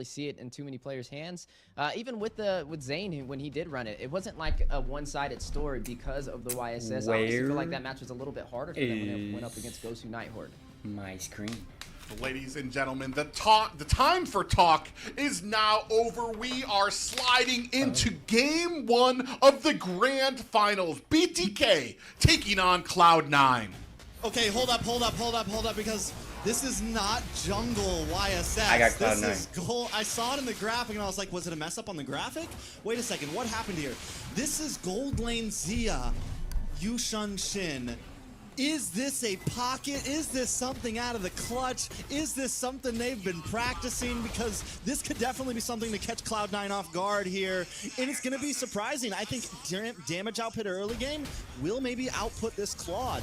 see it in too many players' hands. Even with Zayn, when he did run it, it wasn't like a one-sided story because of the YSS. I honestly feel like that match was a little bit harder for them when it went up against Gosu Nighthorde. My screen. Ladies and gentlemen, the time for talk is now over. We are sliding into game one of the grand finals. BTK taking on Cloud9. Okay, hold up, because this is not jungle YSS. I got Cloud9. This is gold. I saw it in the graphic and I was like, was it a mess up on the graphic? Wait a second, what happened here? This is gold lane Zia, Yushun Shin. Is this a pocket? Is this something out of the clutch? Is this something they've been practicing? Because this could definitely be something to catch Cloud9 off guard here. And it's going to be surprising. I think damage output early game will maybe output this Claude.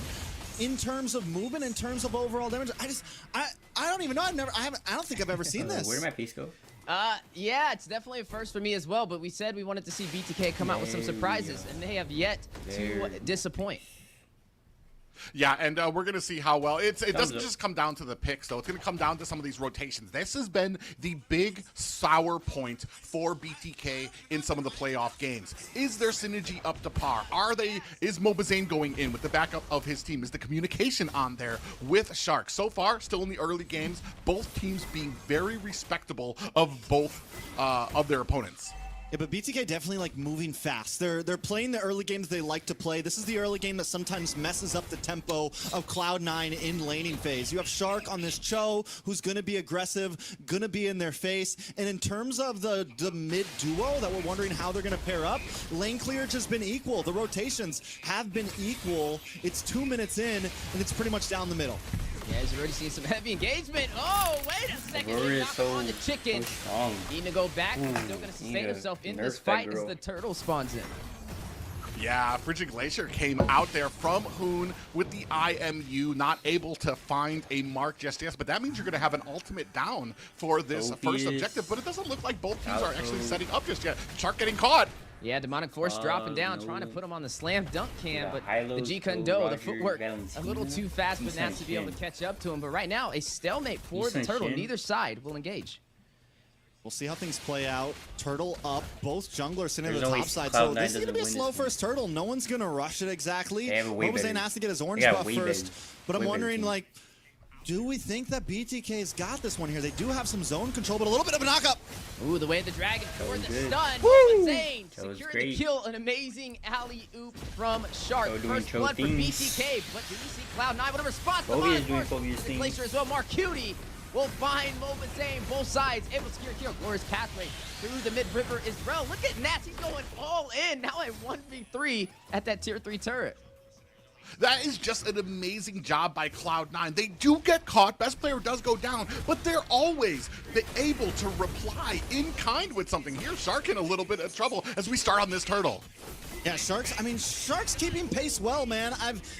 In terms of movement, in terms of overall damage, I don't even know. I don't think I've ever seen this. Where did my piece go? Yeah, it's definitely a first for me as well, but we said we wanted to see BTK come out with some surprises, and they have yet to disappoint. Yeah, and we're going to see how well. It doesn't just come down to the picks, though. It's going to come down to some of these rotations. This has been the big sour point for BTK in some of the playoff games. Is their synergy up to par? Is Mobazane going in with the backup of his team? Is the communication on there with Shark? So far, still in the early games, both teams being very respectable of both of their opponents. Yeah, but BTK definitely like moving fast. They're playing the early games they like to play. This is the early game that sometimes messes up the tempo of Cloud9 in laning phase. You have Shark on this Cho, who's going to be aggressive, going to be in their face. And in terms of the mid duo that we're wondering how they're going to pair up, lane clearage has been equal. The rotations have been equal. It's 2 minutes in, and it's pretty much down the middle. Yeah, as you've already seen some heavy engagement. Oh, wait a second. They knocked on the chicken. Needing to go back. Still going to sustain himself in this fight as the turtle spawns in. Yeah, Frigid Glacier came out there from Hoon with the IMU, not able to find a mark just yet, but that means you're going to have an ultimate down for this first objective, but it doesn't look like both teams are actually setting up just yet. Shark getting caught. Yeah, Demonic Force dropping down, trying to put him on the slam dunk cam, but the G-Kundo, the footwork, a little too fast, but Nats to be able to catch up to him. But right now, a stalemate for the turtle. Neither side will engage. We'll see how things play out. Turtle up, both junglers sitting at the top side. So this is going to be a slow first turtle. No one's going to rush it exactly. Mobazane has to get his orange buff first. But I'm wondering, like, do we think that BTK's got this one here? They do have some zone control, but a little bit of a knockup. Ooh, the way the dragon toward the stun. Mobazane securing the kill. An amazing alley-oop from Shark. First blood for BTK. But do we see Cloud9 with a response? The Glacier as well. Marcuti will find Mobazane. Both sides able to secure kill. Glorious pathway through the mid-river as well. Look at Nats. He's going all in. Now a 1v3 at that tier 3 turret. That is just an amazing job by Cloud9. They do get caught, best player does go down, but they're always able to reply in kind with something. Here's Shark in a little bit of trouble as we start on this turtle. Yeah, Shark's keeping pace well, man.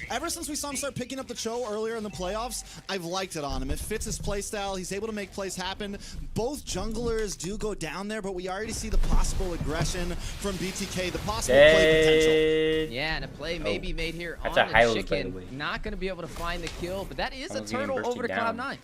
Ever since we saw him start picking up the Cho earlier in the playoffs, I've liked it on him. It fits his playstyle. He's able to make plays happen. Both junglers do go down there, but we already see the possible aggression from BTK, the possible play potential. Yeah, and a play may be made here on the chicken. Not going to be able to find the kill, but that is a turtle over to Cloud9.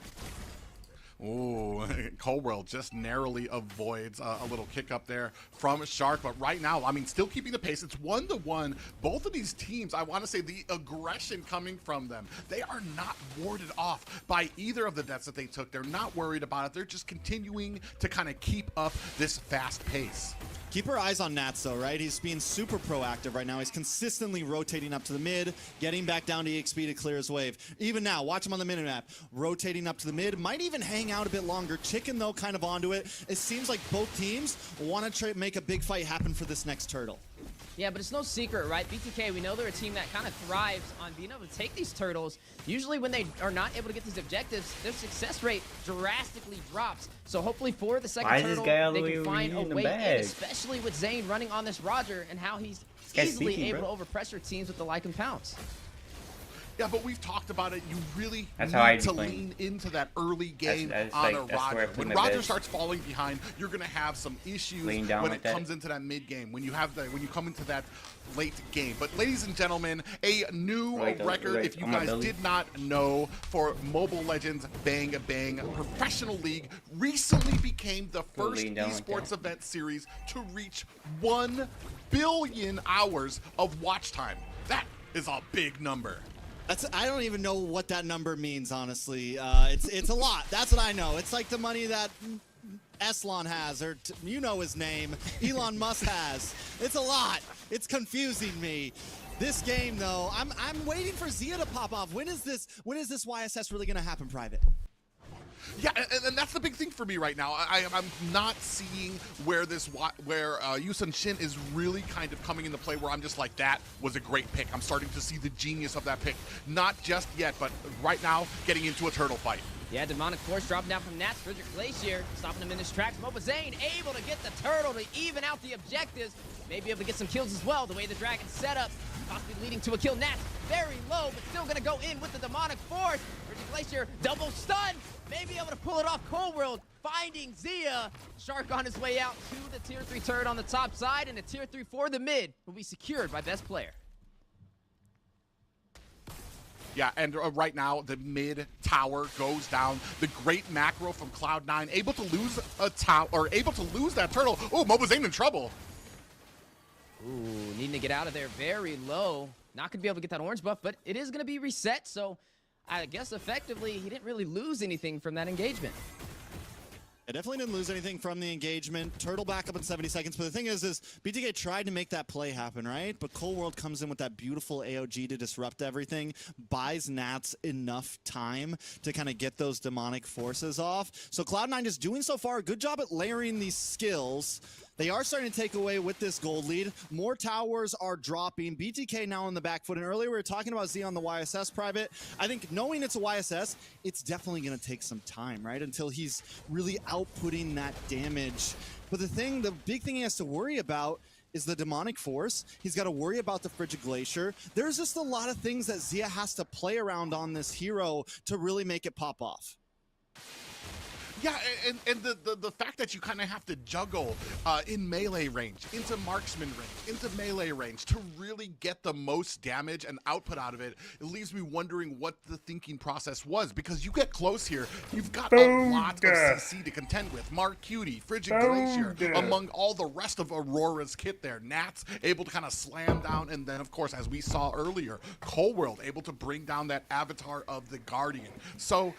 Ooh, Coldwell just narrowly avoids a little kick up there from Shark, but right now, I mean, still keeping the pace. It's 1-1. Both of these teams, I want to say the aggression coming from them, they are not warded off by either of the deaths that they took. They're not worried about it. They're just continuing to kind of keep up this fast pace. Keep our eyes on Nats, though, right? He's being super proactive right now. He's consistently rotating up to the mid, getting back down to EXP to clear his wave. Even now, watch him on the minimap, rotating up to the mid. Might even hang out a bit longer. Chicken, though, kind of onto it. It seems like both teams want to make a big fight happen for this next turtle. Yeah, but it's no secret, right? BTK, we know they're a team that kind of thrives on being able to take these turtles. Usually when they are not able to get these objectives, their success rate drastically drops. So hopefully for the second turtle, they can find a way in, especially with Zayn running on this Roger and how he's easily able to overpressure teams with the Lycan Pounce. Yeah, but we've talked about it. You really That's need to lean into that early game on a Roger. When Roger starts falling behind, you're going to have some issues when it comes into that mid game. When you come into that late game. But ladies and gentlemen, a new record, if you guys did not know, for Mobile Legends Bang Bang Professional League recently became the first esports event series to reach 1 billion hours of watch time. That is a big number. I don't even know what that number means, honestly. It's a lot. That's what I know. It's like the money that Eslon has, or you know his name, Elon Musk has. It's a lot. It's confusing me. This game, though, I'm waiting for Zia to pop off. When is this YSS really gonna happen, Private? Yeah, and that's the big thing for me right now. I'm not seeing where Yusun Shin is really kind of coming into play, where I'm just like, that was a great pick. I'm starting to see the genius of that pick. Not just yet, but right now, getting into a turtle fight. Yeah, Demonic Force dropping down from Nats. Frederick Glacier stopping him in his tracks. Mobazane able to get the turtle to even out the objectives. Maybe able to get some kills as well, the way the Dragon's set up. Possibly leading to a kill. Nats very low, but still going to go in with the Demonic Force. Frederick Glacier double stun. Maybe able to pull it off. Cold World finding Zia. Shark on his way out to the tier 3 turret on the top side, and a tier 3 for the mid will be secured by best player. Yeah, and right now the mid tower goes down. The great macro from Cloud9, able to lose a tower, or able to lose that turtle. Oh, Mobazane in trouble. Ooh, needing to get out of there very low. Not going to be able to get that orange buff, but it is going to be reset, so I guess effectively he didn't really lose anything from that engagement. I definitely didn't lose anything from the engagement. Turtle back up in 70 seconds. But the thing is BTK tried to make that play happen, right? But Cold World comes in with that beautiful AOG to disrupt everything, buys Nats enough time to kind of get those demonic forces off. So Cloud9 is doing so far a good job at layering these skills. They are starting to take away with this gold lead. More towers are dropping. BTK now on the back foot. And earlier we were talking about Z on the YSS private. I think knowing it's a YSS, it's definitely going to take some time, right? Until he's really outputting that damage. But the big thing he has to worry about is the demonic force. He's got to worry about the frigid glacier. There's just a lot of things that Zia has to play around on this hero to really make it pop off. Yeah, and the fact that you kind of have to juggle in melee range, into marksman range, into melee range to really get the most damage and output out of it, it leaves me wondering what the thinking process was, because you get close here, you've got a lot of CC to contend with. Mark Cutie, Frigid Glacier, among all the rest of Aurora's kit there. Nats able to kind of slam down, and then of course, as we saw earlier, Cold World able to bring down that avatar of the Guardian. So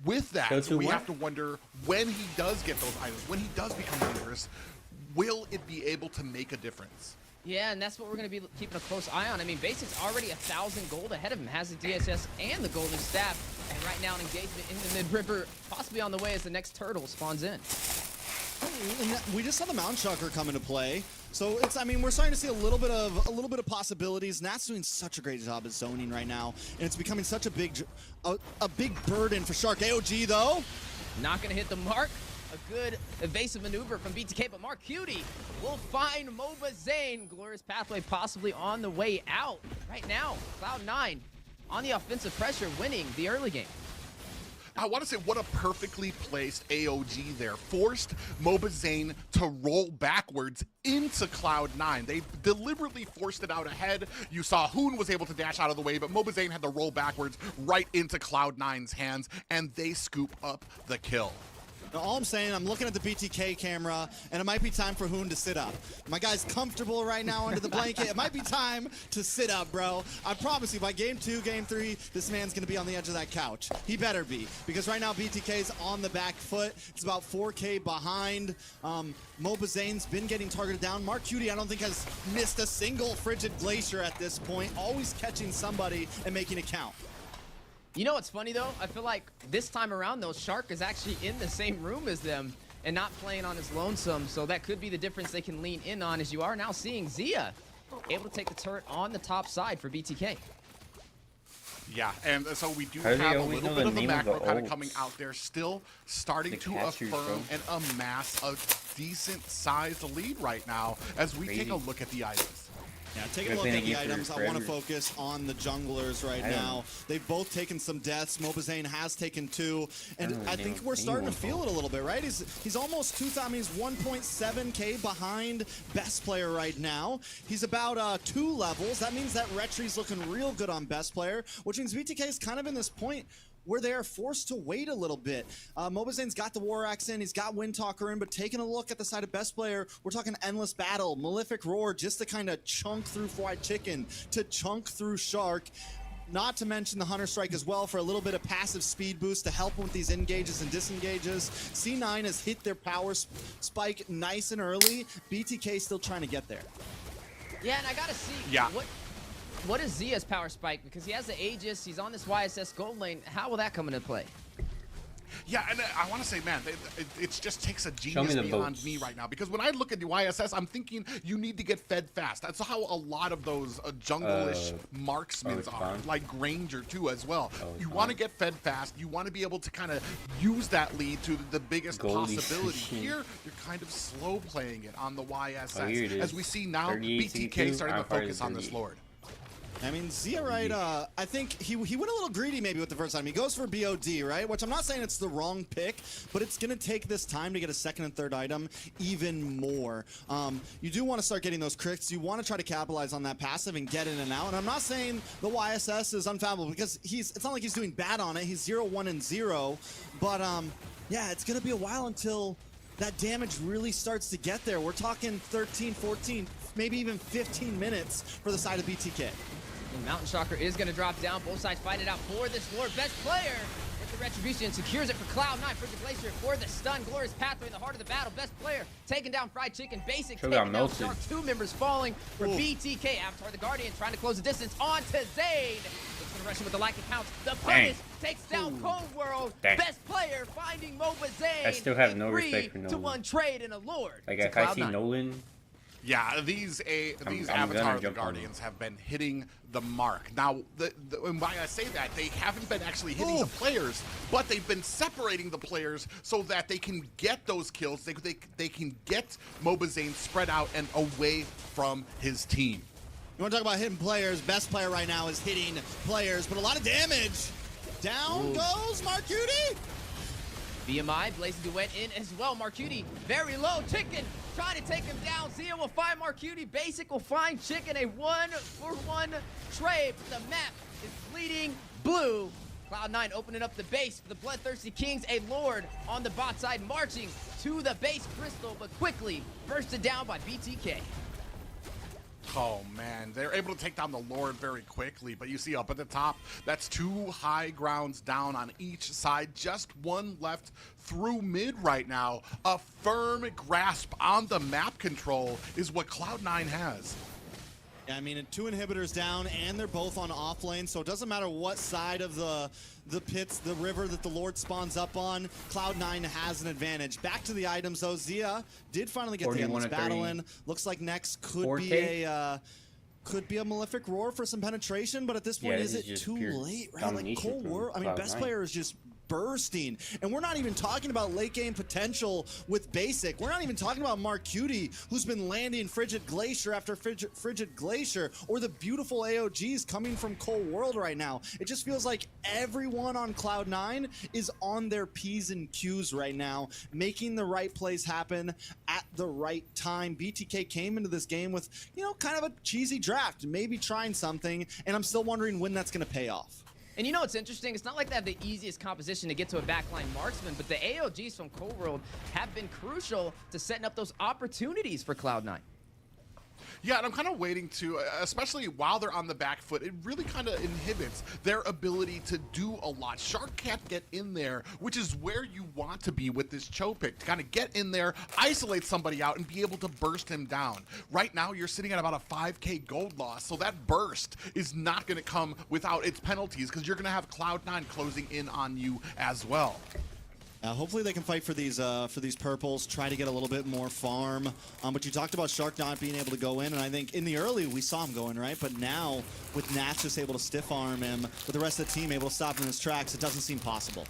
with that, we have to wonder, when he does get those items, when he does become dangerous, will it be able to make a difference? Yeah, and that's what we're going to be keeping a close eye on. I mean, Basic's already 1,000 gold ahead of him, has the DSS and the golden staff, and right now an engagement in the mid-river, possibly on the way as the next turtle spawns in. And we just saw the Mountain Shocker come into play. So it's, I mean, we're starting to see a little bit of possibilities. Nat's doing such a great job at zoning right now, and it's becoming such a big burden for Shark. AOG though, not gonna hit the mark. A good evasive maneuver from BTK, but Mark Cutie will find Mobazane. Glorious pathway possibly on the way out. Right now, Cloud9 on the offensive pressure, winning the early game. I want to say, what a perfectly placed AOG there. Forced Mobazane to roll backwards into Cloud9. They deliberately forced it out ahead. You saw Hoon was able to dash out of the way, but Mobazane had to roll backwards right into Cloud9's hands, and they scoop up the kill. Now, all I'm saying, I'm looking at the BTK camera, and it might be time for Hoon to sit up. My guy's comfortable right now under the blanket. It might be time to sit up, bro. I promise you, by game 2, game 3, this man's going to be on the edge of that couch. He better be, because right now BTK's on the back foot. It's about 4K behind. Mobazane's been getting targeted down. Mark Cutie, I don't think, has missed a single Frigid Glacier at this point. Always catching somebody and making it count. You know what's funny though? I feel like this time around though, Shark is actually in the same room as them and not playing on his lonesome, so that could be the difference they can lean in on, as you are now seeing Zia able to take the turret on the top side for BTK. Yeah, and so we do have a little bit of the macro kind of coming out there, still starting to affirm and amass a decent sized lead right now as we take a look at the items. Yeah, taking a look at the items, I want to focus on the junglers right now. They've both taken some deaths. Mobazane has taken 2, and I think we're starting to feel it a little bit, right? He's almost 2,000. He's 1.7K behind best player right now. He's about 2 levels. That means that Retri's looking real good on best player, which means BTK is kind of in this point where they are forced to wait a little bit. Mobazane's got the War Axe in, he's got Windtalker in, but taking a look at the side of best player, we're talking Endless Battle, Malefic Roar, just to kind of chunk through Fried Chicken, to chunk through Shark. Not to mention the Hunter Strike as well for a little bit of passive speed boost to help with these engages and disengages. C9 has hit their power spike nice and early. BTK still trying to get there. Yeah, and I gotta see what is Zia's power spike? Because he has the Aegis, he's on this YSS gold lane. How will that come into play? Yeah, and I want to say, man, it just takes a genius beyond me right now. Because when I look at the YSS, I'm thinking you need to get fed fast. That's how a lot of those jungle-ish marksmen are, like Granger too as well. You want to get fed fast. You want to be able to kind of use that lead to the biggest possibility. Here, you're kind of slow playing it on the YSS. As we see now, BTK starting to focus on this Lord. I mean, Zia, right, I think he went a little greedy maybe with the first time. He goes for BOD, right? Which I'm not saying it's the wrong pick, but it's going to take this time to get a second and third item even more. You do want to start getting those crits. You want to try to capitalize on that passive and get in and out. And I'm not saying the YSS is unfathomable because it's not like he's doing bad on it. He's 0, 1, and 0. But, yeah, it's going to be a while until that damage really starts to get there. We're talking 13, 14, maybe even 15 minutes for the side of BTK. Mountain Shocker is going to drop down. Both sides fight it out for this Lord. Best player with the Retribution secures it for Cloud9. Frigid Glacier for the stun. Glorious Pathway in the heart of the battle. Best player taking down Fried Chicken. Basic taking down Shark. 2 members falling for BTK. Avatar the Guardian trying to close the distance on to Zayd. Looks going to rush him with the like counts. The punish takes down Cold World. Best player finding Mobazane. I still have no respect for Nolan. 3-1 trade and a Lord. Like if I see Nolan. Yeah, these Avatar the Guardians have been hitting the mark. Now, and why I say that, they haven't been actually hitting the players, but they've been separating the players so that they can get those kills. They can get Mobazane spread out and away from his team. You want to talk about hitting players? Best player right now is hitting players, but a lot of damage. Down goes Marcuti. BMI, Blazing Duet in as well. Marcuti very low. Chicken trying to take him down. Zia will find Marcuti. Basic will find Chicken. A 1-for-1 trade. The map is bleeding blue. Cloud9 opening up the base for the Bloodthirsty Kings. A Lord on the bot side marching to the base crystal, but quickly bursted down by BTK. Oh man, they're able to take down the Lord very quickly, but you see up at the top, that's 2 high grounds down on each side, just 1 left through mid right now. A firm grasp on the map control is what Cloud9 has. Yeah, I mean, 2 inhibitors down, and they're both on off lane, so it doesn't matter what side of the pits, the river that the Lord spawns up on, Cloud9 has an advantage. Back to the items, though. Zia did finally get the Endless Battle in. Looks like next could be a Malefic Roar for some penetration, but at this point, is it too late? Right? Like, Cold War, I mean, best player is just bursting, and we're not even talking about late game potential with Basic. We're not even talking about Marcuti, who's been landing Frigid Glacier after Frigid Glacier, or the beautiful AOGs coming from Cold World right now. It just feels like everyone on Cloud9 is on their P's and Q's right now, making the right plays happen at the right time. BTK came into this game with, you know, kind of a cheesy draft, maybe trying something, and I'm still wondering when that's going to pay off. And you know what's interesting? It's not like they have the easiest composition to get to a backline marksman, but the AOGs from Cold World have been crucial to setting up those opportunities for Cloud9. Yeah, and I'm kind of waiting to, especially while they're on the back foot, it really kind of inhibits their ability to do a lot. Shark can't get in there, which is where you want to be with this Cho pick, to kind of get in there, isolate somebody out, and be able to burst him down. Right now, you're sitting at about a 5K gold loss, so that burst is not going to come without its penalties, because you're going to have Cloud9 closing in on you as well. Hopefully they can fight for these purples, try to get a little bit more farm. But you talked about Shark not being able to go in, and I think in the early we saw him going, right? But now, with Nats just able to stiff arm him, with the rest of the team able to stop him in his tracks, it doesn't seem possible.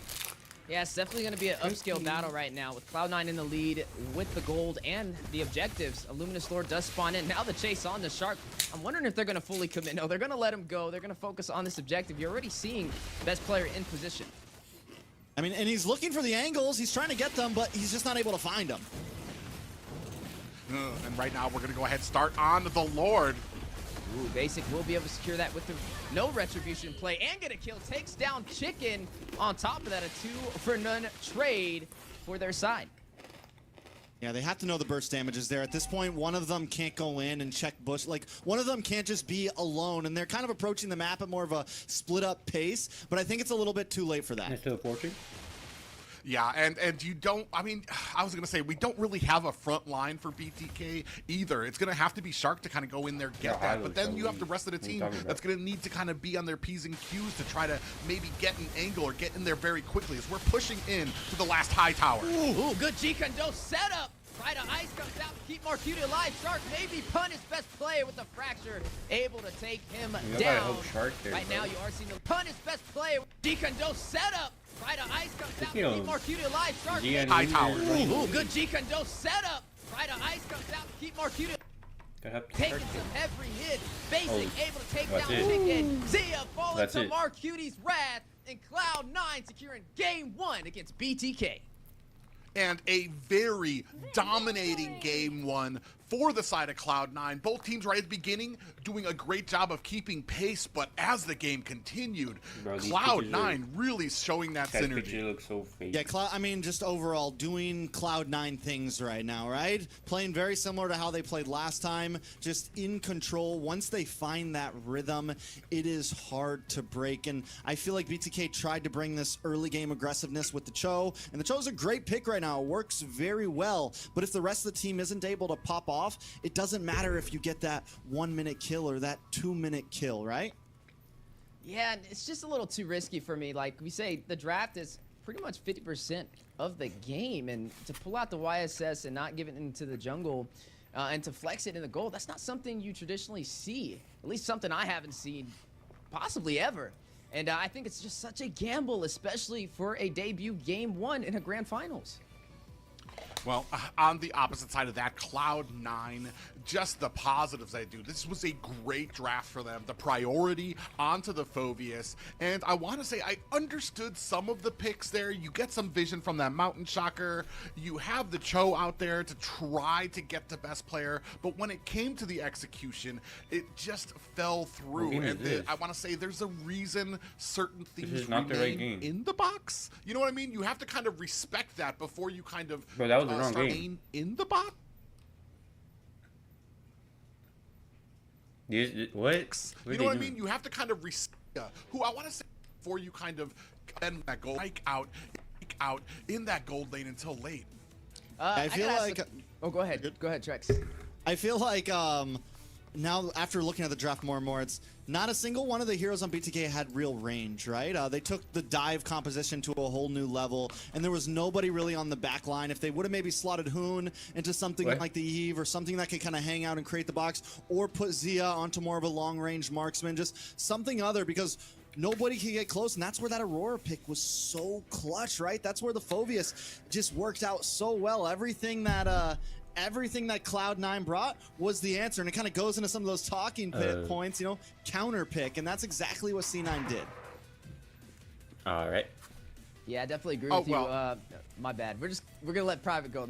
Yeah, it's definitely going to be an upscale battle right now with Cloud9 in the lead with the gold and the objectives. Illuminous Lord does spawn in. Now the chase on the Shark. I'm wondering if they're going to fully commit. No, they're going to let him go. They're going to focus on this objective. You're already seeing best player in position. I mean, and he's looking for the angles. He's trying to get them, but he's just not able to find them. And right now, we're going to go ahead and start on the Lord. Ooh, Basic will be able to secure that with the no retribution play and get a kill. Takes down Chicken. On top of that, a 2-for-none trade for their side. Yeah, they have to know the burst damage is there. At this point, one of them can't go in and check bush. Like, one of them can't just be alone, and they're kind of approaching the map at more of a split-up pace, but I think it's a little bit too late for that. They're still fortune. Yeah, and you don't, I mean, I was going to say, we don't really have a front line for BTK either. It's going to have to be Shark to kind of go in there, get that. But then you have the rest of the team that's going to need to kind of be on their P's and Q's to try to maybe get an angle or get in there very quickly as we're pushing in to the last high tower. Ooh, good G-Kondo setup. Right, Ice comes out to keep Marcuti alive. Shark maybe punish best player with the fracture, able to take him down. Right now, you are seeing the punish best player. G-Kondo setup. Right, Ice comes out to keep Marcuti alive. Shark high tower. Ooh, good G-Kondo setup. Right, Ice comes out to keep Marcuti. Taking some heavy hit. Basic able to take down Chicken. Zia falling to Marcuti's wrath. And Cloud9 securing game 1 against BTK. And a very dominating game 1 for the side of Cloud9. Both teams right at the beginning doing a great job of keeping pace, but as the game continued, Cloud9 really showing that synergy. Looks so fake. Yeah, I mean, just overall doing Cloud9 things right now, right? Playing very similar to how they played last time, just in control. Once they find that rhythm, it is hard to break. And I feel like BTK tried to bring this early game aggressiveness with the Cho, and the Cho's a great pick right now. It works very well, but if the rest of the team isn't able to pop off, it doesn't matter if you get that 1-minute kill or that 2-minute kill, right? Yeah, it's just a little too risky for me. Like we say, the draft is pretty much 50% of the game, and to pull out the YSS and not give it into the jungle and to flex it in the gold, that's not something you traditionally see. At least something I haven't seen possibly ever. And I think it's just such a gamble, especially for a debut game 1 in a grand finals. Well, on the opposite side of that, Cloud9, just the positives they do. This was a great draft for them. The priority onto the Phoveus. And I want to say I understood some of the picks there. You get some vision from that Mountain Shocker. You have the Cho out there to try to get the best player. But when it came to the execution, it just fell through. And I want to say there's a reason certain things remain in the box. You know what I mean? You have to kind of respect that before you kind of start in the box. What? You know what I mean? You have to kind of who I want to say before you kind of end that goal out in that gold lane until late. I feel like oh, go ahead. Go ahead, Trex. I feel like now after looking at the draft more and more, it's not a single one of the heroes on BTK had real range, right? They took the dive composition to a whole new level, and there was nobody really on the back line. If they would have maybe slotted Hoon into something like the Eve or something that could kind of hang out and create the box, or put Zia onto more of a long-range marksman, just something other, because nobody can get close, and that's where that Aurora pick was so clutch, right? That's where the Phoveus just worked out so well. Everything that Cloud9 brought was the answer, and it kind of goes into some of those talking points, you know, counter pick, and that's exactly what C9 did. All right. Yeah, I definitely agree with you. My bad. We're gonna let Private go.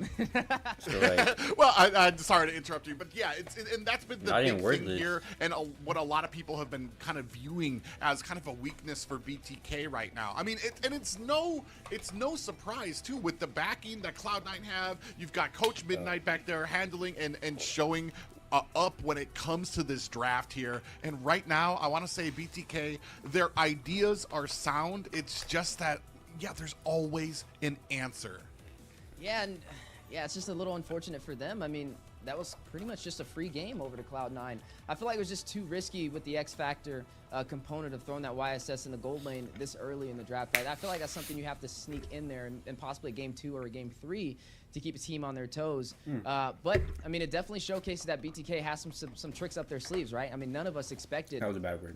Well, I'm sorry to interrupt you, but yeah, and that's been the big thing here, and what a lot of people have been kind of viewing as kind of a weakness for BTK right now. I mean, it's no surprise too with the backing that Cloud9 have. You've got Coach Midnight back there handling and showing up when it comes to this draft here. And right now, I want to say BTK, their ideas are sound. It's just that, yeah, there's always an answer. Yeah, and yeah, it's just a little unfortunate for them. I mean, that was pretty much just a free game over to Cloud9. I feel like it was just too risky with the X Factor component of throwing that YSS in the gold lane this early in the draft. I feel like that's something you have to sneak in there and possibly a game 2 or a game 3 to keep a team on their toes. But I mean, it definitely showcases that BTK has some tricks up their sleeves, right? I mean, none of us expected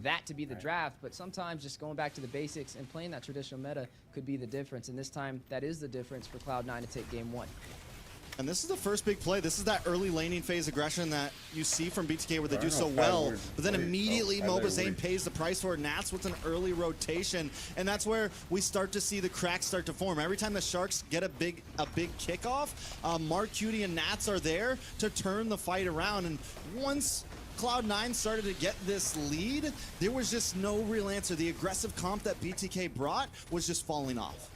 that to be the draft, but sometimes just going back to the basics and playing that traditional meta could be the difference. And this time, that is the difference for Cloud9 to take game 1. And this is the first big play. This is that early laning phase aggression that you see from BTK where they do so well, but then immediately Mobazane pays the price for it. Nats with an early rotation, and that's where we start to see the cracks start to form. Every time the Sharks get a big kickoff, Mark Cutie and Nats are there to turn the fight around. And once Cloud9 started to get this lead, there was just no real answer. The aggressive comp that BTK brought was just falling off.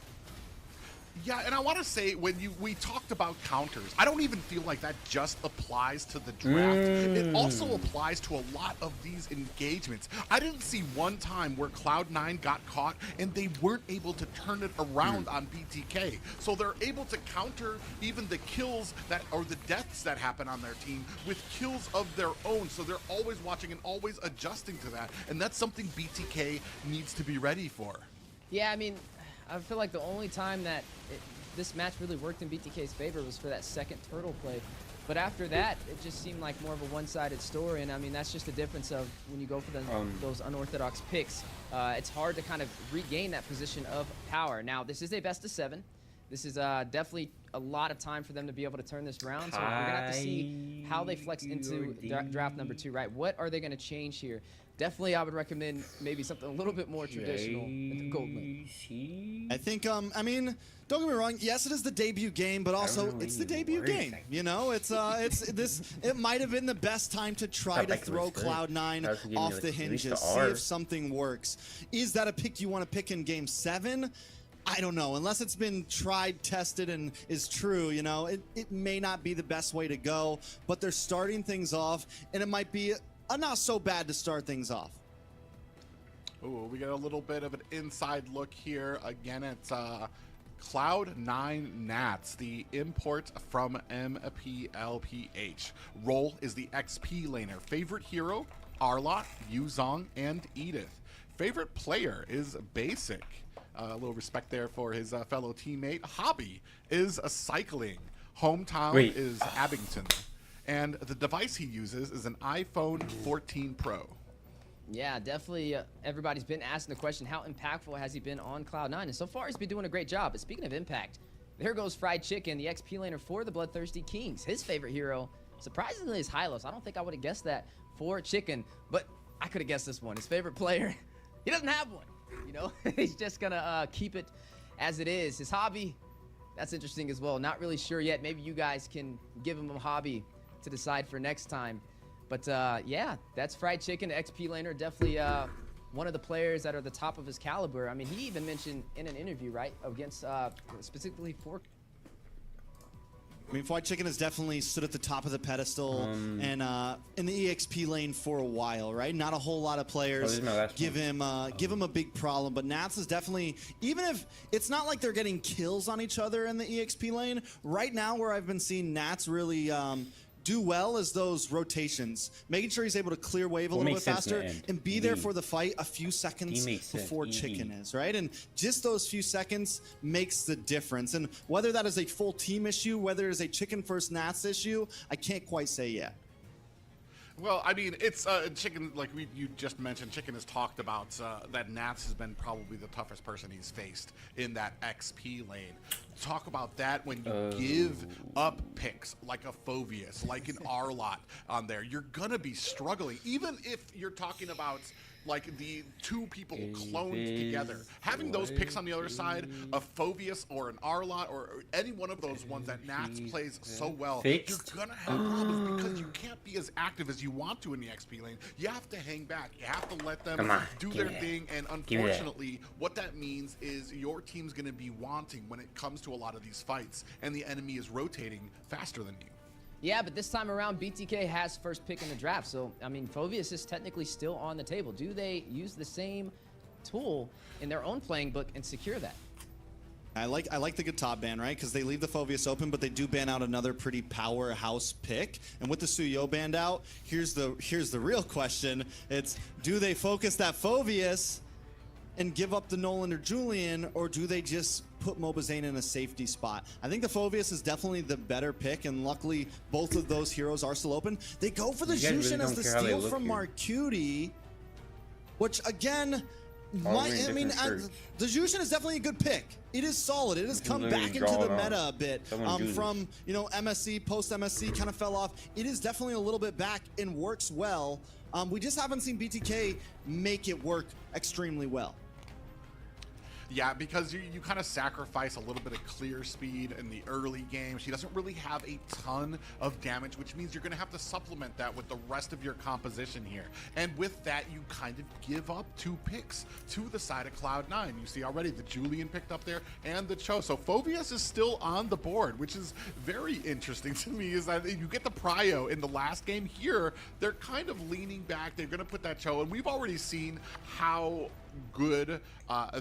Yeah, and I want to say, when we talked about counters, I don't even feel like that just applies to the draft. It also applies to a lot of these engagements. I didn't see one time where Cloud9 got caught and they weren't able to turn it around on BTK. So they're able to counter even the kills that, or the deaths that happen on their team with kills of their own. So they're always watching and always adjusting to that. And that's something BTK needs to be ready for. Yeah, I mean, I feel like the only time that this match really worked in BTK's favor was for that second turtle play. But after that, it just seemed like more of a one-sided story. And I mean, that's just the difference of when you go for those unorthodox picks. It's hard to kind of regain that position of power. Now, this is a best of 7. This is definitely a lot of time for them to be able to turn this round. So we're going to have to see how they flex into draft number 2, right? What are they going to change here? Definitely, I would recommend maybe something a little bit more traditional in the gold lane. I think, I mean, don't get me wrong. Yes, it is the debut game, but also it's the debut game. You know, it might have been the best time to try to throw Cloud9 off the hinges, see if something works. Is that a pick you want to pick in game 7? I don't know. Unless it's been tried, tested, and is true, you know, it may not be the best way to go, but they're starting things off, and it might be not so bad to start things off. Ooh, we get a little bit of an inside look here. Again, it's Cloud9 Nats, the import from MPLPH. Role is the XP laner. Favorite hero, Arlott, Yuzong, and Edith. Favorite player is Basic. A little respect there for his fellow teammate. Hobby is a cycling. Hometown is Abington. And the device he uses is an iPhone 14 Pro. Yeah, definitely. Everybody's been asking the question, how impactful has he been on Cloud9? And so far, he's been doing a great job. But speaking of impact, there goes Fried Chicken, the XP laner for the Bloodthirsty Kings. His favorite hero, surprisingly, is Hylos. I don't think I would have guessed that for Chicken, but I could have guessed this one. His favorite player, he doesn't have one. You know, he's just going to keep it as it is. His hobby, that's interesting as well. Not really sure yet. Maybe you guys can give him a hobby to decide for next time. But yeah, that's Fried Chicken, XP laner. Definitely one of the players that are the top of his caliber. I mean, he even mentioned in an interview, right, against specifically for... I mean, Fried Chicken has definitely stood at the top of the pedestal and in the EXP lane for a while, right? Not a whole lot of players give him a big problem, but Nats is definitely, even if it's not like they're getting kills on each other in the EXP lane, right now where I've been seeing Nats really do well is those rotations, making sure he's able to clear wave a little bit faster and be there for the fight a few seconds before Chicken is, right? And just those few seconds makes the difference. And whether that is a full team issue, whether it is a Chicken first Nats issue, I can't quite say yet. Well, I mean, it's Chicken, like you just mentioned, Chicken has talked about that Nats has been probably the toughest person he's faced in that XP lane. Talk about that when you give up picks like a Phoveus, like an Arlott on there. You're going to be struggling, even if you're talking about like the two people cloned together. Having those picks on the other side, a Phoveus or an Arlott or any one of those ones that Nats plays so well, you're going to have problems because you can't be as active as you want to in the XP lane. You have to hang back. You have to let them do their thing. And unfortunately, what that means is your team's going to be wanting when it comes to a lot of these fights, and the enemy is rotating faster than you. Yeah, but this time around, BTK has first pick in the draft. So, I mean, Phoveus is technically still on the table. Do they use the same tool in their own playing book and secure that? I like the good top ban, right? Because they leave the Phoveus open, but they do ban out another pretty powerhouse pick. And with the Suyo banned out, here's the real question. It's, do they focus that Phoveus and give up the Nolan or Julian, or do they just put Mobazane in a safety spot? I think the Phoveus is definitely the better pick, and luckily both of those heroes are still open. They go for the Jushin as the steal from Marcuti, which again, the Jushin is definitely a good pick. It is solid. It has come back into the meta a bit from, you know, MSC, post-MSC kind of fell off. It is definitely a little bit back and works well. We just haven't seen BTK make it work extremely well. Yeah, because you kind of sacrifice a little bit of clear speed in the early game. She doesn't really have a ton of damage, which means you're going to have to supplement that with the rest of your composition here. And with that, you kind of give up 2 picks to the side of Cloud9. You see already the Julian picked up there and the Cho. So Phoveus is still on the board, which is very interesting to me, is that you get the Prio in the last game. Here, they're kind of leaning back. They're going to put that Cho, and we've already seen how good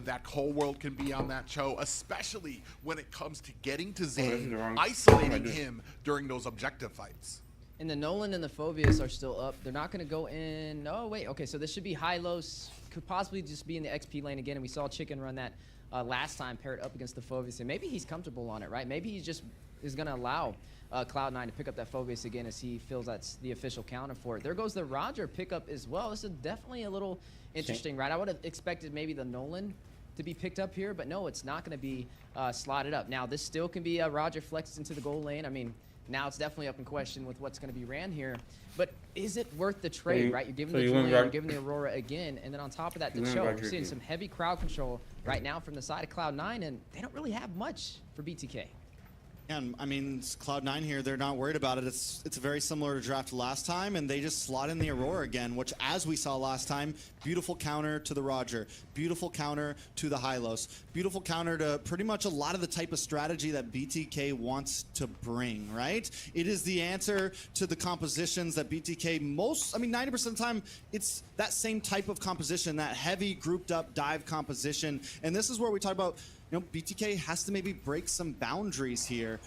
that whole world can be on that Cho, especially when it comes to getting to Zane, isolating him during those objective fights. And the Nolan and the Phoveus are still up. They're not going to go in. Oh, wait. Okay, so this should be high-lows. Could possibly just be in the XP lane again. And we saw Chicken run that last time paired up against the Phoveus. And maybe he's comfortable on it, right? Maybe he just is going to allow Cloud9 to pick up that Phoveus again as he feels that's the official counter for it. There goes the Roger pickup as well. This is definitely a little interesting, right? I would have expected maybe the Nolan to be picked up here, but no, it's not going to be slotted up. Now, this still can be Roger flexed into the goal lane. I mean, now it's definitely up in question with what's going to be ran here. But is it worth the trade, right? You're giving the Julian, you're giving the Aurora again, and then on top of that, the Cho. We're seeing some heavy crowd control right now from the side of Cloud9, and they don't really have much for BTK. And I mean, Cloud9 here, they're not worried about it. It's very similar to draft last time, and they just slot in the Aurora again, which, as we saw last time, beautiful counter to the Roger, beautiful counter to the Hylos, beautiful counter to pretty much a lot of the type of strategy that BTK wants to bring, right? It is the answer to the compositions that BTK 90% of the time, it's that same type of composition, that heavy grouped up dive composition. And this is where we talk about, you know, BTK has to maybe break some boundaries here.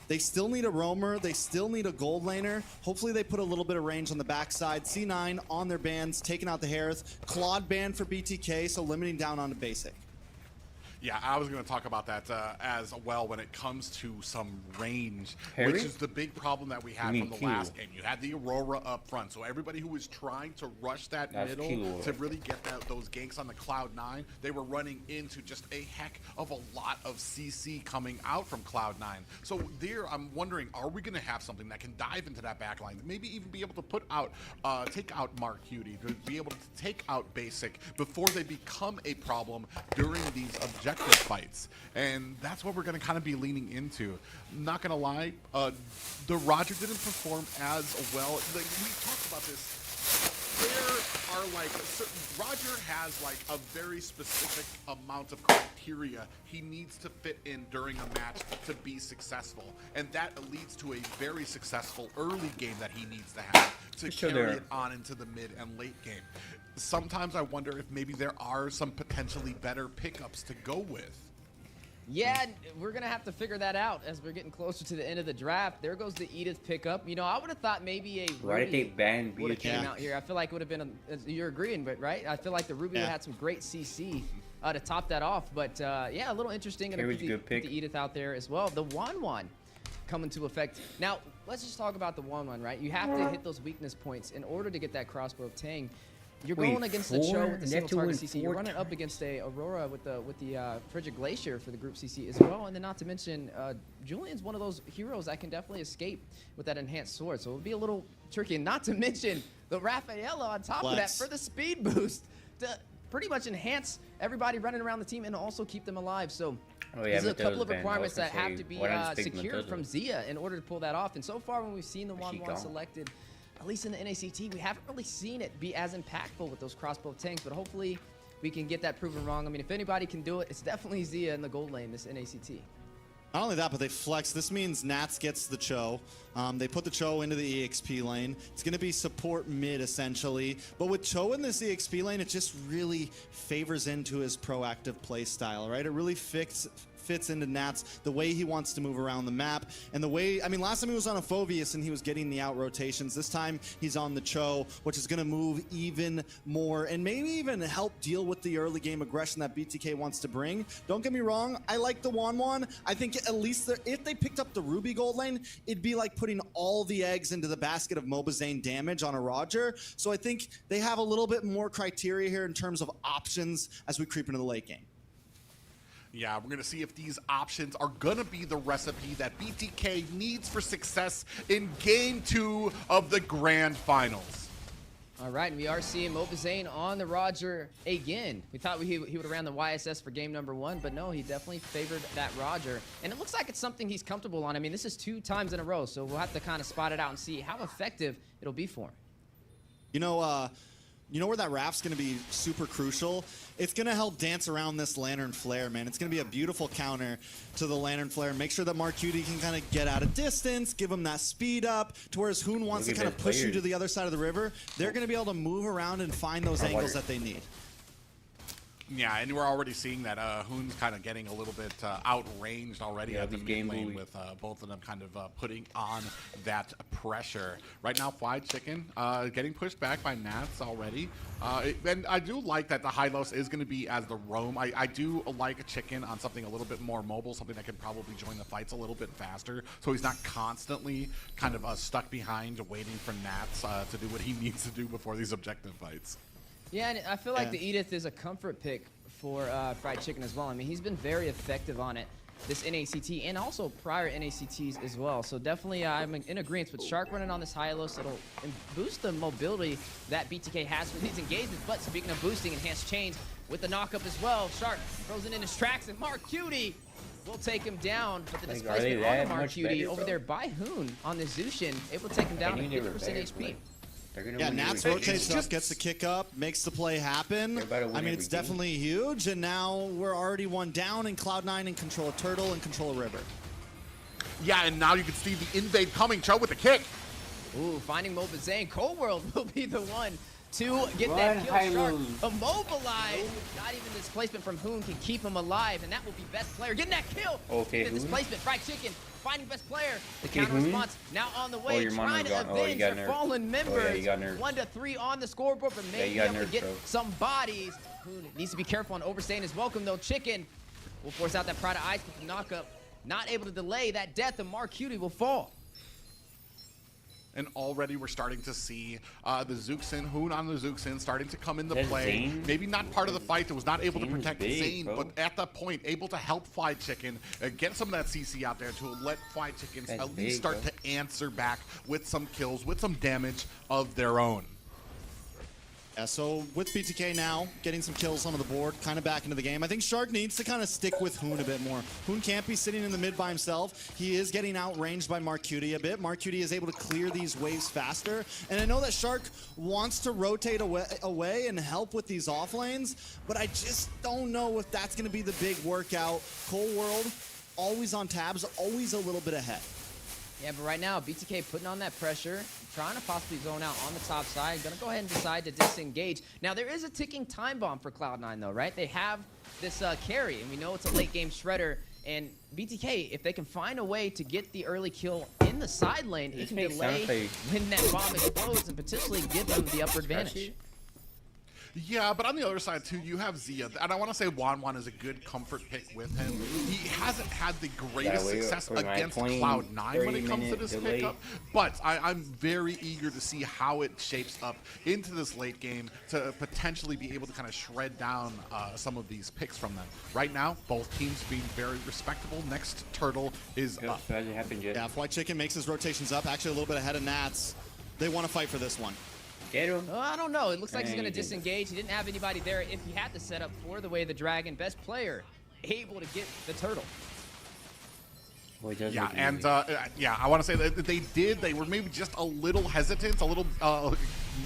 They still need a roamer. They still need a gold laner. Hopefully they put a little bit of range on the backside. C9 on their bans, taking out the Harith. Claude ban for BTK, so limiting down on the basic. Yeah, I was going to talk about that as well when it comes to some range, which is the big problem that we had from the last game. You had the Aurora up front, so everybody who was trying to rush that middle to really get those ganks on the Cloud9, they were running into just a heck of a lot of CC coming out from Cloud9. So there, I'm wondering, are we going to have something that can dive into that backline, maybe even be able to put out, take out Marcuti, to be able to take out Basic before they become a problem during these objectives fights? And that's what we're going to kind of be leaning into. Not going to lie, the Roger didn't perform as well. Like, we talked about this. There are like Roger has like a very specific amount of criteria he needs to fit in during a match to be successful, and that leads to a very successful early game that he needs to have to carry it on into the mid and late game. Sometimes I wonder if maybe there are some potentially better pickups to go with. Yeah, we're going to have to figure that out as we're getting closer to the end of the draft. There goes the Edith pickup. You know, I would have thought maybe a Ruby would have came out here. I feel like it would have been, you're agreeing, but right? I feel like the Ruby had some great CC to top that off. But yeah, a little interesting. Going to put the Edith out there as well. The Wanwan coming to effect. Now, let's just talk about the Wanwan, right? You have to hit those weakness points in order to get that crossbow of Tang. You're going against the Cho with the single target CC. You're running up against a Aurora with the Frigid Glacier for the group CC as well. And then not to mention, Julian's one of those heroes that can definitely escape with that enhanced sword. So it would be a little tricky. And not to mention the Raffaello on top of that for the speed boost to pretty much enhance everybody running around the team and also keep them alive. So there's a couple of requirements that have to be secured from Zia in order to pull that off. And so far when we've seen the Wanwan selected, at least in the NACT, we haven't really seen it be as impactful with those crossbow tanks, but hopefully we can get that proven wrong. I mean, if anybody can do it, it's definitely Zia in the gold lane, this NACT. Not only that, but they flex. This means Nats gets the Cho. They put the Cho into the EXP lane. It's going to be support mid, essentially. But with Cho in this EXP lane, it just really favors into his proactive play style, right? It really fits fits into Nats, the way he wants to move around the map, and the way, I mean, last time he was on a Phoveus and he was getting the out rotations. This time he's on the Cho, which is going to move even more and maybe even help deal with the early game aggression that BTK wants to bring. Don't get me wrong, I like the Wanwan. I think at least if they picked up the Ruby gold lane, it'd be like putting all the eggs into the basket of Mobazane damage on a Roger. So I think they have a little bit more criteria here in terms of options as we creep into the late game. Yeah, we're going to see if these options are going to be the recipe that BTK needs for success in Game 2 of the Grand Finals. All right, and we are seeing Mobazane on the Roger again. We thought he would have ran the YSS for game number 1, but no, he definitely favored that Roger. And it looks like it's something he's comfortable on. I mean, this is 2 times in a row, so we'll have to kind of spot it out and see how effective it'll be for him. You know where that raft's going to be super crucial? It's going to help dance around this Lantern Flare, man. It's going to be a beautiful counter to the Lantern Flare. Make sure that Marcuti can kind of get out of distance, give him that speed up, to whereas Hoon wants to kind of push you to the other side of the river. They're going to be able to move around and find those angles that they need. Yeah, and we're already seeing that Hoon's kind of getting a little bit outranged already at the mid lane with both of them kind of putting on that pressure. Right now, Fried Chicken getting pushed back by Nats already. And I do like that the Hylos is going to be as the roam. I do like a Chicken on something a little bit more mobile, something that can probably join the fights a little bit faster, so he's not constantly kind of stuck behind waiting for Nats to do what he needs to do before these objective fights. Yeah, and I feel like the Edith is a comfort pick for Fried Chicken as well. I mean, he's been very effective on it this NACT and also prior NACTs as well. So definitely I'm in agreement with Shark running on this Hylos. It'll boost the mobility that BTK has for these engagements. But speaking of boosting, enhanced chains with the knockup as well. Shark throws it in his tracks, and Marcuti will take him down. But the displacement on the Marcuti over there by Hoon on the Zushin, able to take him down to 50% HP. Yeah, Nats rotates up, gets the kick up, makes the play happen. I mean, it's definitely huge, and now we're already 1 down, and Cloud9 in control of Turtle and control of River. Yeah, and now you can see the invade coming. Cho with the kick. Ooh, finding Mobazane. Cold World will be the one to get that kill. Shark immobilized. Not even displacement from Hoon can keep him alive, and that will be best player getting that kill. Okay, the displacement. Fried Chicken finding best player. The counter response now on the way, trying to avenge their fallen members. 1-3 on the scoreboard, but maybe able to get some bodies. Hoon needs to be careful on overstaying his welcome, though. Chicken will force out that Pride of Ice with the knockup. Not able to delay that death, and Marcuti will fall. And already we're starting to see the Zuxin, Hoon on the Zuxin, starting to come into play. Maybe not part of the fight, that was not able to protect Zane, but at that point, able to help Fried Chicken, get some of that CC out there to let Fried Chicken at least start to answer back with some kills, with some damage of their own. Yeah, so with BTK now getting some kills onto the board, kind of back into the game, I think Shark needs to kind of stick with Hoon a bit more. Hoon can't be sitting in the mid by himself. He is getting outranged by Marcuti a bit. Marcuti is able to clear these waves faster. And I know that Shark wants to rotate away and help with these off lanes, but I just don't know if that's going to be the big workout. Cold World, always on tabs, always a little bit ahead. Yeah, but right now, BTK putting on that pressure, trying to possibly zone out on the top side. Gonna go ahead and decide to disengage. Now, there is a ticking time bomb for Cloud9, though, right? They have this carry, and we know it's a late-game shredder. And BTK, if they can find a way to get the early kill in the side lane, it can delay when that bomb explodes and potentially give them the upper advantage. Yeah, but on the other side, too, you have Zia. And I want to say Wanwan is a good comfort pick with him. He hasn't had the greatest success against Cloud9 when it comes to this pickup. But I'm very eager to see how it shapes up into this late game to potentially be able to kind of shred down some of these picks from them. Right now, both teams being very respectable. Next Turtle is up. Yeah, Fried Chicken makes his rotations up, actually a little bit ahead of Nats. They want to fight for this one. Get him. I don't know. It looks like he's going to disengage. He didn't have anybody there if he had to set up for the way of the dragon. Best player able to get the turtle. Yeah, and yeah, I want to say that they did. They were maybe just a little hesitant, a little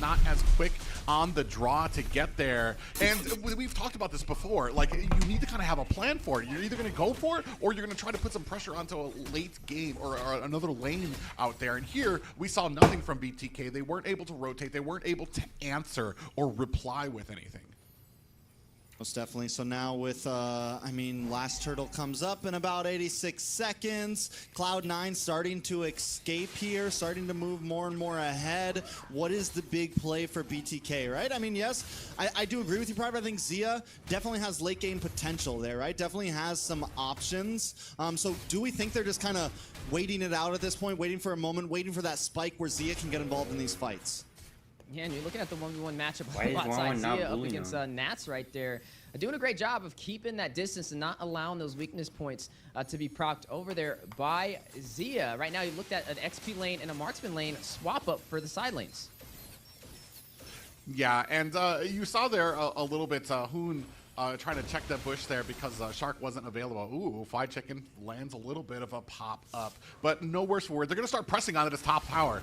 not as quick on the draw to get there. And we've talked about this before. Like, you need to kind of have a plan for it. You're either going to go for it, or you're going to try to put some pressure onto a late game or another lane out there. And here, we saw nothing from BTK. They weren't able to rotate. They weren't able to answer or reply with anything. Most definitely. So now with, I mean, last turtle comes up in about 86 seconds. Cloud9 starting to escape here, starting to move more and more ahead. What is the big play for BTK, right? I mean, yes, I do agree with you, Private. I think Zia definitely has late game potential there, right? Definitely has some options. So do we think they're just kind of waiting it out at this point, waiting for a moment, waiting for that spike where Zia can get involved in these fights? Yeah, and you're looking at the 1v1 matchup on the side. Zia up against Nats right there. Doing a great job of keeping that distance and not allowing those weakness points to be procced over there by Zia. Right now, you looked at an XP lane and a marksman lane swap up for the side lanes. Yeah, and you saw there a little bit Hoon trying to check that bush there because Shark wasn't available. Ooh, Fly Chicken lands a little bit of a pop up, but no worse for it. They're going to start pressing on it as top tower.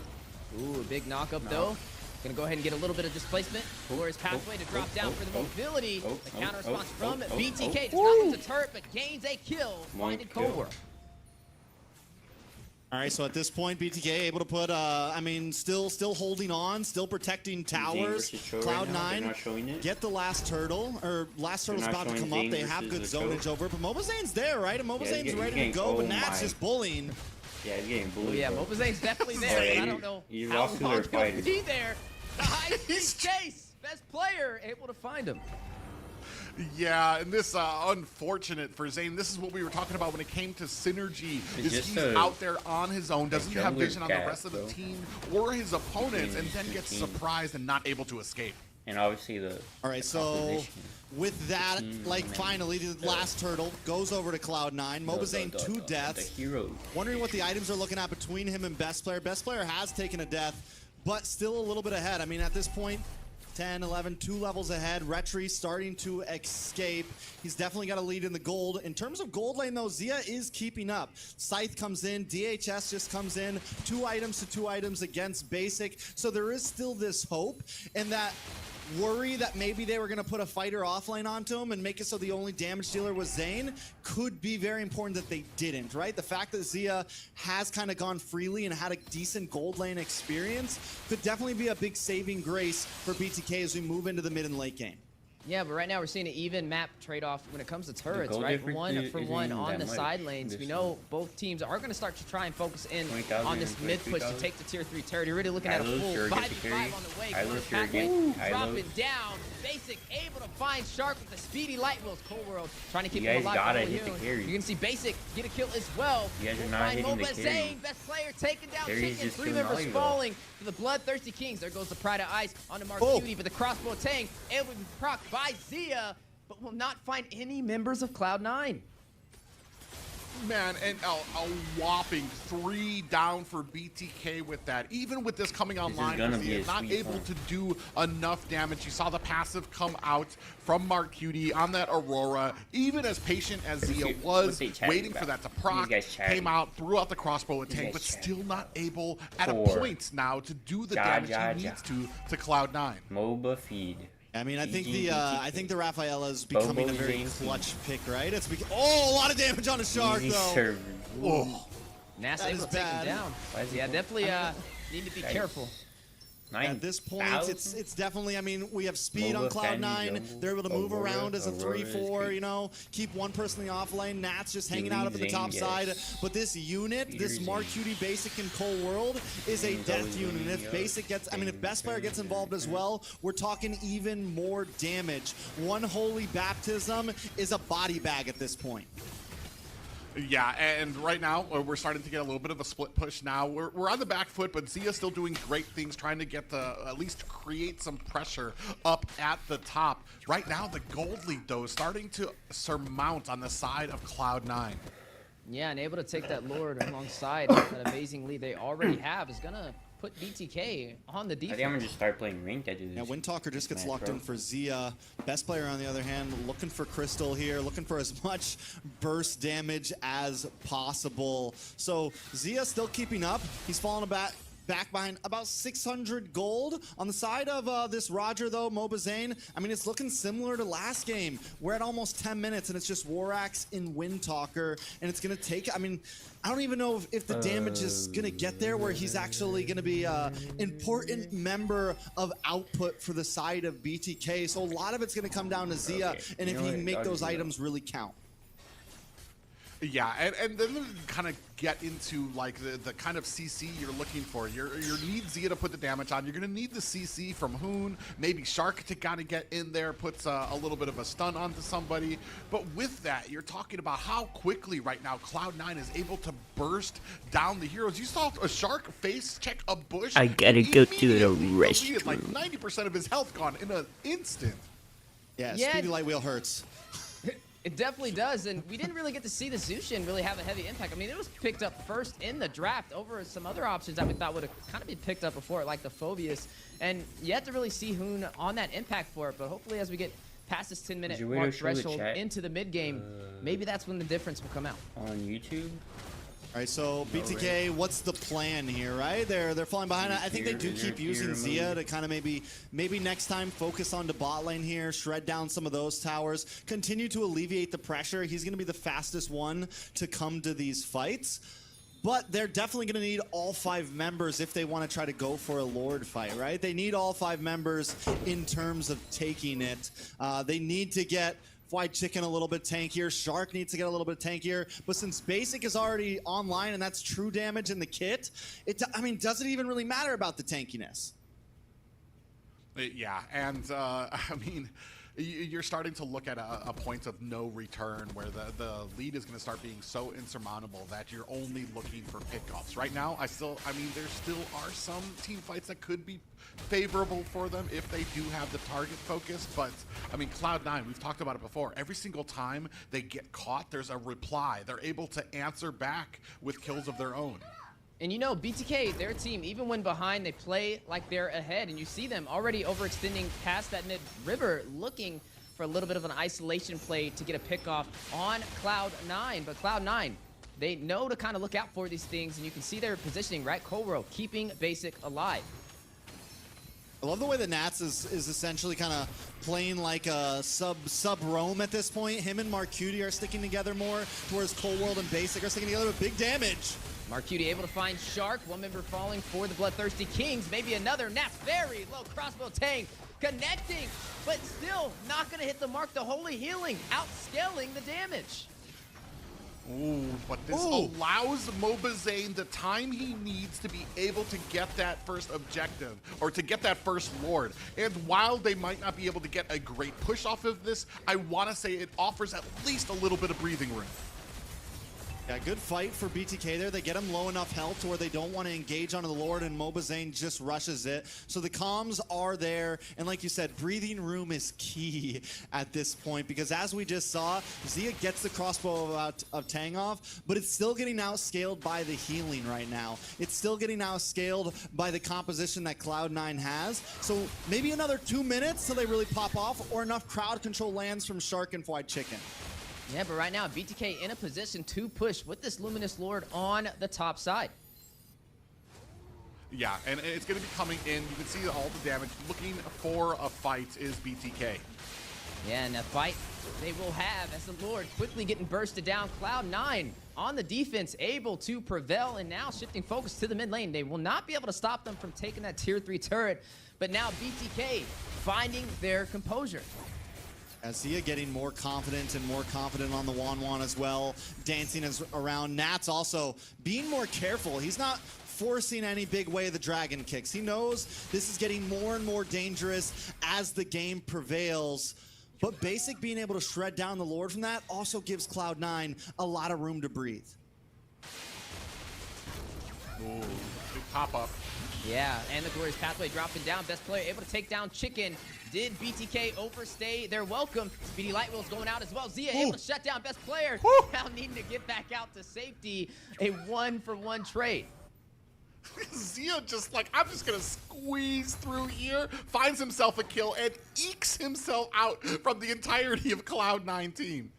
Ooh, a big knock up though. Gonna go ahead and get a little bit of displacement for his pathway to drop down for the mobility. The counter response from BTK. Does not lose a turret, but gains a kill. Finding Cold World. All right, so at this point, BTK able to put, I mean, still holding on, still protecting towers. Cloud9 get the last turtle, or last turtle's about to come up. They have good zonage over, but Mobizane's there, right? And Mobizane's ready to go, but Nat's just bullying. Yeah, he's getting bullied. Yeah, Mobizane's definitely there, but I don't know how long he'll be there. The high-speed chase, best player, able to find him. Yeah, and this unfortunate for Zane. This is what we were talking about when it came to synergy. He's out there on his own, doesn't have vision on the rest of the team or his opponents, and then gets surprised and not able to escape. And obviously the all right, so with that, like finally the last turtle goes over to Cloud9. Mobizane 2 deaths. Wondering what the items are looking at between him and Best Player. Best Player has taken a death, but still a little bit ahead. I mean, at this point, 10, 11, 2 levels ahead. Retri starting to escape. He's definitely got a lead in the gold. In terms of gold lane, though, Zia is keeping up. Scythe comes in. DHS just comes in. 2 items to 2 items against Basic. So there is still this hope, and that worry that maybe they were going to put a fighter offlane onto him and make it so the only damage dealer was Zane could be very important that they didn't, right? The fact that Zia has kind of gone freely and had a decent gold lane experience could definitely be a big saving grace for BTK as we move into the mid and late game. Yeah, but right now we're seeing an even map trade-off when it comes to turrets, right? 1 for 1 on the side lanes. We know both teams are going to start to try and focus in on this mid push to take the tier 3 turret. You're really looking at a full 5v5 on the way. Pathway dropping down. Basic able to find Shark with the speedy light wheels. Cold World trying to keep him alive. You can see Basic get a kill as well. You guys are not hitting the carry. Best player taking down Chicken. 3 members falling to the Bloodthirsty Kings. There goes the Pride of Ice onto Mark Cutie, but the crossbow Tang able to be procced by Zia, but will not find any members of Cloud9. Man, and a whopping 3 down for BTK with that. Even with this coming online, not able to do enough damage. You saw the passive come out from Mark Cutie on that Aurora. Even as patient as Zia was, waiting for that to proc, came out, threw out the crossbow tank, but still not able at a point now to do the damage he needs to Cloud9. MOBA feed. I mean, I think the Rafaela is becoming a very clutch pick, right? It's a lot of damage on a Shark, though. Oh, Nas able to take him down. Yeah, definitely need to be careful. At this point, it's definitely, I mean, we have speed on Cloud9. They're able to move around as a 3-4, you know, keep one person in the off lane. Nat's just hanging out up at the top side. But this unit, this Mark Cutie Basic and Cold World is a death unit. And if Basic gets, I mean, if Best Player gets involved as well, we're talking even more damage. One Holy Baptism is a body bag at this point. Yeah, and right now, we're starting to get a little bit of a split push now. We're on the back foot, but Zia's still doing great things, trying to get at least create some pressure up at the top. Right now, the gold lead, though, is starting to surmount on the side of Cloud9. Yeah, and able to take that Lord alongside that amazing lead they already have is going to put BTK on the defense. I think I'm going to just start playing ranked edges. Yeah, Windtalker just gets locked in for Zia. Best Player, on the other hand, looking for Crystal here, looking for as much burst damage as possible. So Zia still keeping up. He's falling back behind about 600 gold. On the side of this Roger, though, Mobazane, I mean, it's looking similar to last game. We're at almost 10 minutes, and it's just Warax in Windtalker, and it's going to take, I mean, I don't even know if the damage is going to get there where he's actually going to be an important member of output for the side of BTK. So a lot of it's going to come down to Zia, and if he can make those items really count. Yeah, and then kind of get into like the kind of CC you're looking for. You need Zia to put the damage on. You're going to need the CC from Hoon, maybe Shark to kind of get in there, puts a little bit of a stun onto somebody. But with that, you're talking about how quickly right now Cloud9 is able to burst down the heroes. You saw a Shark face check a bush. I gotta go to the restroom. Like 90% of his health gone in an instant. Yeah, Speedy Light Wheel hurts. It definitely does, and we didn't really get to see the Zushin really have a heavy impact. I mean, it was picked up first in the draft over some other options that we thought would have kind of been picked up before, like the Phobius. And yet to really see Hoon on that impact for it, but hopefully as we get past this 10-minute mark threshold into the mid-game, maybe that's when the difference will come out. On YouTube? All right, so BTK, what's the plan here, right? They're falling behind. I think they do keep using Zia to kind of maybe next time focus on the bot lane here, shred down some of those towers, continue to alleviate the pressure. He's going to be the fastest one to come to these fights. But they're definitely going to need all 5 members if they want to try to go for a Lord fight, right? They need all 5 members in terms of taking it. They need to get Fried Chicken a little bit tankier. Shark needs to get a little bit tankier. But since Basic is already online and that's true damage in the kit, I mean, does it even really matter about the tankiness? Yeah, and I mean, you're starting to look at a point of no return where the lead is going to start being so insurmountable that you're only looking for pickups. Right now, I mean, there still are some team fights that could be favorable for them if they do have the target focus, but I mean, Cloud9, we've talked about it before. Every single time they get caught, there's a reply. They're able to answer back with kills of their own. And you know, BTK, their team, even when behind, they play like they're ahead. And you see them already overextending past that mid-river, looking for a little bit of an isolation play to get a pick-off on Cloud9. But Cloud9, they know to kind of look out for these things. And you can see their positioning, right? Cobro keeping Basic alive. I love the way the Nats is essentially kind of playing like a sub-roam at this point. Him and Marcuti are sticking together more, whereas Cold World and Basic are sticking together with big damage. Marcuti able to find Shark, one member falling for the Bloodthirsty Kings. Maybe another. Nats very low crossbow tank, connecting, but still not going to hit the mark. The Holy Healing outscaling the damage. Ooh, but this allows Mobazane the time he needs to be able to get that first objective, or to get that first Lord. And while they might not be able to get a great push off of this, I want to say it offers at least a little bit of breathing room. Yeah, good fight for BTK there. They get him low enough health to where they don't want to engage onto the Lord, and Mobazane just rushes it. So the comms are there, and like you said, breathing room is key at this point, because as we just saw, Zia gets the crossbow of Tang off, but it's still getting outscaled by the healing right now. It's still getting outscaled by the composition that Cloud9 has. So maybe another 2 minutes till they really pop off, or enough crowd control lands from Shark and Fried Chicken. Yeah, but right now, BTK in a position to push with this Luminous Lord on the top side. Yeah, and it's going to be coming in. You can see all the damage. Looking for a fight is BTK. Yeah, and a fight they will have as the Lord quickly getting bursted down. Cloud9 on the defense, able to prevail, and now shifting focus to the mid lane. They will not be able to stop them from taking that tier 3 turret, but now BTK finding their composure. Zia getting more confident and more confident on the Wan as well, dancing around. Nats also being more careful. He's not forcing any big way of the dragon kicks. He knows this is getting more and more dangerous as the game prevails. But Basic being able to shred down the Lord from that also gives Cloud9 a lot of room to breathe. Ooh, big pop-up. Yeah, and the Glorious Pathway dropping down. Best player able to take down Chicken. Did BTK overstay their welcome? Speedy Lightwheel's going out as well. Zia able to shut down Best player. Now needing to get back out to safety. A 1-for-1 trade. Zia just like, I'm just going to squeeze through here, finds himself a kill, and ekes himself out from the entirety of Cloud9 team.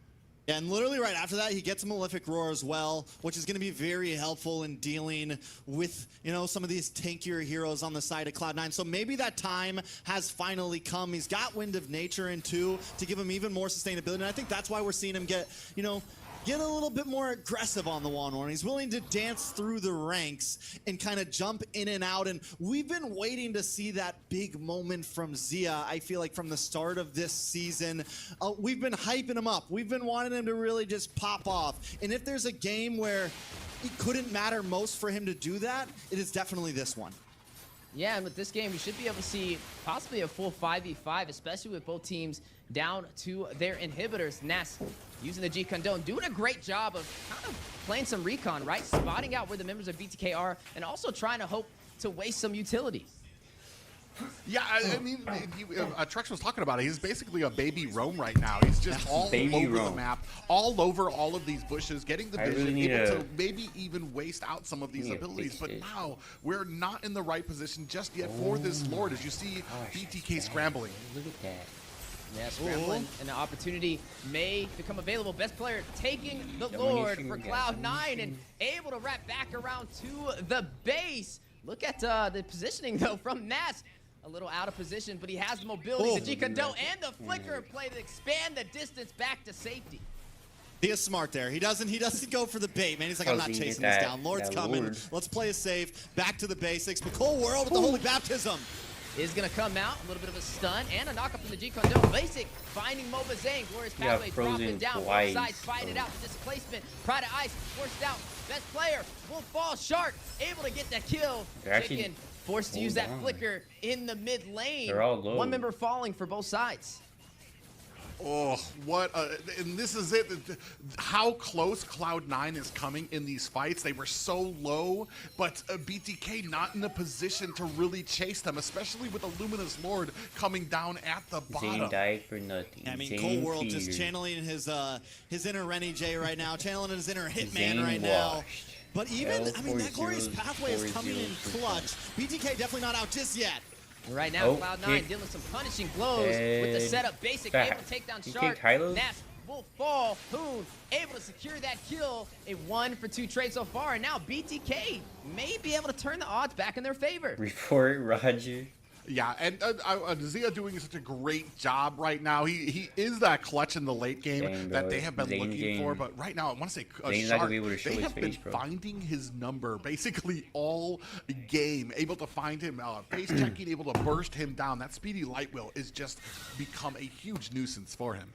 And literally right after that, he gets a Malefic Roar as well, which is going to be very helpful in dealing with, you know, some of these tankier heroes on the side of Cloud9. So maybe that time has finally come. He's got Wind of Nature in too to give him even more sustainability. And I think that's why we're seeing him get, you know, get a little bit more aggressive on the 1-1. He's willing to dance through the ranks and kind of jump in and out. And we've been waiting to see that big moment from Zia, I feel like, from the start of this season. We've been hyping him up. We've been wanting him to really just pop off. And if there's a game where it couldn't matter most for him to do that, it is definitely this one. Yeah, and with this game, we should be able to see possibly a full 5v5, especially with both teams down to their inhibitors. Ness using the G Condone, doing a great job of kind of playing some recon, right? Spotting out where the members of BTK are, and also trying to hope to waste some utility. Yeah, I mean, Trex was talking about it. He's basically a baby Roam right now. He's just all over the map, all over all of these bushes, getting the vision, able to maybe even waste out some of these abilities. But now, we're not in the right position just yet for this Lord, as you see BTK scrambling. Look at that. Yeah, scrambling, and the opportunity may become available. Best player taking the Lord for Cloud9 and able to wrap back around to the base. Look at the positioning, though, from Nats. A little out of position, but he has the mobility, the G-Condone, and the flicker in play to expand the distance back to safety. He is smart there. He doesn't go for the bait, man. He's like, I'm not chasing this down. Lord's coming. Lord. Let's play it safe. Back to the basics. McCole World with the Holy Baptism. Is going to come out. A little bit of a stun and a knock up from the G-Condone. Basic finding Mobazane. Glorious Pathway dropping down. Both sides fight it out. Displacement. Pride of Ice forced out. Best player will fall. Shark able to get that kill. Chicken forced to use that flicker in the mid lane. They're all low. One member falling for both sides. Oh, what and this is it. How close Cloud9 is coming in these fights. They were so low, but BTK not in a position to really chase them, especially with the Luminous Lord coming down at the bottom. Zane died for nothing. I mean, Cole World just channeling his inner Rennie J right now, channeling his inner Hitman right now. But even, I mean, that Glorious Pathway is coming in clutch. BTK definitely not out just yet. Right now, Cloud9 dealing some punishing blows with the setup. Basic able to take down Shark. Nash will fall. Hoon able to secure that kill. A 1-for-2 trade so far. And now BTK may be able to turn the odds back in their favor. Report Roger. Yeah, and Zia doing such a great job right now. He is that clutch in the late game that they have been looking for. But right now, I want to say Shark, they have been finding his number basically all game. Able to find him, pace checking, able to burst him down. That speedy light wheel is just become a huge nuisance for him.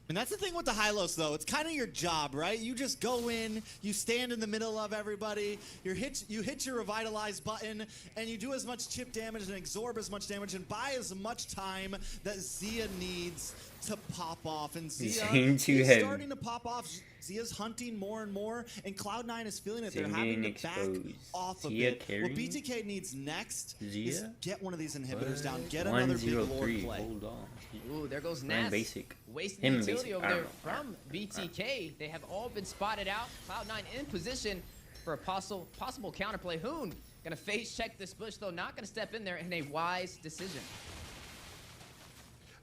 And that's the thing with the Hylos, though. It's kind of your job, right? You just go in, you stand in the middle of everybody, you hit your Revitalize button, and you do as much chip damage and absorb as much damage and buy as much time that Zia needs to pop off. And Zia is starting to pop off. Zia's hunting more and more, and Cloud9 is feeling it. They're having to back off a bit. What BTK needs next is get one of these inhibitors down, get another big Lord play. Hold on. Ooh, there goes Nas. Wasting utility over there from BTK. They have all been spotted out. Cloud9 in position for a possible counterplay. Hoon gonna face check this bush, though, not gonna step in there in a wise decision.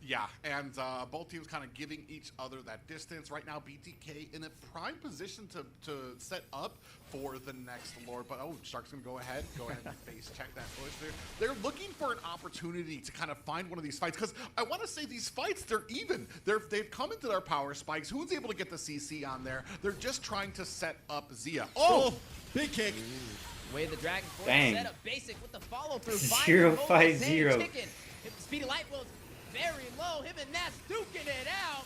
Yeah, and both teams kind of giving each other that distance. Right now, BTK in a prime position to set up for the next Lord. But, Shark's going to go ahead and face check that push there. They're looking for an opportunity to kind of find one of these fights. Because I want to say these fights, they're even. They've come into their power spikes. Who's able to get the CC on there? They're just trying to set up Zia. Oh, big kick. Way the Dragon Force set up. Basic with the follow-through. 0-5-0. Hit the speedy light wheels. Very low, him and Nats duking it out.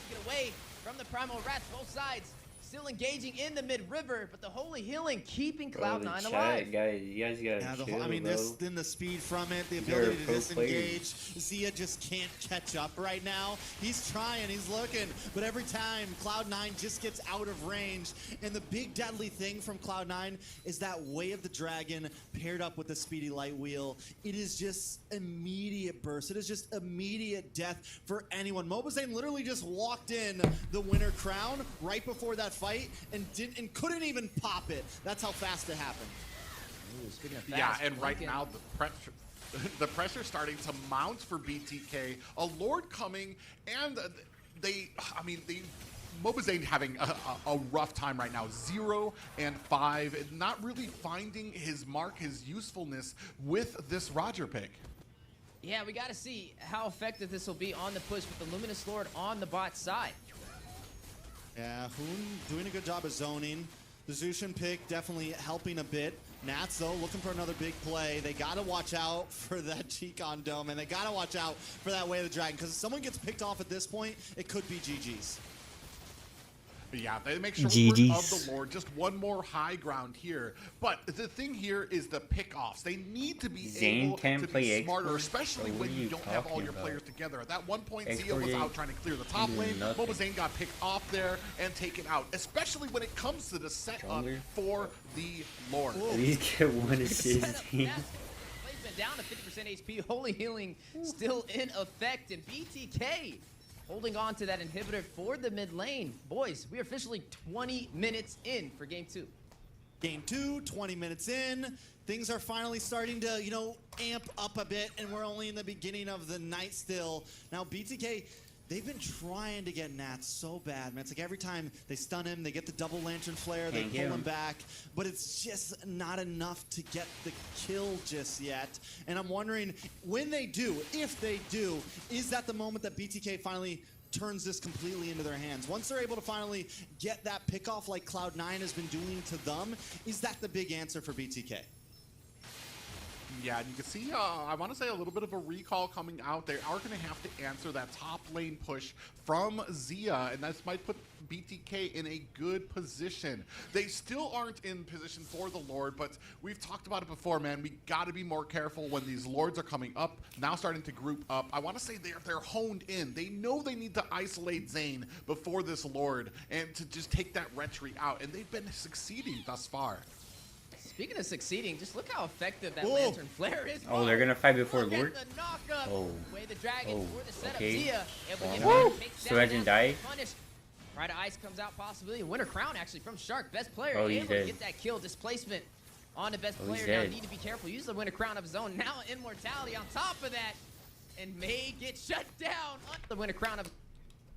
Get away from the Primal Rats, both sides still engaging in the mid-river, but the Holy Healing keeping Cloud9 alive. Guys, you guys gotta chill, I mean, then the speed from it, the ability to disengage. Zia just can't catch up right now. He's trying, he's looking, but every time Cloud9 just gets out of range. And the big deadly thing from Cloud9 is that Way of the Dragon paired up with the speedy light wheel. It is just immediate burst. It is just immediate death for anyone. Mobazane literally just walked in the winner crown right before that fight and couldn't even pop it. That's how fast it happened. Ooh, fast, yeah, and right now the pressure starting to mount for BTK. A Lord coming, and they Mobazane having a rough time right now. 0 and 5, and not really finding his mark, his usefulness with this Roger pick. Yeah, we got to see how effective this will be on the push with the Luminous Lord on the bot side. Yeah, Hoon doing a good job of zoning. The Zushin pick definitely helping a bit. Nats, though, looking for another big play. They got to watch out for that Chikon Dome, and they got to watch out for that Way of the Dragon, because if someone gets picked off at this point, it could be GG's. Yeah, they make sure we're of the Lord. Just one more high ground here. But the thing here is the pickoffs. They need to be able to be smarter, especially when you don't have all your players together. At that one point, Zia was out trying to clear the top lane. Mobazane got picked off there and taken out, especially when it comes to the setup for the Lord. At least get one assist. Down to 50% HP, Holy Healing still in effect, and BTK holding on to that inhibitor for the mid lane. Boys, we are officially 20 minutes in for game 2. Game 2, 20 minutes in. Things are finally starting to, you know, amp up a bit, and we're only in the beginning of the night still. Now, BTK, they've been trying to get Nats so bad, man. It's like every time they stun him, they get the double lantern flare, they pull him back, but it's just not enough to get the kill just yet. And I'm wondering, when they do, if they do, is that the moment that BTK finally turns this completely into their hands? Once they're able to finally get that pickoff like Cloud9 has been doing to them, is that the big answer for BTK? Yeah, and you can see, I want to say a little bit of a recall coming out. They are going to have to answer that top lane push from Zia, and this might put BTK in a good position. They still aren't in position for the Lord, but we've talked about it before, man. We got to be more careful when these Lords are coming up, now starting to group up. I want to say they're honed in. They know they need to isolate Zane before this Lord and to just take that retreat out, and they've been succeeding thus far. Speaking of succeeding, just look how effective that lantern flare is. Oh, they're gonna fight before Lord. Way the dragon for the setup. Zia so imagine die. Right, Ice comes out, possibility. Winter Crown actually from Shark, best player, able to get that kill. Displacement on the best player. Now need to be careful. Use the Winter Crown of his own. Now immortality on top of that, and may get shut down. The Winter Crown of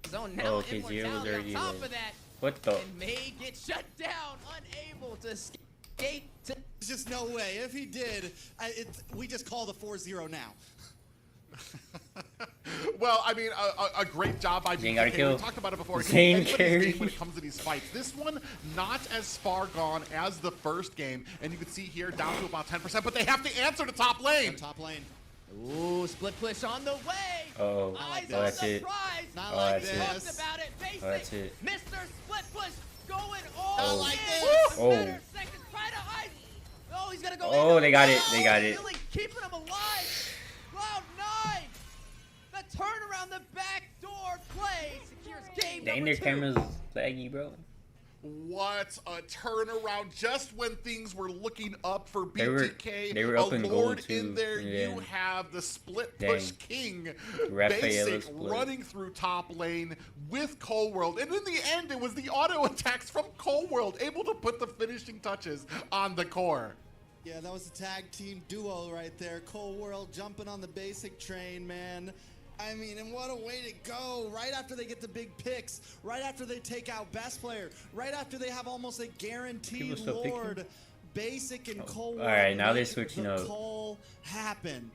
his own. Now immortality on top of that. What the? And may get shut down, unable to escape. There's just no way. If he did, we just call the 4-0 now. Well, I mean, a great job by BTK. We talked about it before. Zane carry. When it comes to these fights, this one not as far gone as the first game, and you can see here down to about 10%. But they have to answer to top lane. Top lane. Ooh, split push on the way. Oh, Eyes oh, that's it. Not like this. Talked about it. Basic. Oh, that's it. Mr. Split push going all Not like this. Oh. Second, try to Ice. Oh, he's gonna go. Oh, they got it. They got it. Really keeping him alive. Cloud9. The turnaround, the backdoor play secures game Dang, number their 2. camera's laggy, bro. What a turnaround! Just when things were looking up for BTK, they were up a in Lord gold too. in there. Yeah. You have the split push king, Raphael Basic split. running through top lane with Cold World, and in the end, it was the auto attacks from Cold World able to put the finishing touches on the core. Yeah, that was a tag team duo right there. Cold World jumping on the Basic train, man. I mean, and what a way to go. Right after they get the big picks, right after they take out best player, right after they have almost a guaranteed Lord, Basic and Cold World. All right, now they're switching up. Call happened.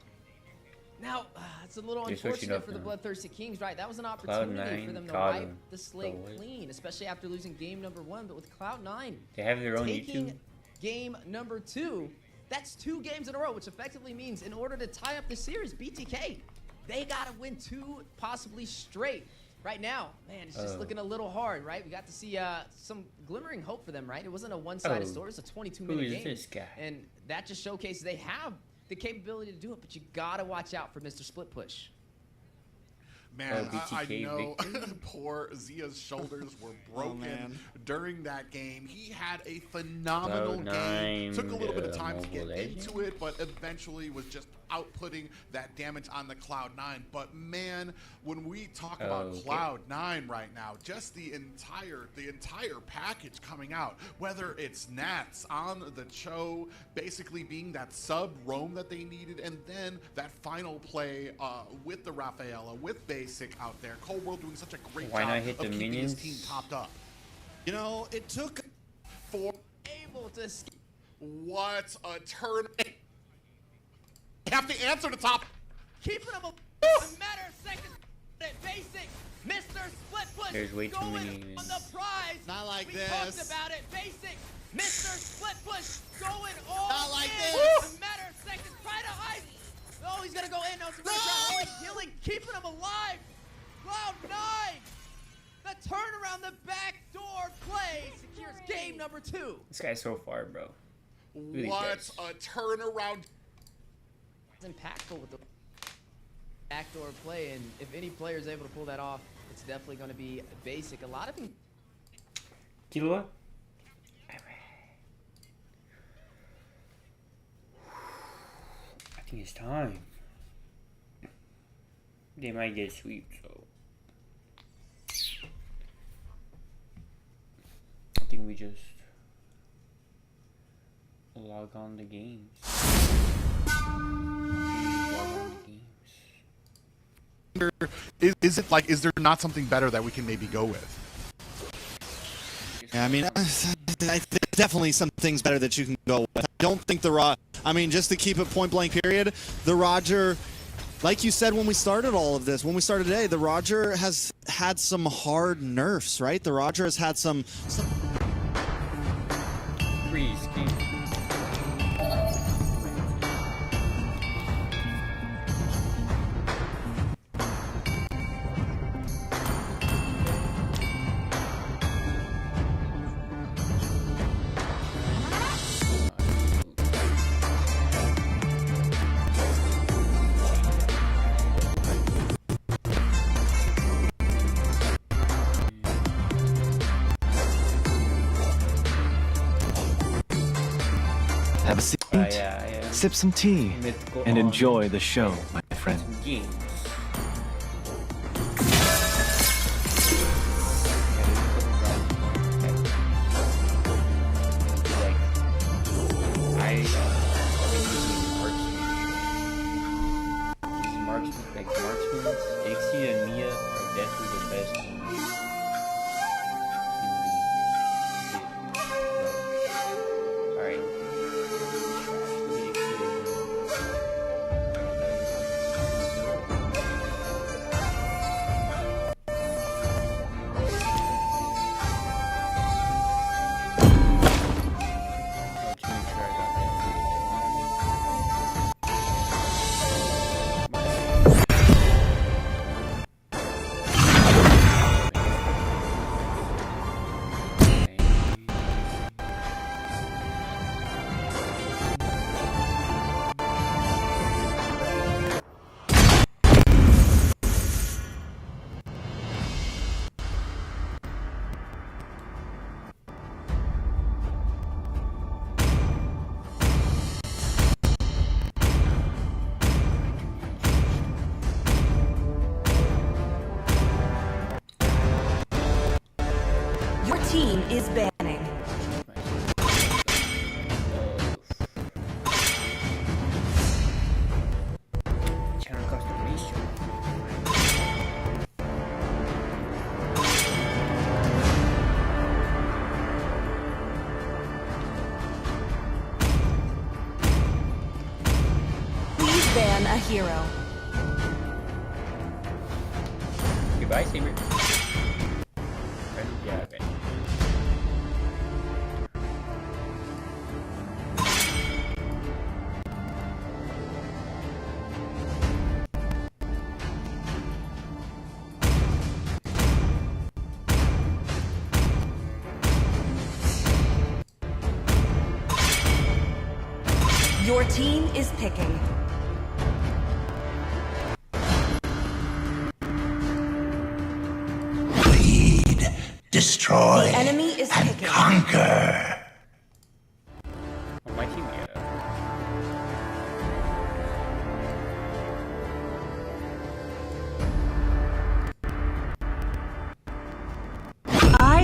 Now, it's a little unfortunate for the Bloodthirsty Kings, right? That was an opportunity for them to wipe the slate clean, especially after losing game number 1. But with Cloud9 they have their own taking YouTube. Game number 2, that's 2 games in a row, which effectively means in order to tie up the series, BTK, they got to win 2, possibly straight. Right now, man, it's just looking a little hard, right? We got to see some glimmering hope for them, right? It wasn't a one-sided story. It's a 22-minute game. This guy? And that just showcases they have the capability to do it, but you got to watch out for Mr. Split Push. Man, I know poor Zia's shoulders were broken during that game. He had a phenomenal game. Took a little bit of time to get into it, but eventually was just outputting that damage on the Cloud9. But man, when we talk about Cloud9 right now, just the entire package coming out, whether it's Nats on the Cho, basically being that sub roam that they needed, and then that final play with the Rafaela, with Basic out there. Cold World doing such a great job of keeping his team topped up. You know, it took for able to. What a turn! You have to answer the top. Keeping him a matter of seconds. Basic, Mr. Split Push. There's way too many. On the prize. Not like we this. Talked about it. Basic, Mr. Split Push going all Not like in. this. A matter of seconds. Try to hide. Oh, he's gonna go in. No, it's gonna try killing, keeping him alive. Cloud9. The turnaround, the backdoor play secures game number 2. This guy's so far, bro. Really what a turnaround! It's impactful with the backdoor play, and if any player is able to pull that off, it's definitely going to be Basic. A lot of them. Killua? I think it's time. They might get sweep, so I think we just log on the games. Is it like, is there not something better that we can maybe go with? Yeah, I mean, there's definitely some things better that you can go with. I don't think I mean, just to keep it point blank period, the Roger, like you said when we started all of this, when we started today, the Roger has had some hard nerfs, right? The Roger has had some Freeze, Have a seat, sip some tea, and enjoy the show, my friend. Marksman, Dixie, and Mia are definitely the best ones. Alright. Team is banning. Please ban a hero. Goodbye, Saber. Yeah, okay. Your team is picking. Lead, destroy, The enemy is and picking. conquer. Oh, my team,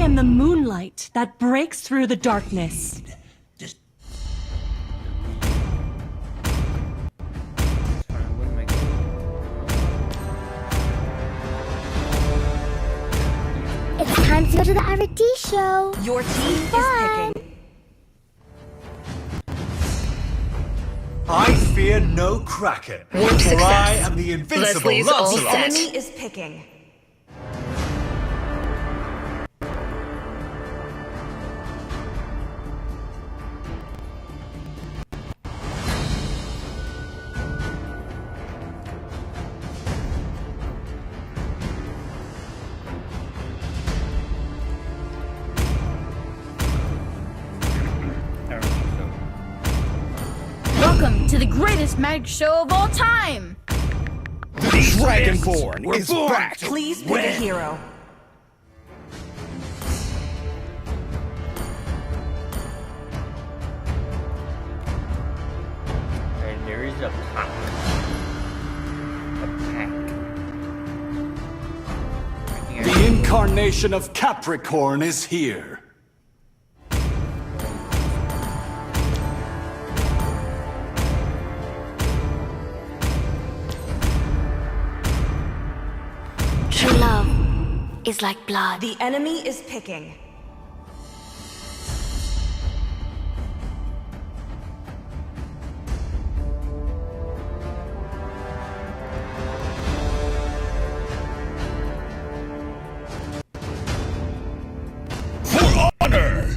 am the moonlight that breaks through the darkness. It's time to go to the R&D show. Your team is picking. I fear no kraken, for I am the invincible Lancelot. The enemy is picking. Welcome to the greatest magic show of all time! Dragonborn is back! Please pick a hero. And there is a pack. The incarnation of Capricorn is here. True love is like blood. The enemy is picking. For honor!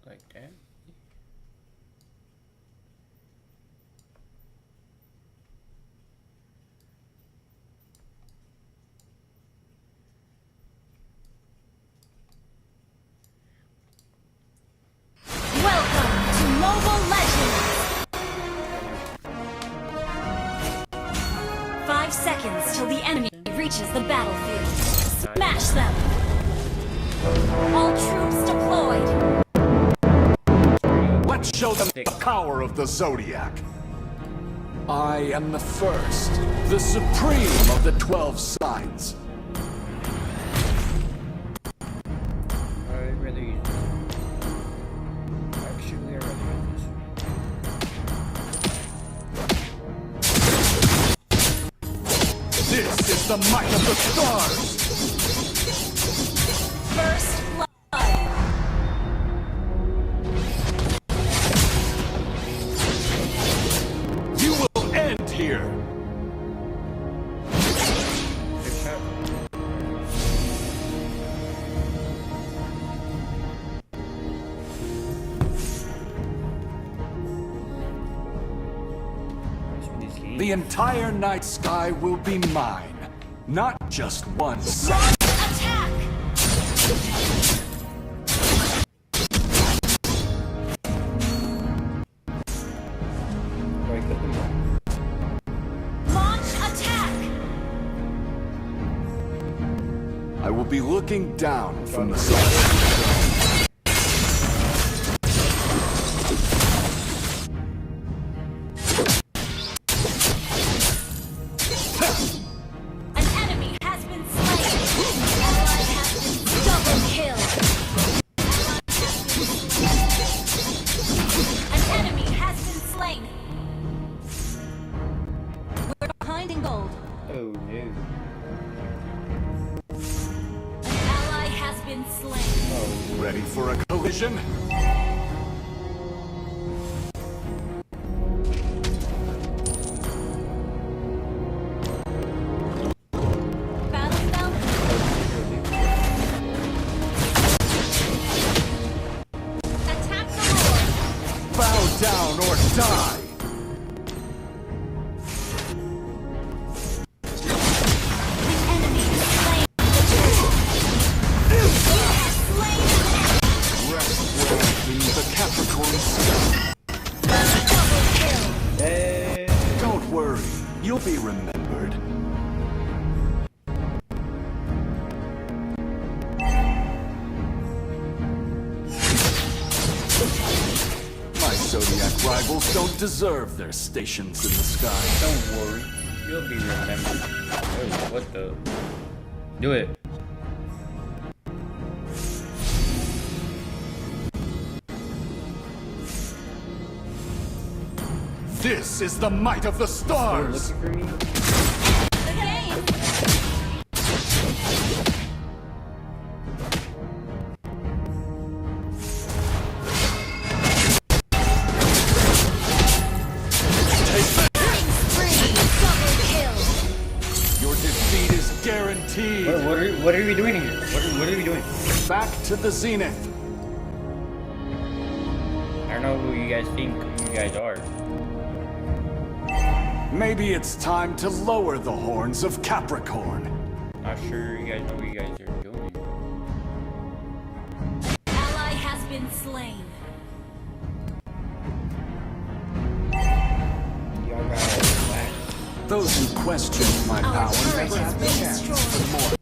Like that. Welcome to Mobile Legends! 5 seconds till the enemy reaches the battlefield. Smash them! All troops deployed! Let's show them the power of the Zodiac. I am the first, the supreme of the 12 signs. I'd rather use this. Actually, I'd rather use this. This is the might of the stars. First blood! You will end here. Good shot. The entire night sky will be mine, not just one side. Attack! Right, cut them off. Launch attack! I will be looking down from the side. An enemy has been slain! Ally has been double kill! An enemy has been slain! We're behind in gold. Oh no. An ally has been slain. Ready for a collision? Battle down or die! The Capricorn sky. Hey. Don't worry, you'll be remembered. My Zodiac rivals don't deserve their stations in the sky. Don't worry, you'll be remembered. Oh, what the? Do it. This is the might of the stars! Looking for me? Your defeat is guaranteed! What are we doing here? What are we doing? Back to the zenith! I don't know who you guys think you guys are. Maybe it's time to lower the horns of Capricorn. Not sure you guys know what you guys are doing. Ally has been slain. Y'all got relax. Those who question my Our power turret never has have the been chance destroyed. for more.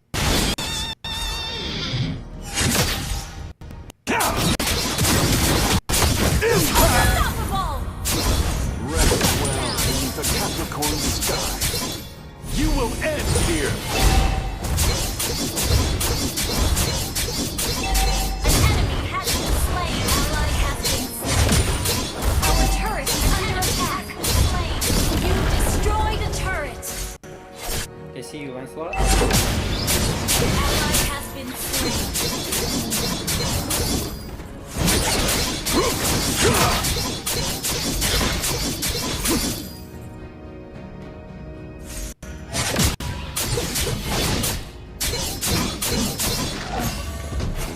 Unstoppable! Rest well beneath the Capricorn sky. You will end here. An enemy has been slain. Ally has been slain. Our turret is under attack. Slain. You destroyed a turret. They see you, Lancelot? Ally has been slain.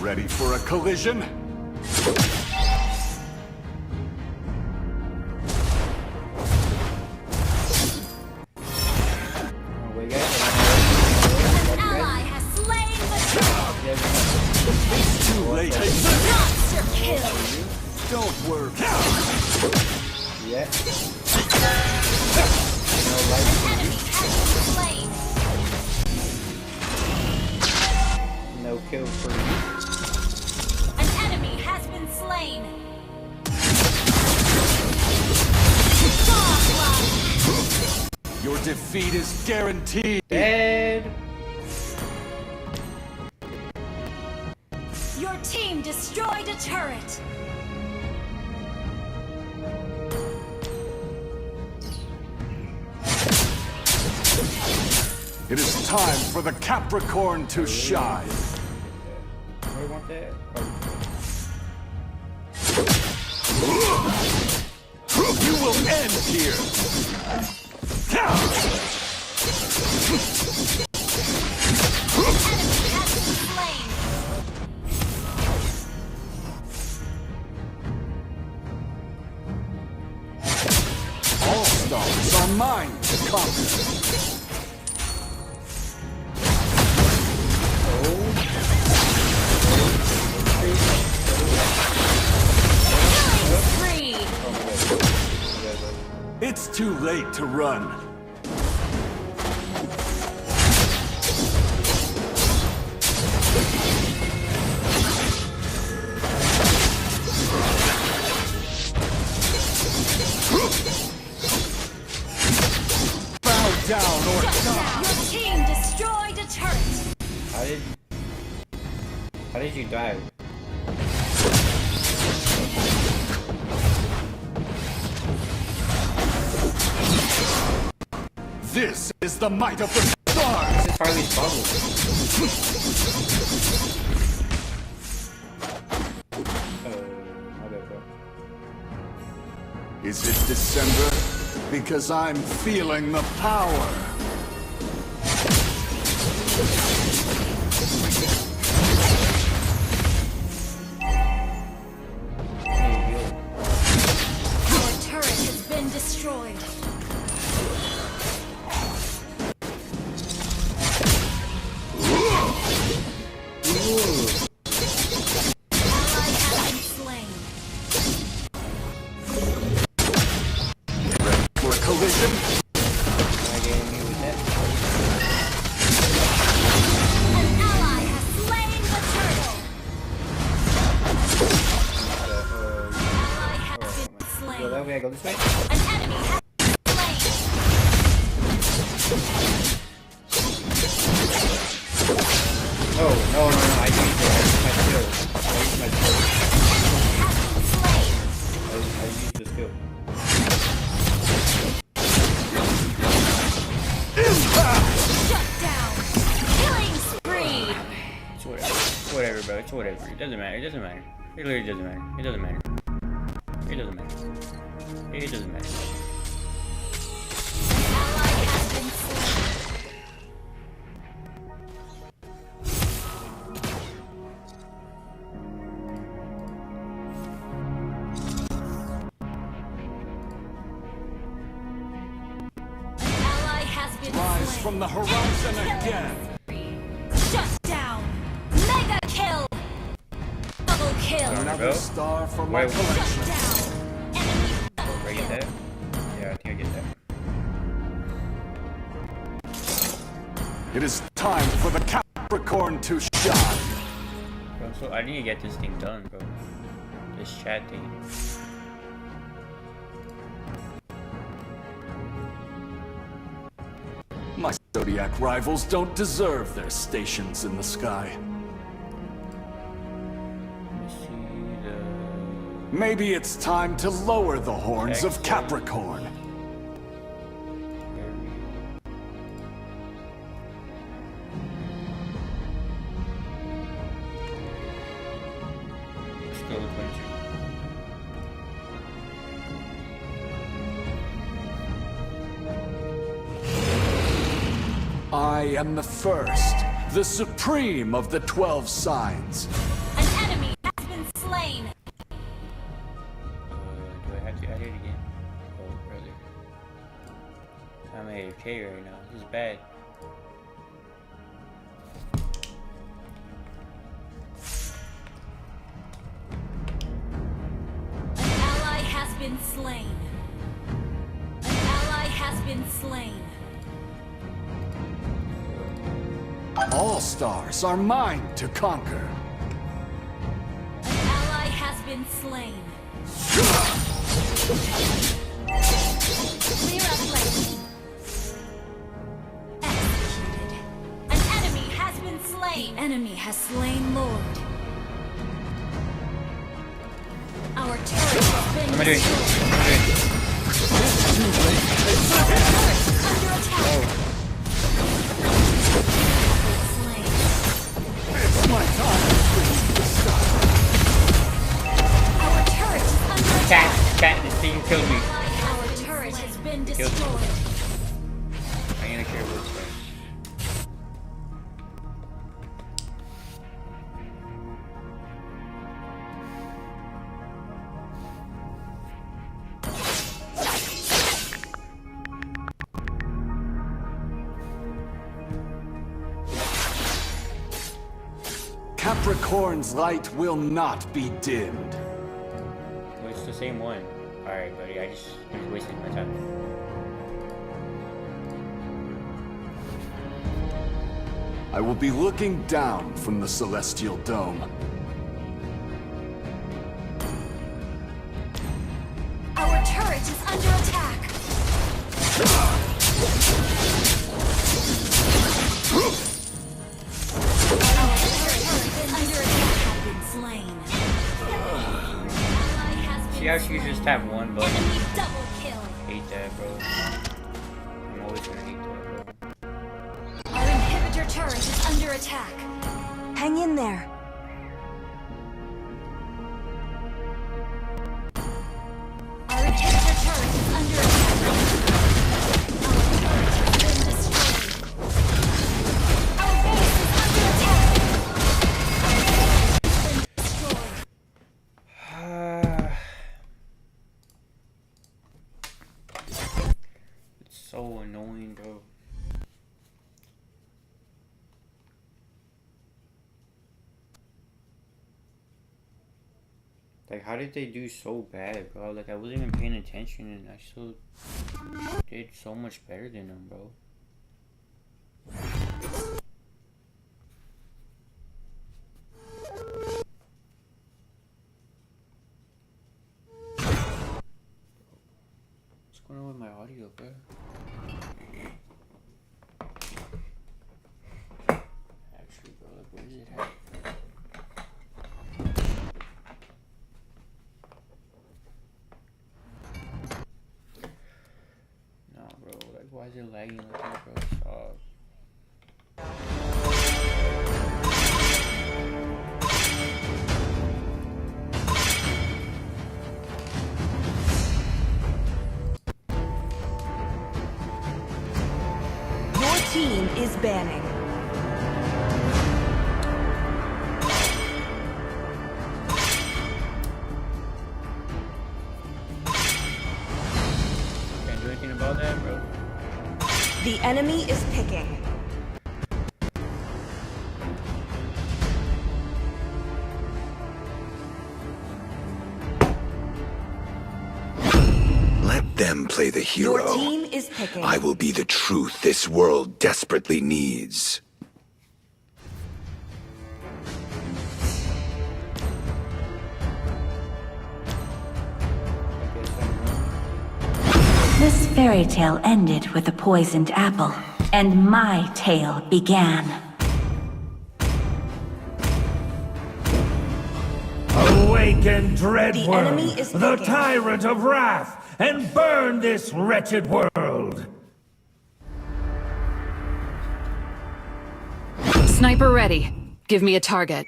Ready for a collision? Oh, wait, guys. An ally has slain the turret. It's too late. Monster kill. Don't worry. Yeah. An enemy has been slain. No kill for you. An enemy has been slain. Godlike. Your defeat is guaranteed. Dead. Your team destroyed a turret. It is time for the Capricorn to shine. I want that. You will end here. Enemy has been slain. All stars are mine to conquer. Free. It's too late to run. Bow down or die. Your team destroyed a turret. How did you die? This is the might of the stars. This is Harley's problem. My bad, bro. Is it December? Because I'm feeling the power. destroyed. Go this way. An enemy has Oh, no, I used my skill. I used the skill. shut down. Killing spree. It's whatever, bro. It's whatever. It doesn't matter. It doesn't matter. It literally doesn't matter. It doesn't matter. It doesn't matter. It doesn't matter. Ally has been slain. An ally has been Rise slain. from the horizon again. Shut down. Mega kill. Double kill. Another star for my collection. Shut down. Enemy Did I get that? Yeah, I think I get that. It is time for the Capricorn to shine. Bro, so I need to get this thing done, bro. This chat thing. My Zodiac rivals don't deserve their stations in the sky. Let me see the... Maybe it's time to lower the horns of Capricorn. Let's go with 22. I am the first, the supreme of the 12 signs. An enemy has been slain. Do I have to add it again? Oh, brother. I'm AFK right now. This is bad. An ally has been slain. An ally has been slain. All stars are mine to conquer. An ally has been slain. Clear up lane. Executed. An enemy has been slain. The enemy has slain Lord. Our turret has been What am I doing? destroyed. Our turret is under attack. Slain. It's my time to stop. Our turret is under attack. Cat, this thing killed me. Our turret has been destroyed. I'm gonna share what's first. Capricorn's light will not be dimmed. Well, it's the same one. Alright, buddy, I just wasted my time. I will be looking down from the celestial dome. Our turret is under attack. See how she just tapped one button? Enemy double kill. Hate that, bro. I'm always gonna hate that, bro. Our inhibitor turret is under attack. Hang in there. Our inhibitor turret is under attack. Our turret has been destroyed. Our base is under attack. Our base has been destroyed. Like, how did they do so bad, bro? Like, I wasn't even paying attention, and I still did so much better than them, bro. What's going on with my audio, bro? Actually, bro, like, where is it at? Why is it lagging like that, bro? Stop. Your team is banning. Can't do anything about that, bro. The enemy is picking. Let them play the hero. Your team is picking. I will be the truth this world desperately needs. This fairy tale ended with a poisoned apple, and my tale began. Awaken, Dreadworm, The enemy is the picking. tyrant of wrath, and burn this wretched world! Sniper ready. Give me a target.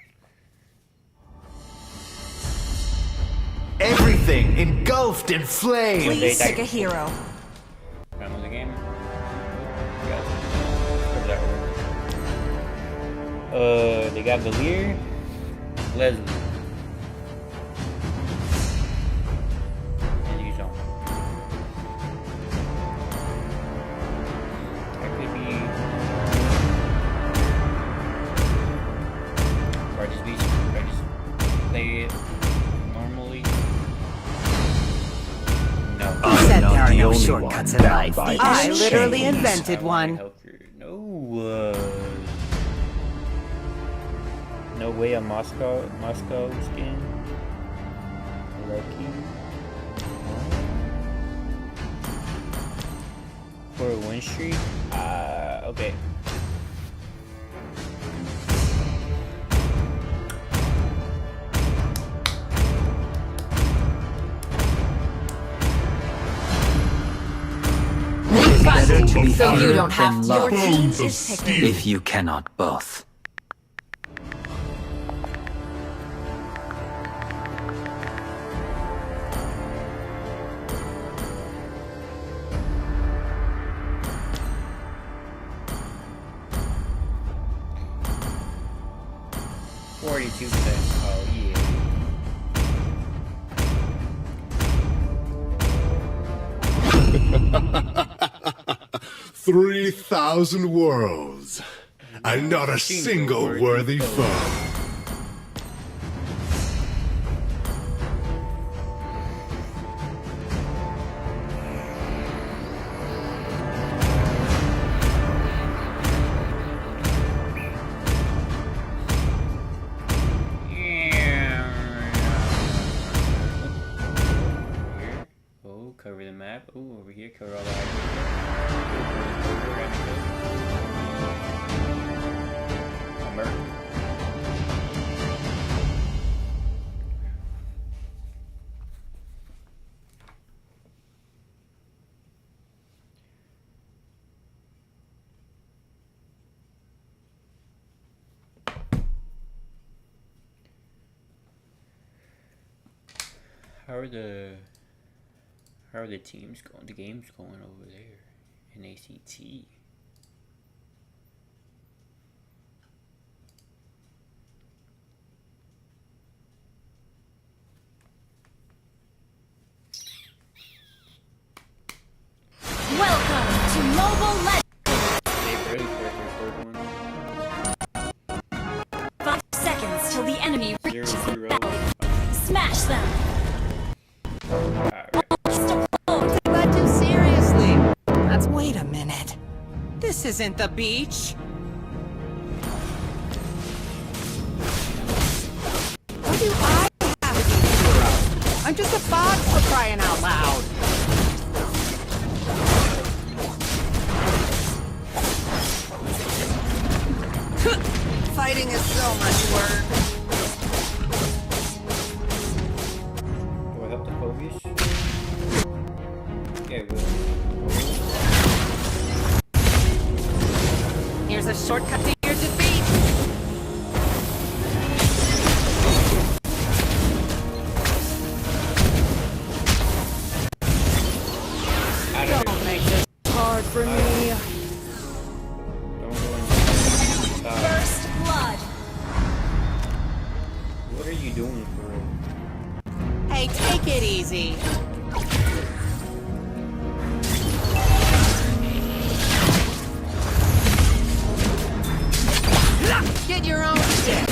Everything engulfed in flame. Please pick a hero. Down the game. They got Valir, Leslie, and Yuzon. That could be, or I just play it normally. No. I'm not the only shortcuts in life. I literally invented one. No. No way a Moscow skin. Lucky. For a win streak? Okay. Better to be So you feared don't have than to. Your loved, team is picking. if you cannot both. $42. Oh yeah. 3,000 worlds, and not a single worthy foe. Oh, cover the map. Oh, over here, cover all the How are the teams going? The game's going over there in ACT. Welcome to Mobile Legends! 5 seconds till the enemy reaches the belly. Smash them! This isn't the beach. What do I have against hero? I'm just a bot for crying out loud. Fighting is so much work. Do I help the Kogies? Yeah, I will. Here's a shortcut to your defeat. Don't make this hard for me. First blood. What are you doing for real? Hey, take it easy. Get your own shit.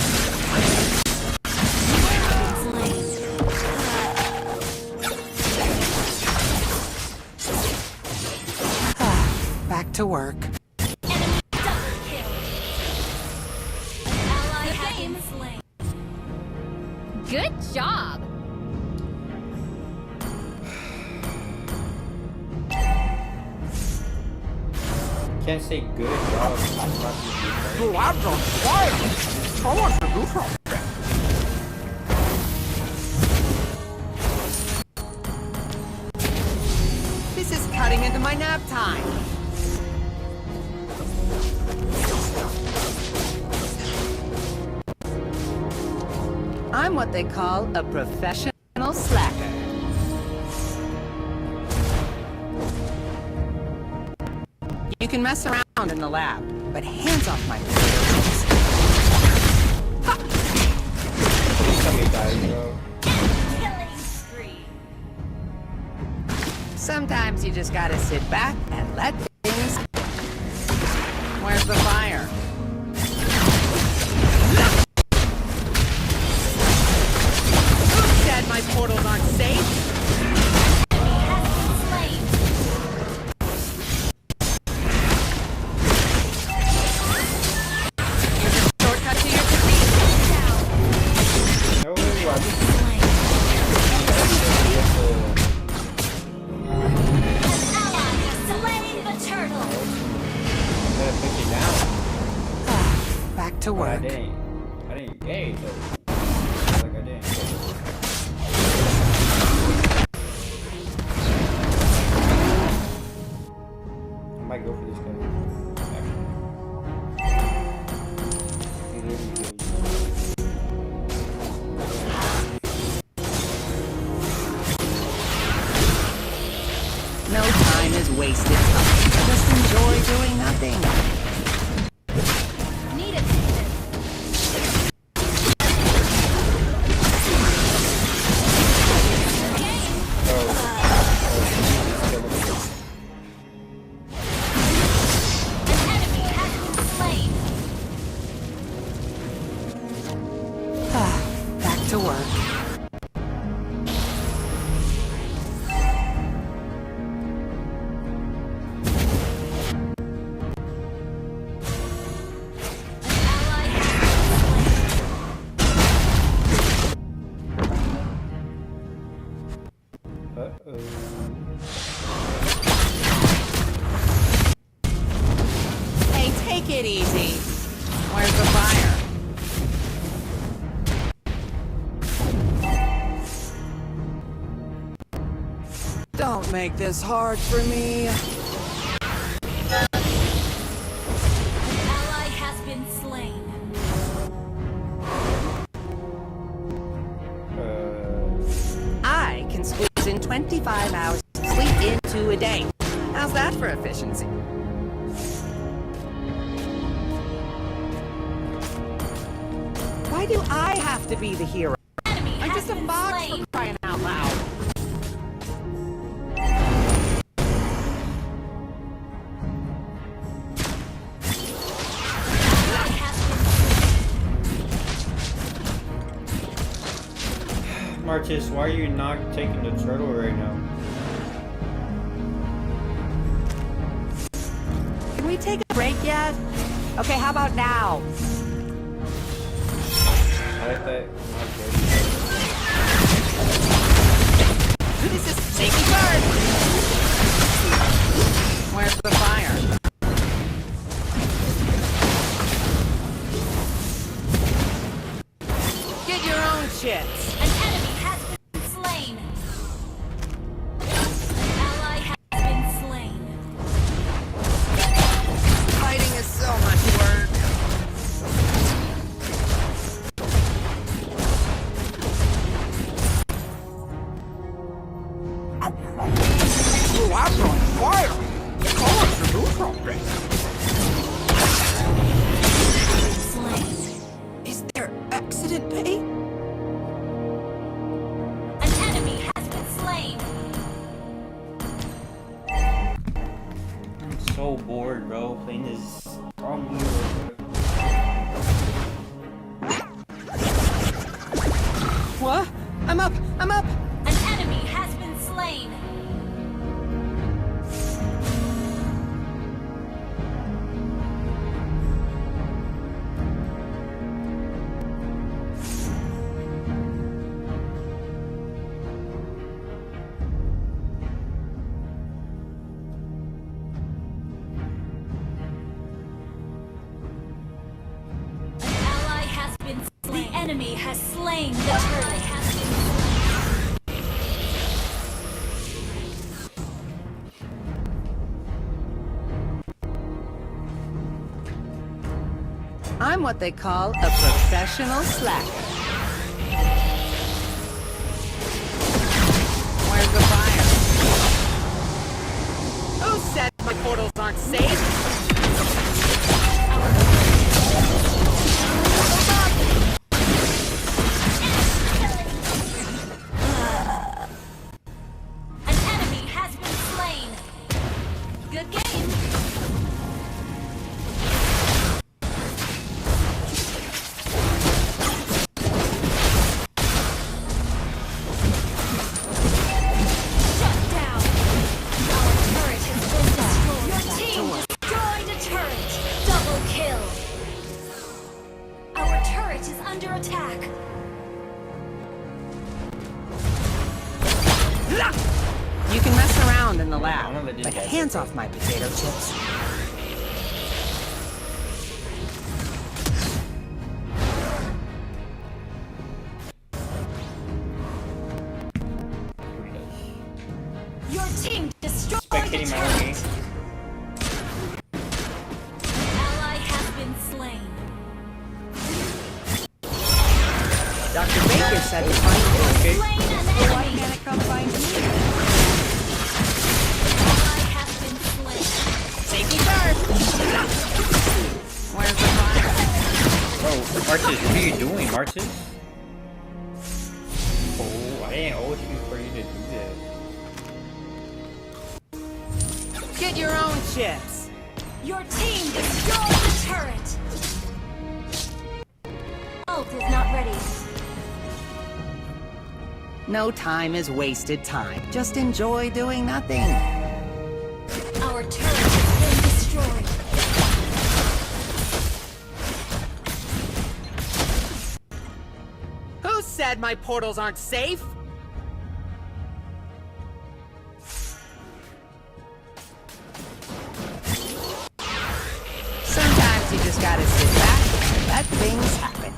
Back to work. Good job. Can't say good job. The lab's on fire. I want to do something. This is cutting into my nap time. I'm what they call a professional slacker. You can mess around in the lab, but hands off my materials. Killing spree. Sometimes you just gotta sit back and let things... Where's the fire? Who said my portals aren't safe? To work. I didn't get it though. Like I didn't. I might go for this guy. No time is wasted. Just enjoy doing nothing. To work. Hey, take it easy. Where's the fire? Don't make this hard for me. An ally has been slain. I can squeeze in 25 hours of sleep into a day. How's that for efficiency? Why do I have to be the hero? I'm just a fox for crying out loud. Martis, why are you not taking the turtle right now? Can we we take a break yet? Okay, how about now? This is safety guard. Where's the fire? Get your own chips. An enemy has been slain. An ally has been slain. Fighting is so much work. Oh, I'm on fire! Call us the neutral base. Slain. Is there accident pay? An enemy has been slain. I'm so bored, bro, playing this wrong What? I'm up! I'm up! An enemy has been slain. An ally has been slain. The enemy has slain the turret. I'm what they call a professional slacker. Where's the fire? Who said my portals aren't safe? An enemy has been slain. Good game. Shut down. Our turret has been destroyed. Your team destroyed a turret. Double kill. Our turret is under attack. You can mess around in the lab, but hands off my potato chips. Your team destroyed the Spectating my own turret. game. An ally has been slain. Dr. Baker said to find you. Slain an Why enemy. can't it come find me? An ally has been slain. Safety first! Where's the fire? Bro, Martis, what are you doing, Martis? Oh, I didn't ult you for you to do that. Get your own chips. Your team destroyed the turret. Ult is not ready. No time is wasted time. Just enjoy doing nothing. Our turret has been destroyed. Who said my portals aren't safe? Sometimes you just gotta sit back and let things happen.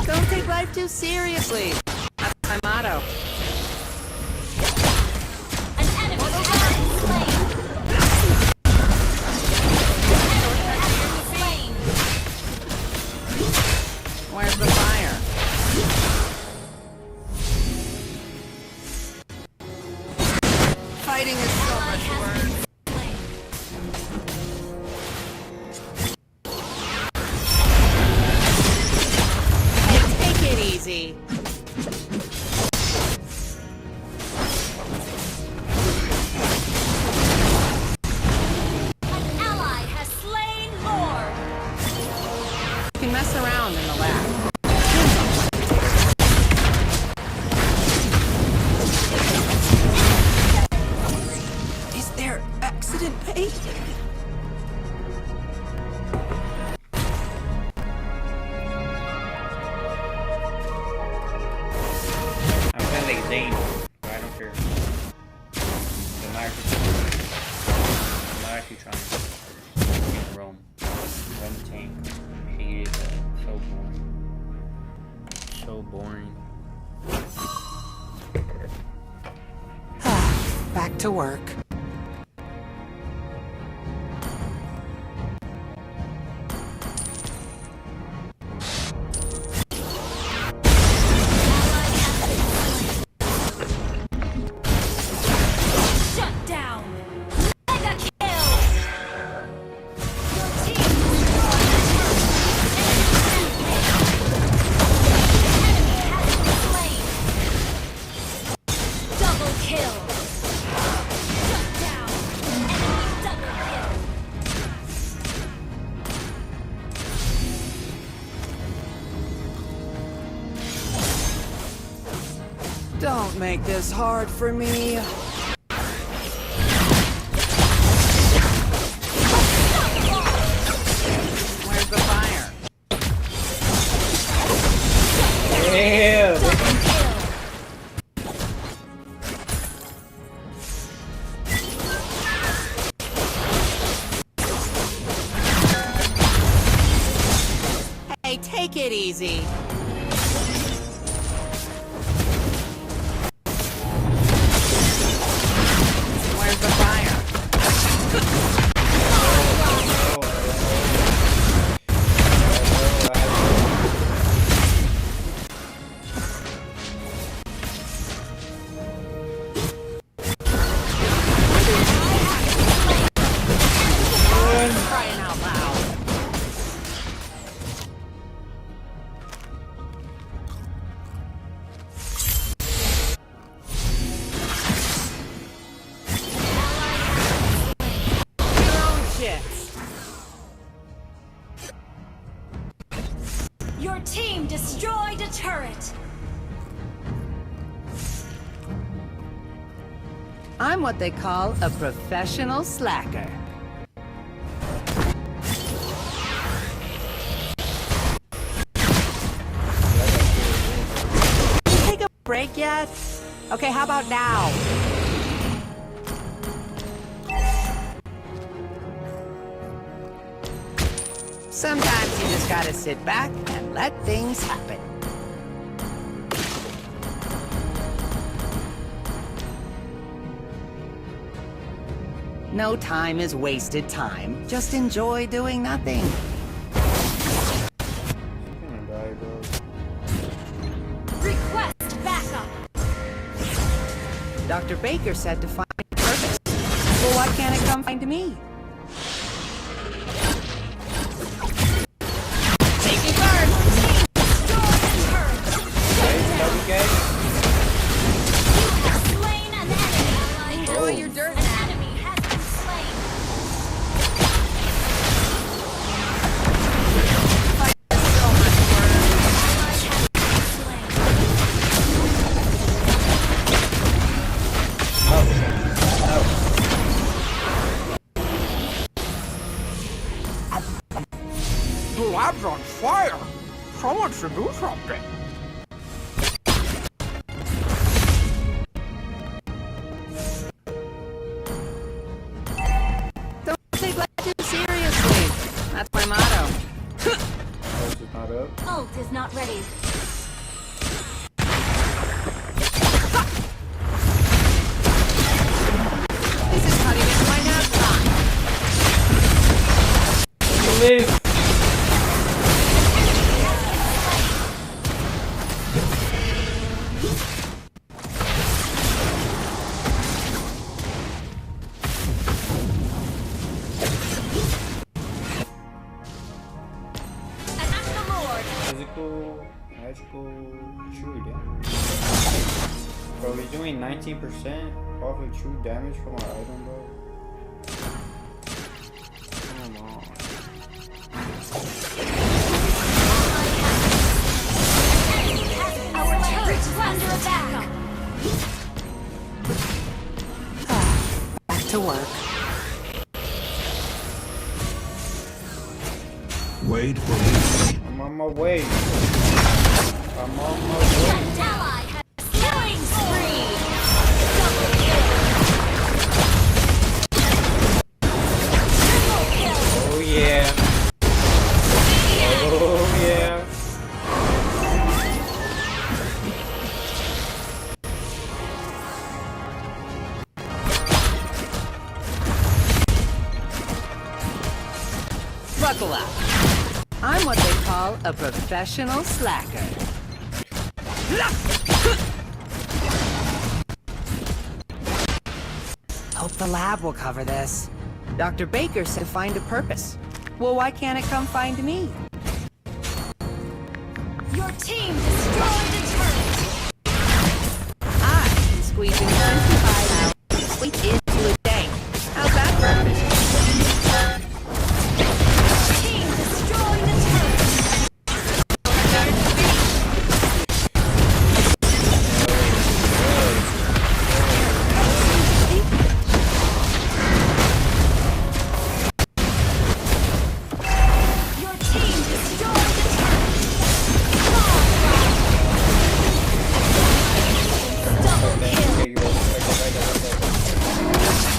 Don't take life too seriously. That's my motto. An enemy has been slain. An enemy has been slain. Where's the fire? Fighting is so Ally much has work. been slain. Take it easy. An ally has slain Lord. You can mess around in the lab. Zane. I don't care. I'm not actually trying to roam. One tank. Hate it. So boring. So boring. Back to work. Don't make this hard for me. Where's the fire? Yeah. Hey, take it easy. Your team destroyed a turret. I'm what they call a professional slacker. Take a break yet? Okay, how about now? Sometimes you just gotta sit back and let things happen. No time is wasted time. Just enjoy doing nothing. Request backup. Dr. Baker said to find purpose. Well, why can't it come find me? Safety first! Slain an enemy. Enjoy your dirt. An enemy has been slain. The lab's on fire! Someone should do something! Don't take life too seriously. That's my motto. Ult is not ready. This is cutting into my nap time. Live. Magical true damage. Bro, he's doing 19% off of true damage from our item, bro. Come on. Our turret is under attack. Back to work. Wait for me. I'm on my way. I'm on my way. Ally has killing spree. call a professional slacker. Hope the lab will cover this. Dr. Baker said to find a purpose. Well, why can't it come find me? Your team destroyed a turret. I can squeeze in 25 hours sleep into a day. How's that for efficiency? Team destroyed a turret. Your team destroyed a turret. Double kill.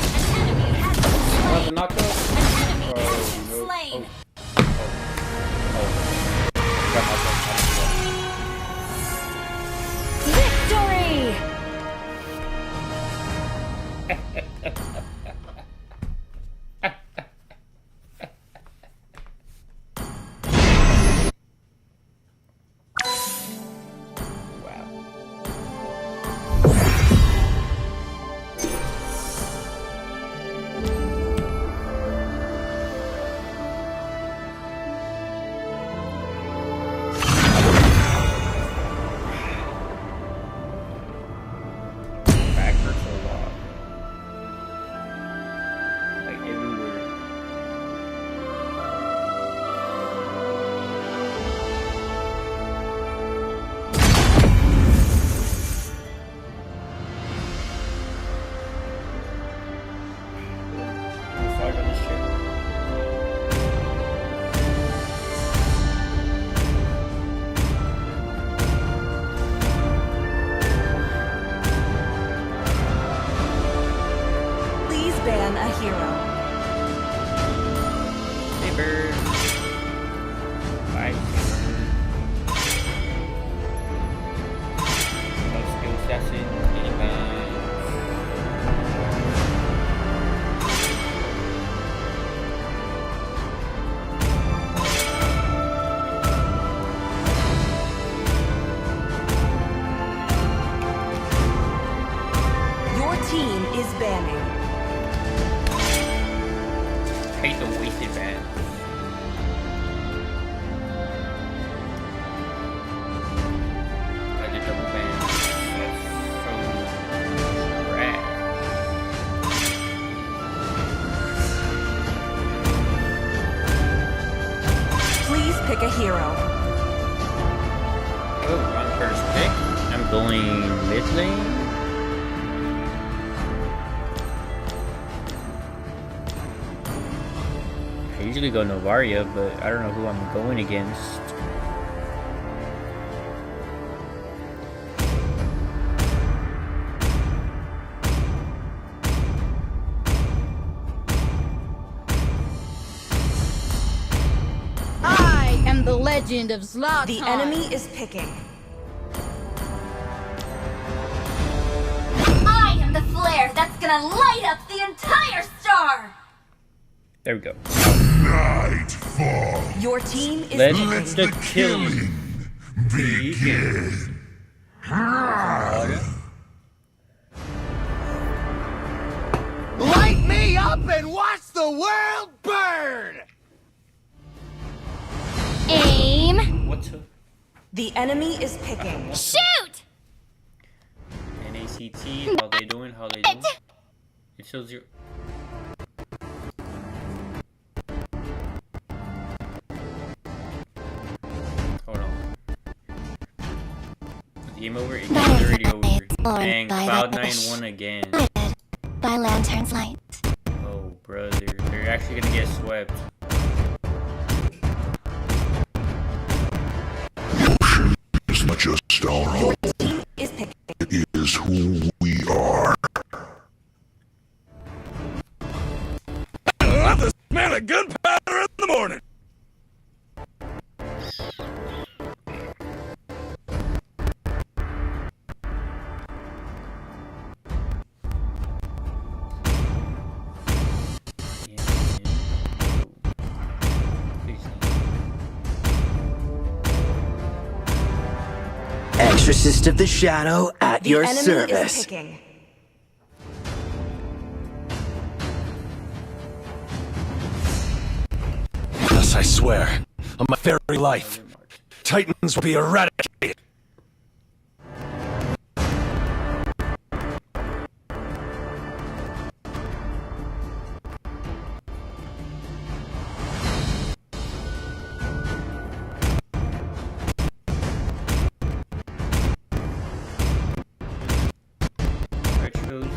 An enemy has been slain. Victory! Please ban a hero. Hey, bird. Bye. No skill session. Anybody? Your team is banning. Hate the wasted ban. I did double ban. That's so rad. Please pick a hero. Oh, wrong first pick. I'm going mid lane. I usually go Novaria, but I don't know who I'm going against. I am the legend of Zlatan. The enemy is picking. I am the flare that's gonna light up the entire star. There we go. Nightfall. Your team is Let picking. the killing begin. Light me up and watch the world burn! Aim. What's up? The enemy is picking. Shoot! NACT, how they doing? How they doing? It shows you. Hold on. Game over? It game's already over. Dang, Cloud9 won again. By Lantern's light. Oh, brother. They're actually gonna get swept. It's not just our home. Is picking. It is who we are. Love the smell of gunpowder in the morning. Exorcist of the Shadow at your enemy service. Is picking. Thus I swear, on my very life, Titans will be eradicated.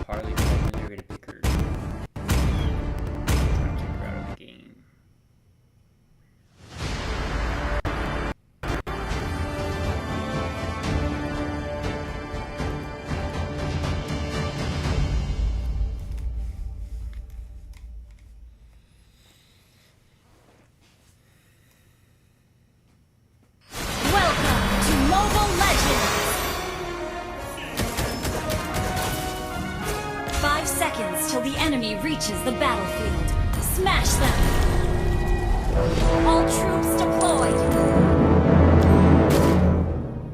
Harley Quinn, they're gonna pick her. Trying to keep her out of the game. Welcome to Mobile Legends! 5 seconds till the enemy reaches the battlefield. Smash them! All troops deployed!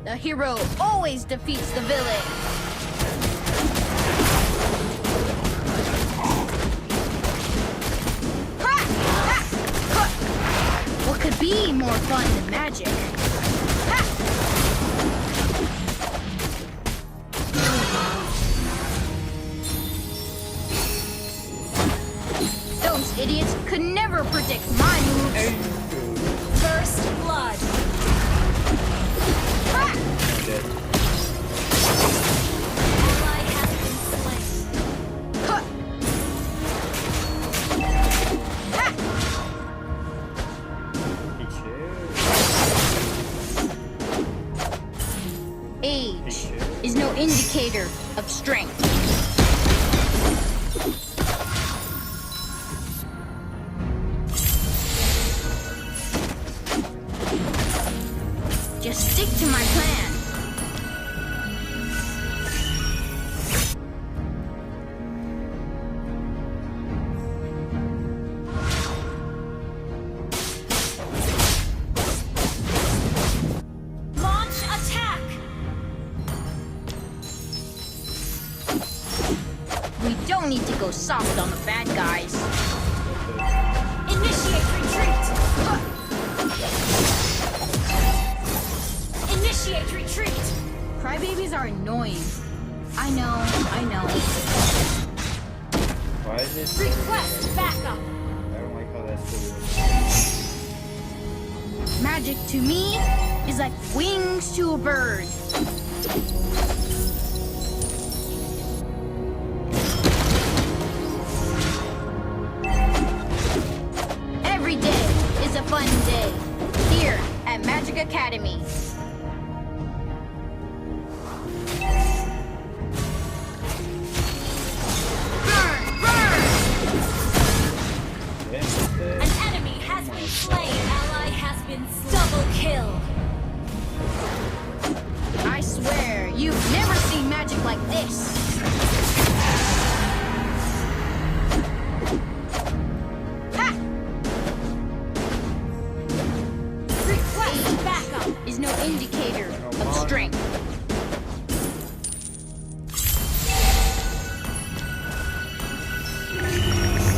The hero always defeats the villain! What could be more fun than magic? Those idiots could never predict my moves. First blood. Ally has been slain. Age is no indicator of strength. Just stick to my plan. Launch attack! We don't need to go soft on the bad guys. Initiate retreat! Initiate retreat! Crybabies are annoying. I know. Why is this? Request backup! I don't like how that's so. Magic to me is like wings to a bird. Every day is a fun day here at Magic Academy. An enemy has been slain. Ally has been double kill. I swear, you've never seen magic like this. Request backup! Is no indicator of strength.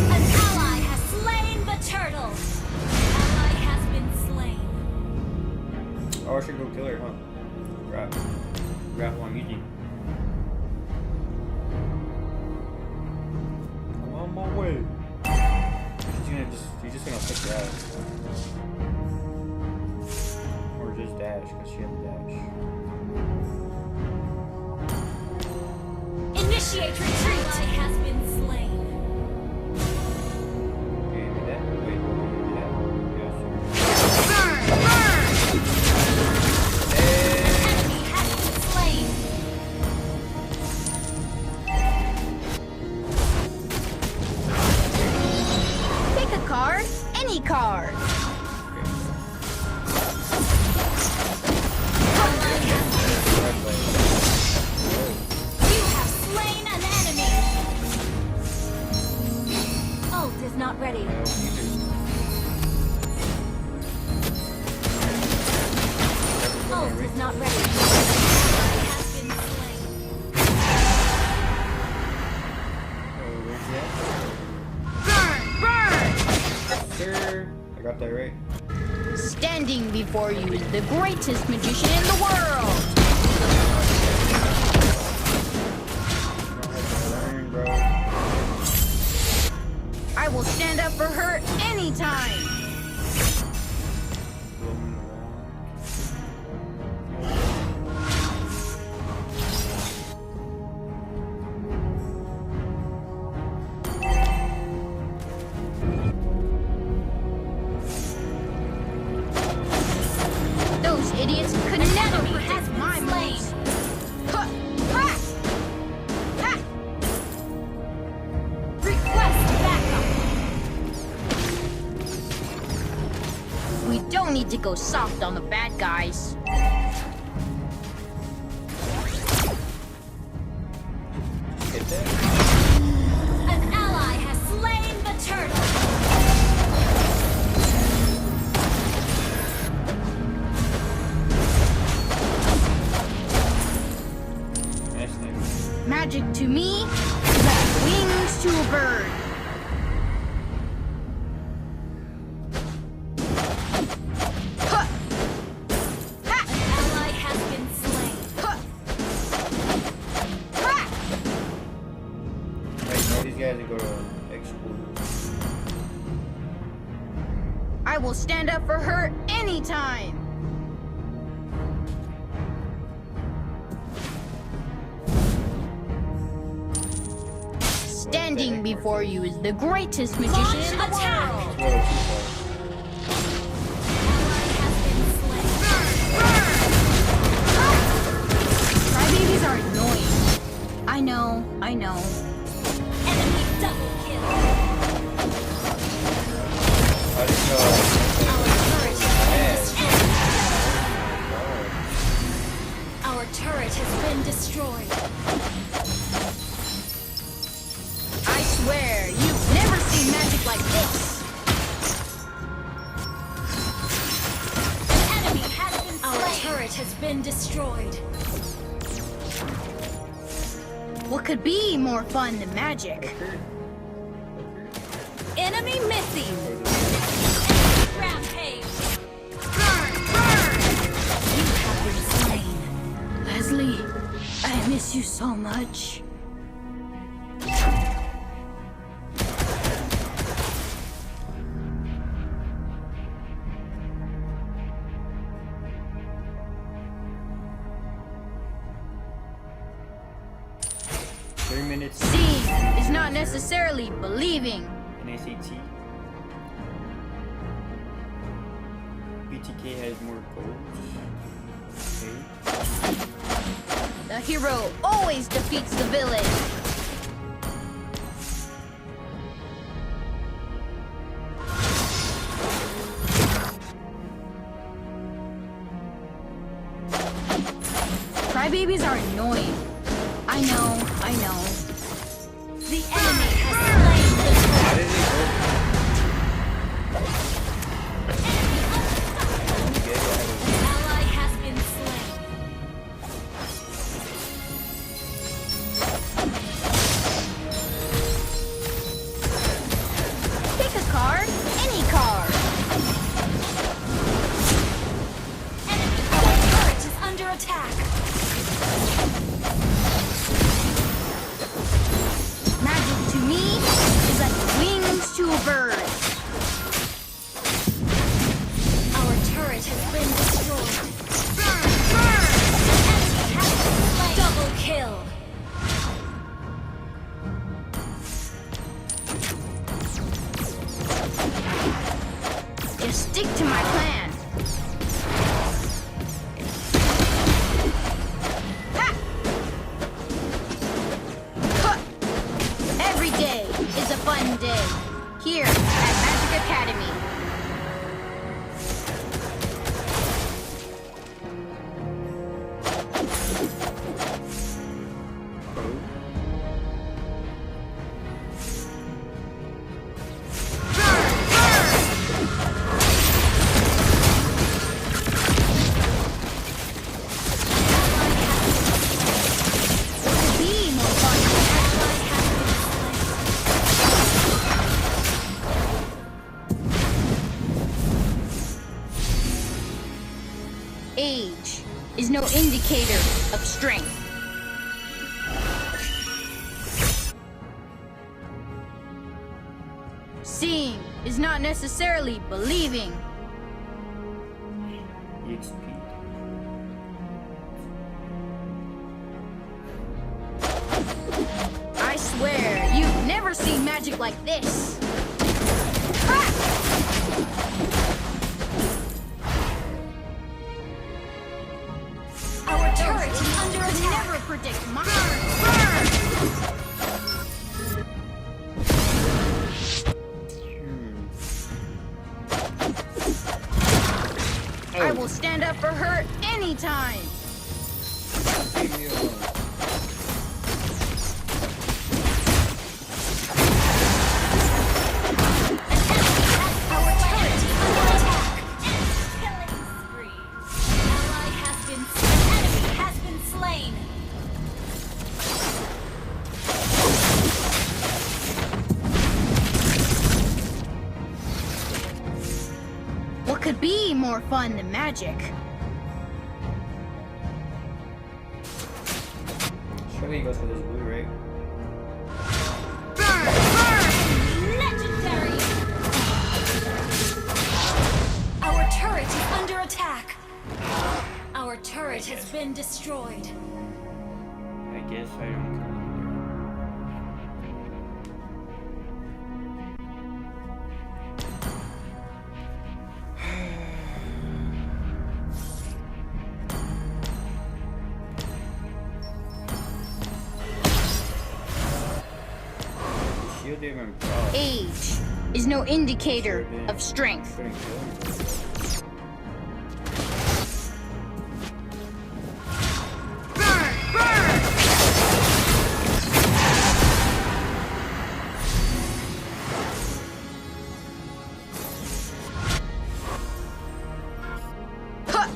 An ally has slain the turtle. Ally has been slain. Oh, I should go kill her, huh? Grab one using. I'm on my way. She's just gonna pick her out. Or just dash, because she has a dash. Initiate retreat! Ally has been slain. Okay, do that. Wait, do that. Yeah, sure. An enemy has been slain. Pick a card, any card. You have slain an enemy. Ult is not ready. Ult is not ready. that right? Standing before you is the greatest magician in the world. I will stand up for her anytime. Those idiots could never protect my moves. Request backup. We don't need to go soft on the bad guys. An ally has slain the turtle. Magic to me is like wings to a bird. An ally has been slain. Like, all these guys are gonna explode. I will stand up for her anytime. Standing before you is the greatest magician in the world. Crybabies are annoying. I know. Enemy double kill. Our turret has been destroyed. I swear, you've never seen magic like this. An enemy has been slain. Our turret has been destroyed. What could be more fun than magic? Enemy missing. Rampage. Burn! You have been slain. Leslie, I miss you so much. Seeing is not necessarily believing. NACT. BTK has more gold. Okay. The hero always defeats the villain. Crybabies are annoying. I know. The enemy has slain the ally has been slain. Pick a card, any card. Our turret is under attack. Magic to me is like wings to a bird. Our turret has been destroyed. Age is no indicator of strength. Seeing is not necessarily believing. EXP. I swear, you've never seen magic like this. Our turret is under attack. Never predict my I will stand up for her anytime. What could be more fun than magic? Surely he goes for this blue, right? Burn! Burn! Legendary! Our turret is under attack. Our turret has been destroyed. I guess I don't know. Age is no indicator of strength. Burn! Burn! Huh!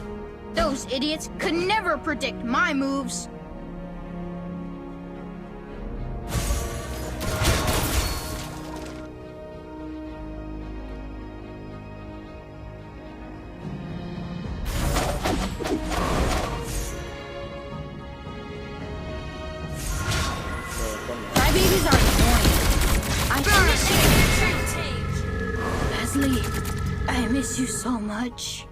Those idiots could never predict my moves. Crybabies are annoying. Leslie, I miss you so much.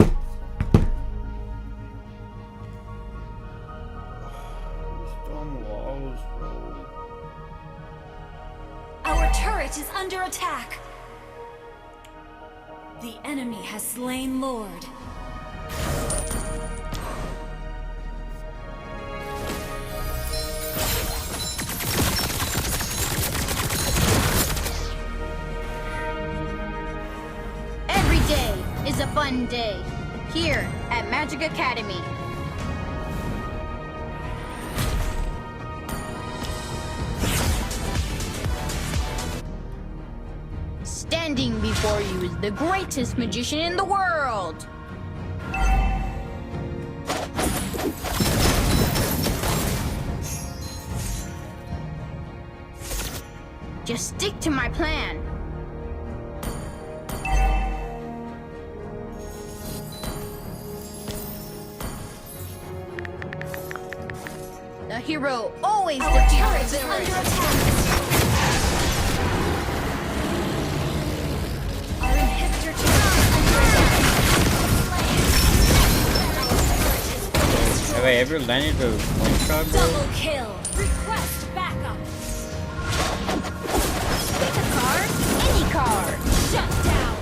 Our turret is under attack. The enemy has slain Lord. Every day is a fun day here at Magic Academy. Standing before you is the greatest magician in the world. Just stick to my plan. The hero always defeats the villain. Our inhibitor turret is under attack. Have I ever landed a one shot, bro? Double kill. Request backup. Pick a card, any card. Shut down.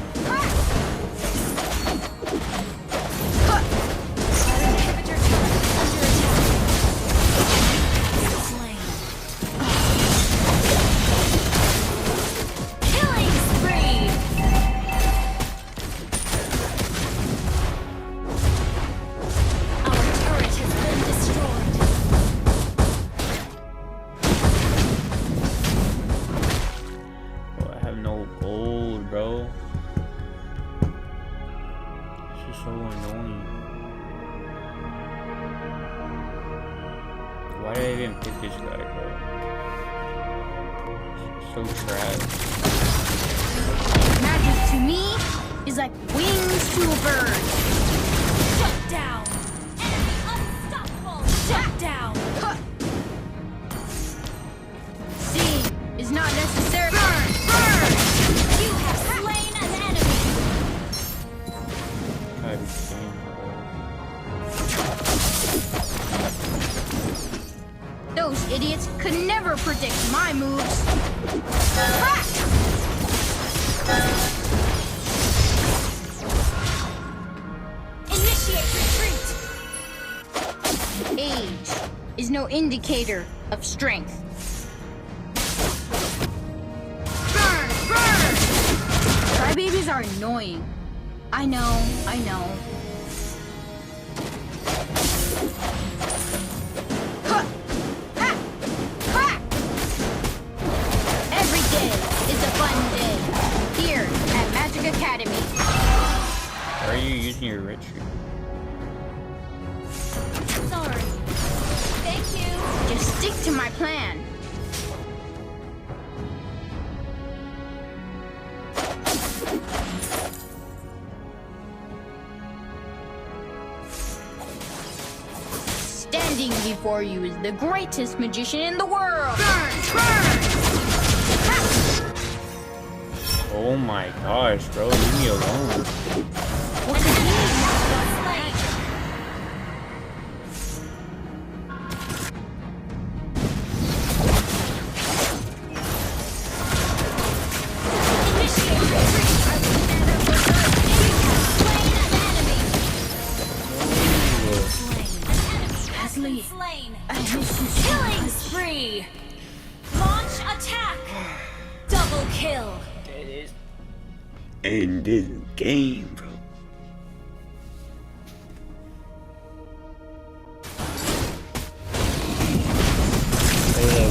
Our inhibitor turret is under attack. Slain. Killing spree. Our turret has been destroyed. Oh, I have no gold, bro. This is so annoying. Why did I even pick this guy, bro? So trash. Magic to me is like wings to a bird. Shut down. idiots could never predict my moves. Crack! Initiate retreat. Age is no indicator of strength. Burn! Burn! Crybabies are annoying. I know, I know. Huh. Ha. Crack! Every day is a fun day here at Magic Academy. Why are you using your retreat? Sorry. Thank you. Just stick to my plan. Standing before you is the greatest magician in the world. Burn! Burn! Oh my gosh, bro, leave me alone. What does it mean? Slain. Killing spree. Launch attack. Double kill. End this game, bro.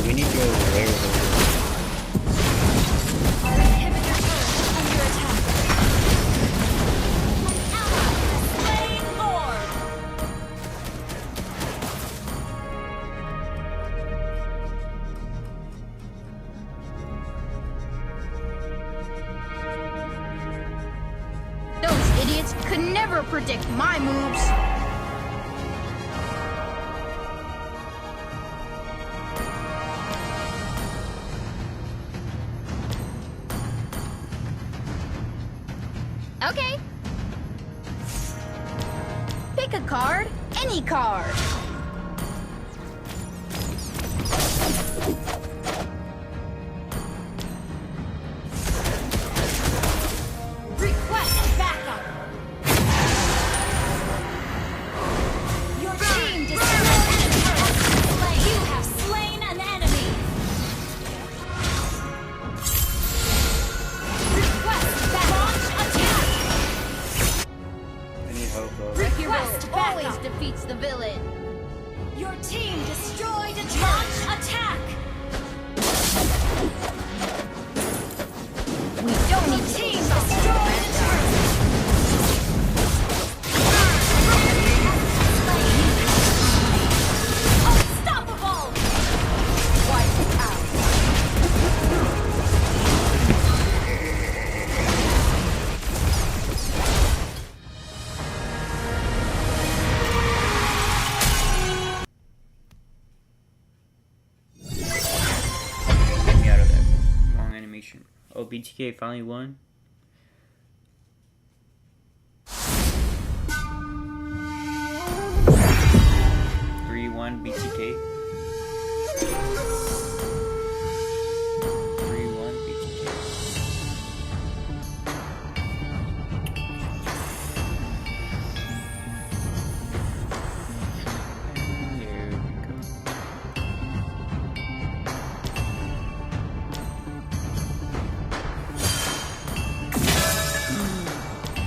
We need to go rare. Our inhibitor turret is under attack. Ally slain Lord. Those idiots could never predict my moves. Okay. Pick a card, any card. Request backup. Your team destroyed an turret. You have slain an enemy. Request backup. Launch attack. I need help, bro. Request Always backup. defeats the villain. Your team destroyed a turret. Launch attack. We don't need Team destroyed a turret. Unstoppable. wipe it out. Get me out of that long animation. Oh, BTK finally won. BTK. 3-1 BTK. There we go.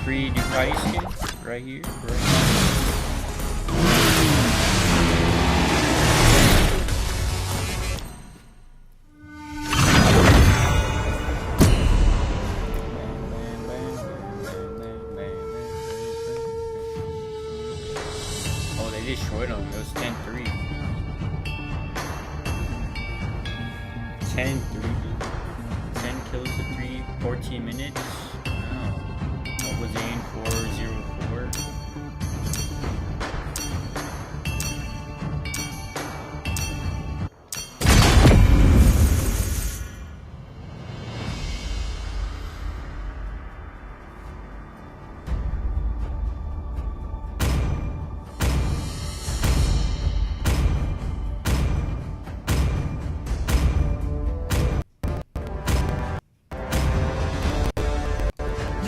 Free Ducati skin right here. Destroyed him. It was 10-3. 10-3. 10 kills to 14 minutes. Wow. What was aim for 0-4?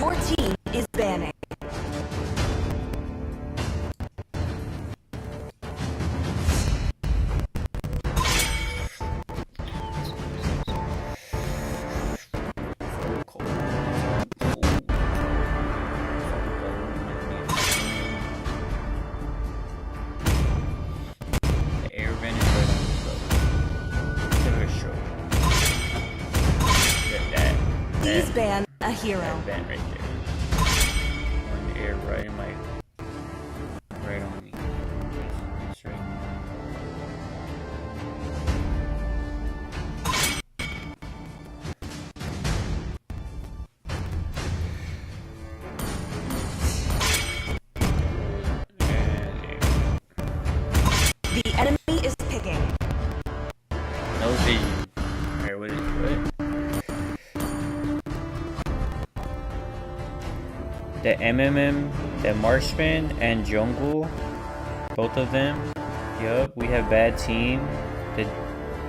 Your team is banning. Please ban a hero. Ban right there. One air right in my, right on me. That's right. The enemy is picking. No vision. Alright, what is it? The MMM, the Marksman, and Jungle, both of them. Yup, we have bad team. The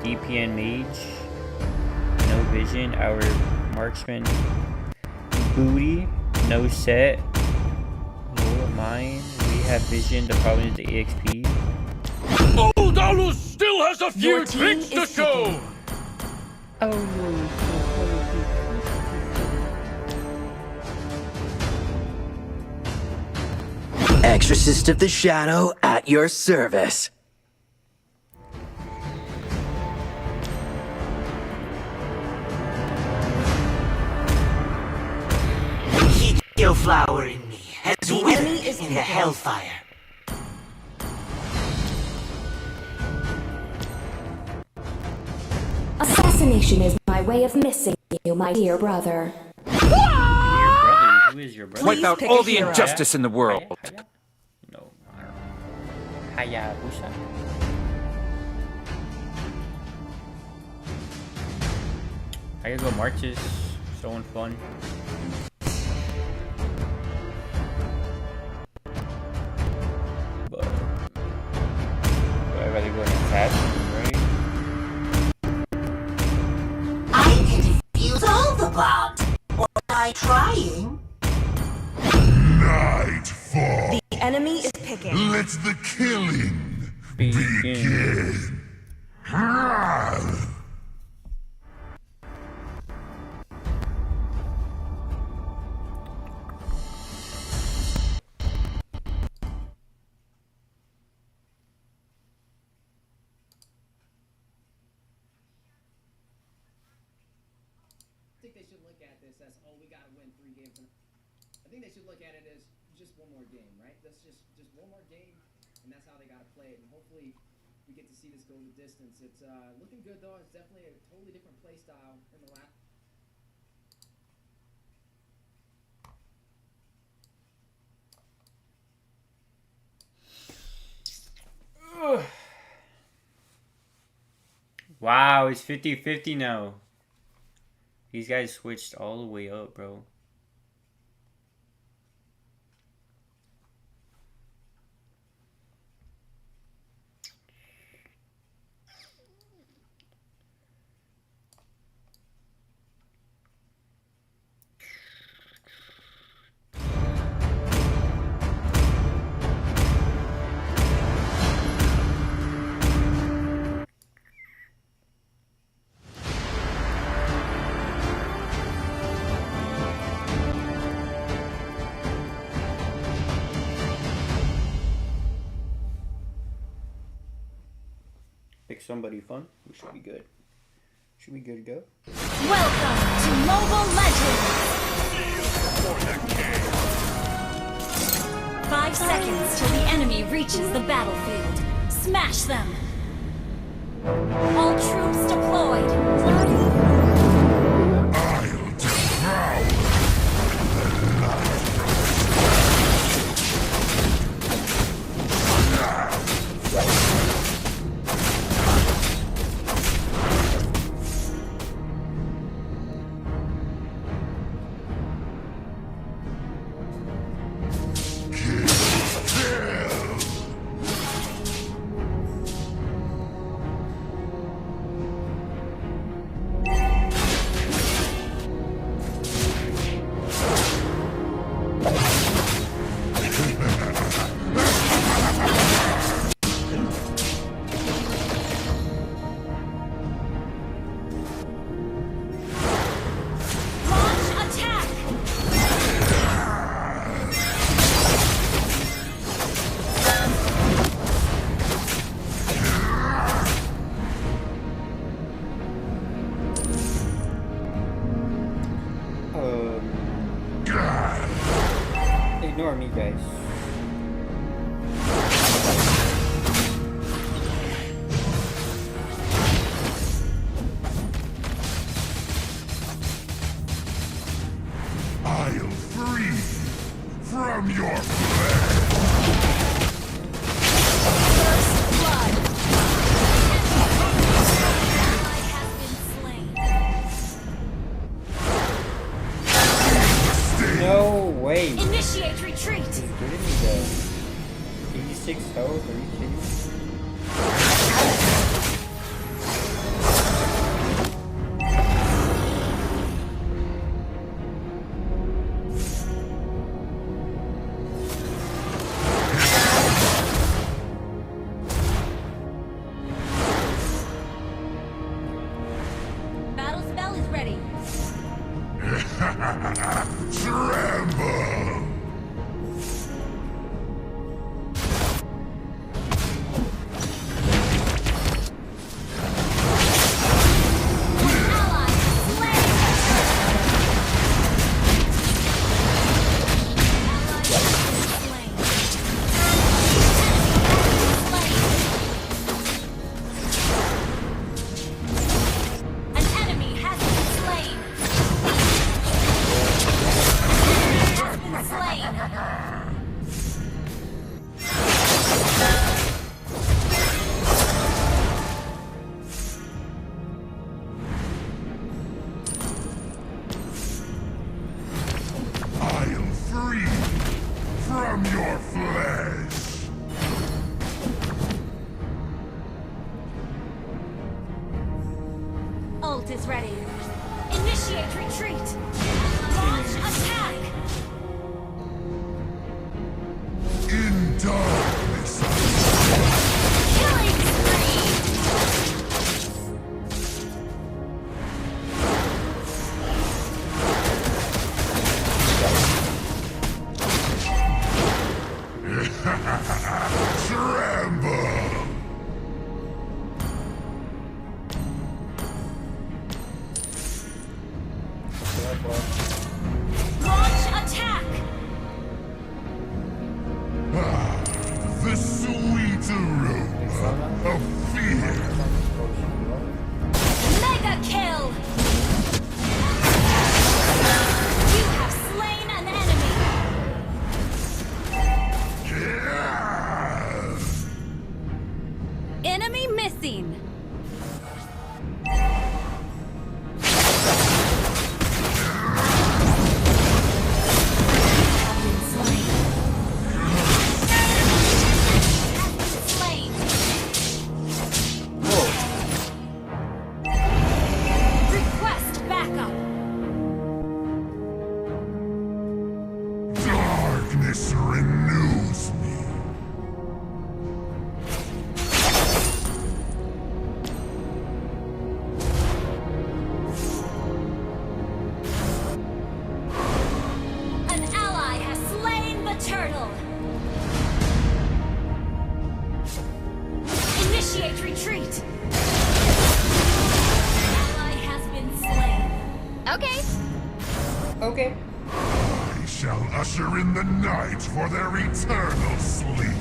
DPN Mage, no vision. Our Marksman, Booty, no set. Mine, we have vision. The problem is the EXP. Old Alus still has a few tricks to show! Exorcist of the Shadow at your service. Keep your flower in me as withered in the hellfire. Assassination is my way of missing you, my dear brother. Who is your brother? Wipe out all the injustice in the world. No, I don't know. Hayabusa. I gotta go marches. So fun. But I gotta go and attack, right? I can defuse all the bombs. Or by trying. Nightfall. The enemy is picking. Let the killing begin. I think they should look at this as, oh, we gotta win 3 games. I think they should look at it as just one more game, right? That's just one more game, and that's how they gotta play it. And hopefully, we get to see this go the distance. It's looking good though. It's definitely a totally different play style in the last. Wow, it's 50-50 now. These guys switched all the way up, bro. Pick somebody fun. We should be good. Should be good to go. Welcome to Mobile Legends! 5 seconds till the enemy reaches the battlefield. Smash them! All troops deployed! guys. I am free from your flesh. No way. Initiate retreat. He's giving me the 86 health. Are you kidding me? Battle spell is ready. Tremble! An enemy has been slain. I am free from your flesh. Ult is ready. Initiate retreat. Launch attack. In darkness. Killing spree. Tremble! Launch attack. The sweet aroma of fear. Mega kill. You have slain an enemy. Enemy missing. Slain. Request backup. Darkness renews me. An ally has slain the turtle. Initiate retreat. Ally has been slain. Okay. Okay. I shall usher in the night for their eternal sleep.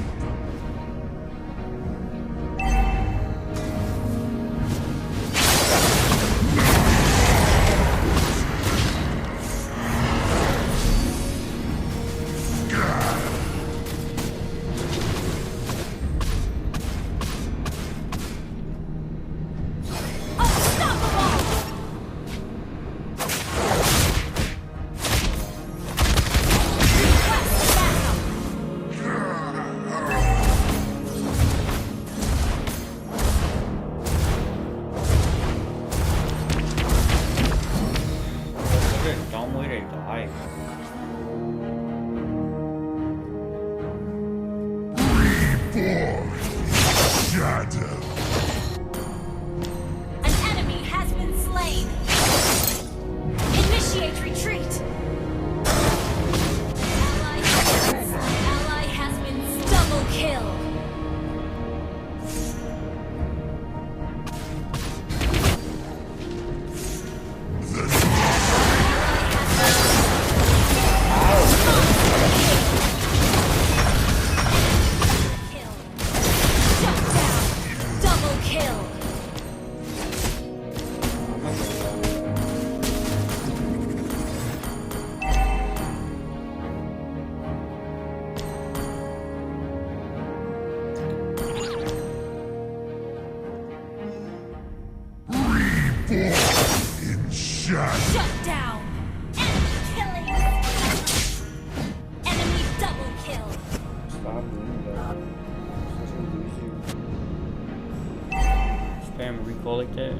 Damn, recall like that.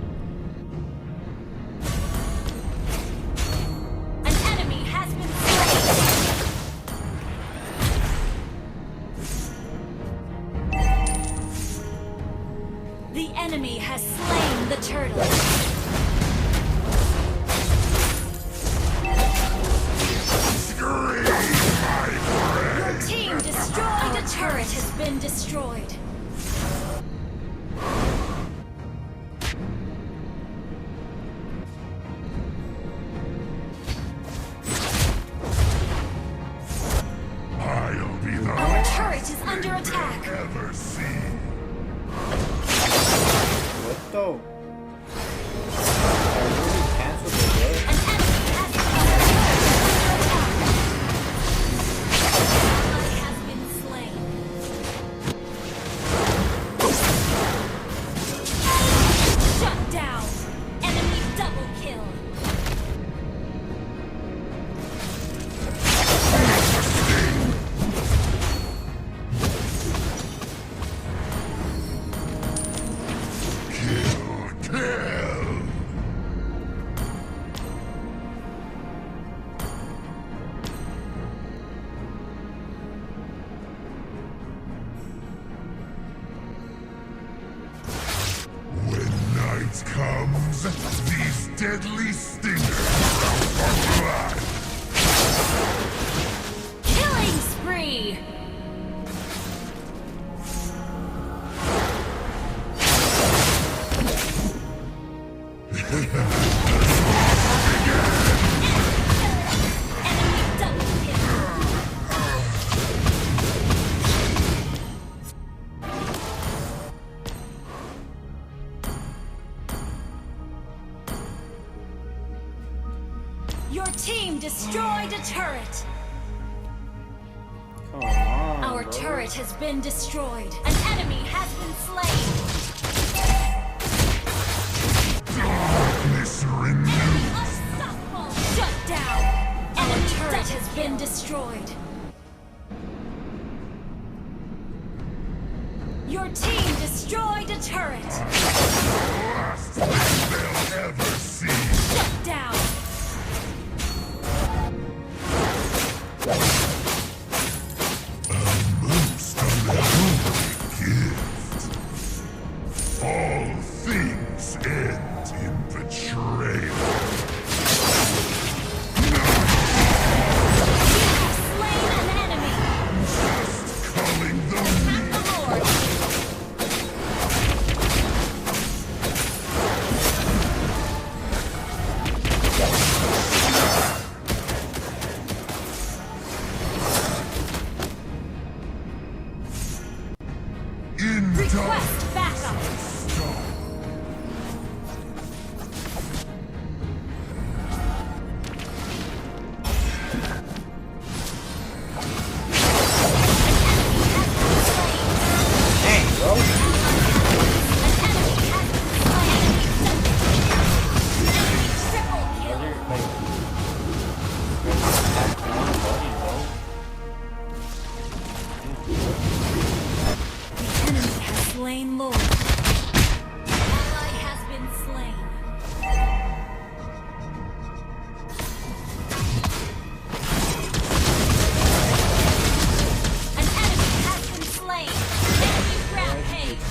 An enemy has been slain. The enemy has slain the turtle. Your team destroyed a turret has been destroyed. I'll be the Our turret is under attack. ever seen. What though? I really canceled it, bro. Shut down. Enemy double kill. Night comes, these deadly stingers are blood. Killing spree. Your team destroyed a turret. Come on, Our bro. turret has been destroyed. An enemy has been slain. Darkness renewed. Unstoppable. Shut down. Our turret has been destroyed. Your team destroyed a turret. Last thing they'll ever see. Shut down. Most unholy gift. All things end in betrayal. Slain an enemy. Just calling the At the Lord. in Request backup. Dang, bro. Enemy has slain Lord. Ally has been slain. An enemy has been slain. Enemy rampage.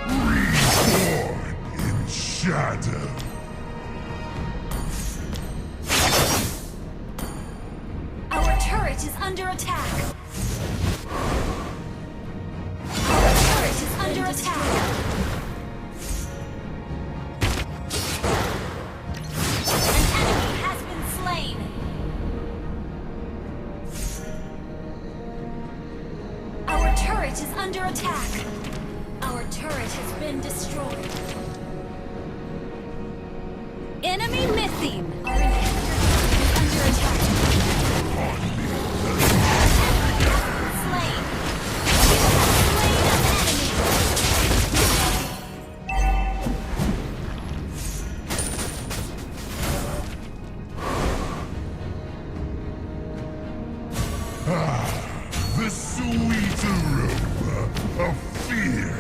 Reborn in shadow. Our turret is under attack. Our turret is under attack. An enemy has been slain. Our turret is under attack. Our turret has been destroyed. Enemy missing. Our inhibitor is under attack. Slain. Slain an enemy. Ah, the sweet aroma of fear.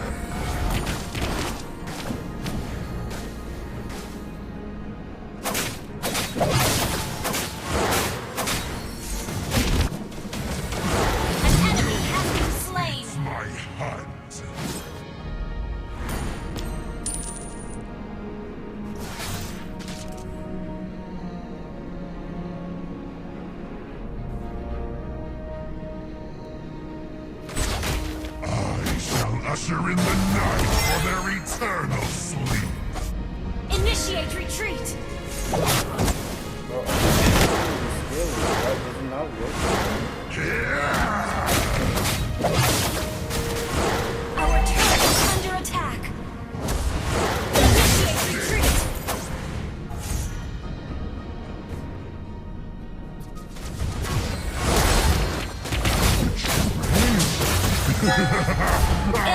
Usher in the night for their eternal sleep. Initiate retreat. Our turret is under attack. Initiate retreat.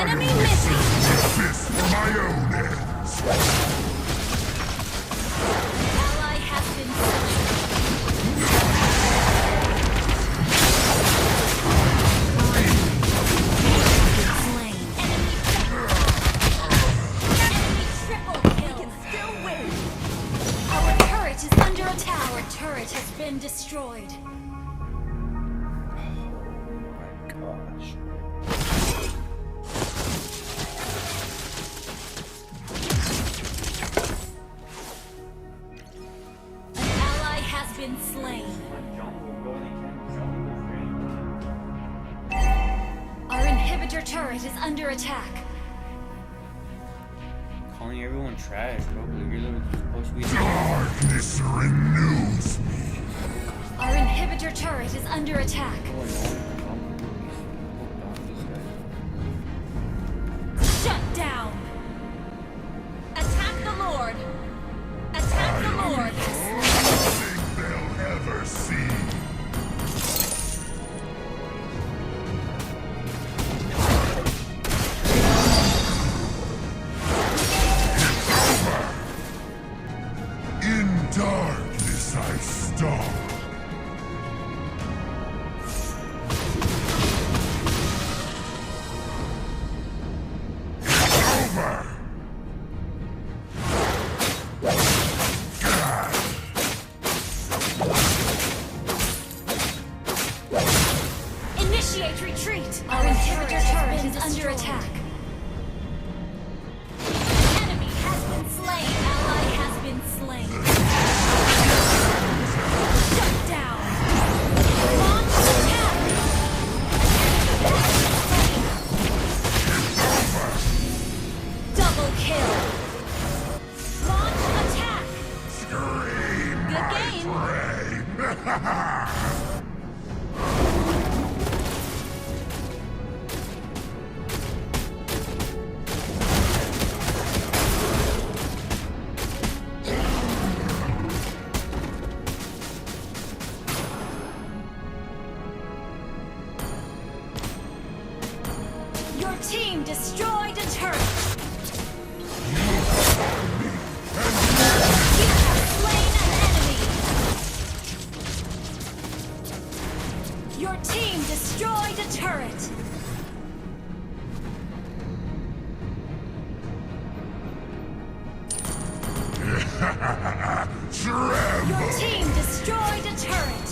Enemy missing. This for my own ends. Ally has been slain. Enemy triple kill. We can still win. Our turret is under attack. Our turret has been destroyed. Been slain. Our inhibitor turret is under attack. Calling everyone trash, bro. You're literally supposed to be. Darkness renews me. Our inhibitor turret is under attack. Shut down. Attack the Lord. Attack the Lord. Ever see. In darkness I stalk. Initiate retreat. Our inhibitor turret is under attack. Enemy has been slain. Ally has been slain. Shut down. Launch attack. Double kill. Launch attack. Scream. Good game. Your team destroyed a turret. You have slain an enemy. Your team destroyed a turret. Your team destroyed a turret.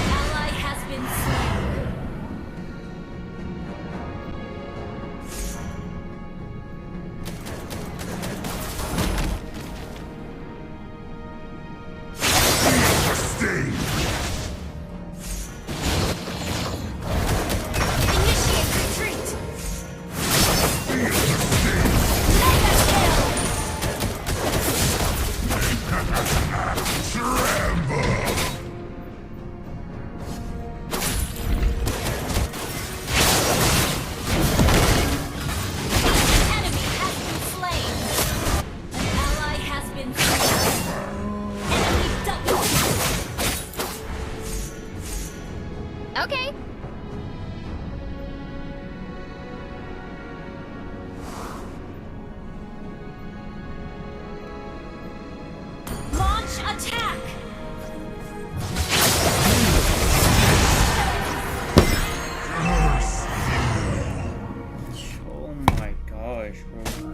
Ally has been slain. Initiate retreat. Mega kill. Launch attack! Oh my gosh, bro.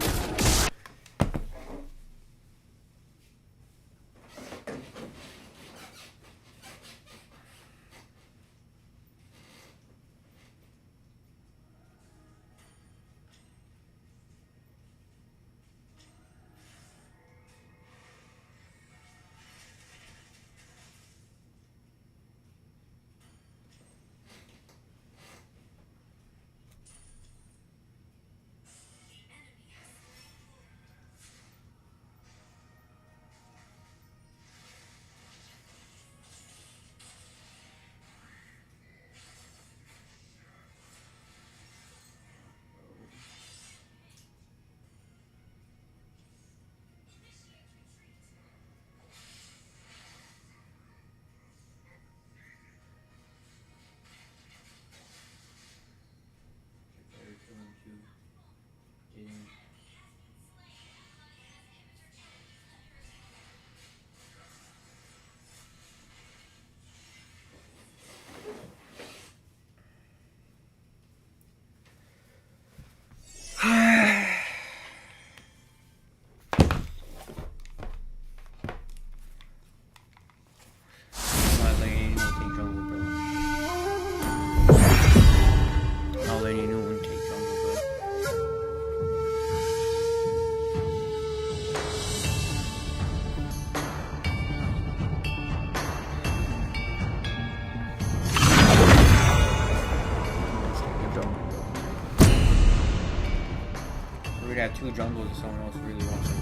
We'd have two jungles if someone else really wants it.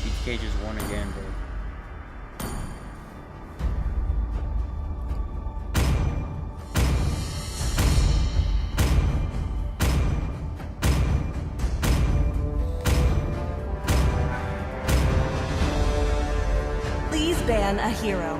BTK just won again, bro. Please ban a hero.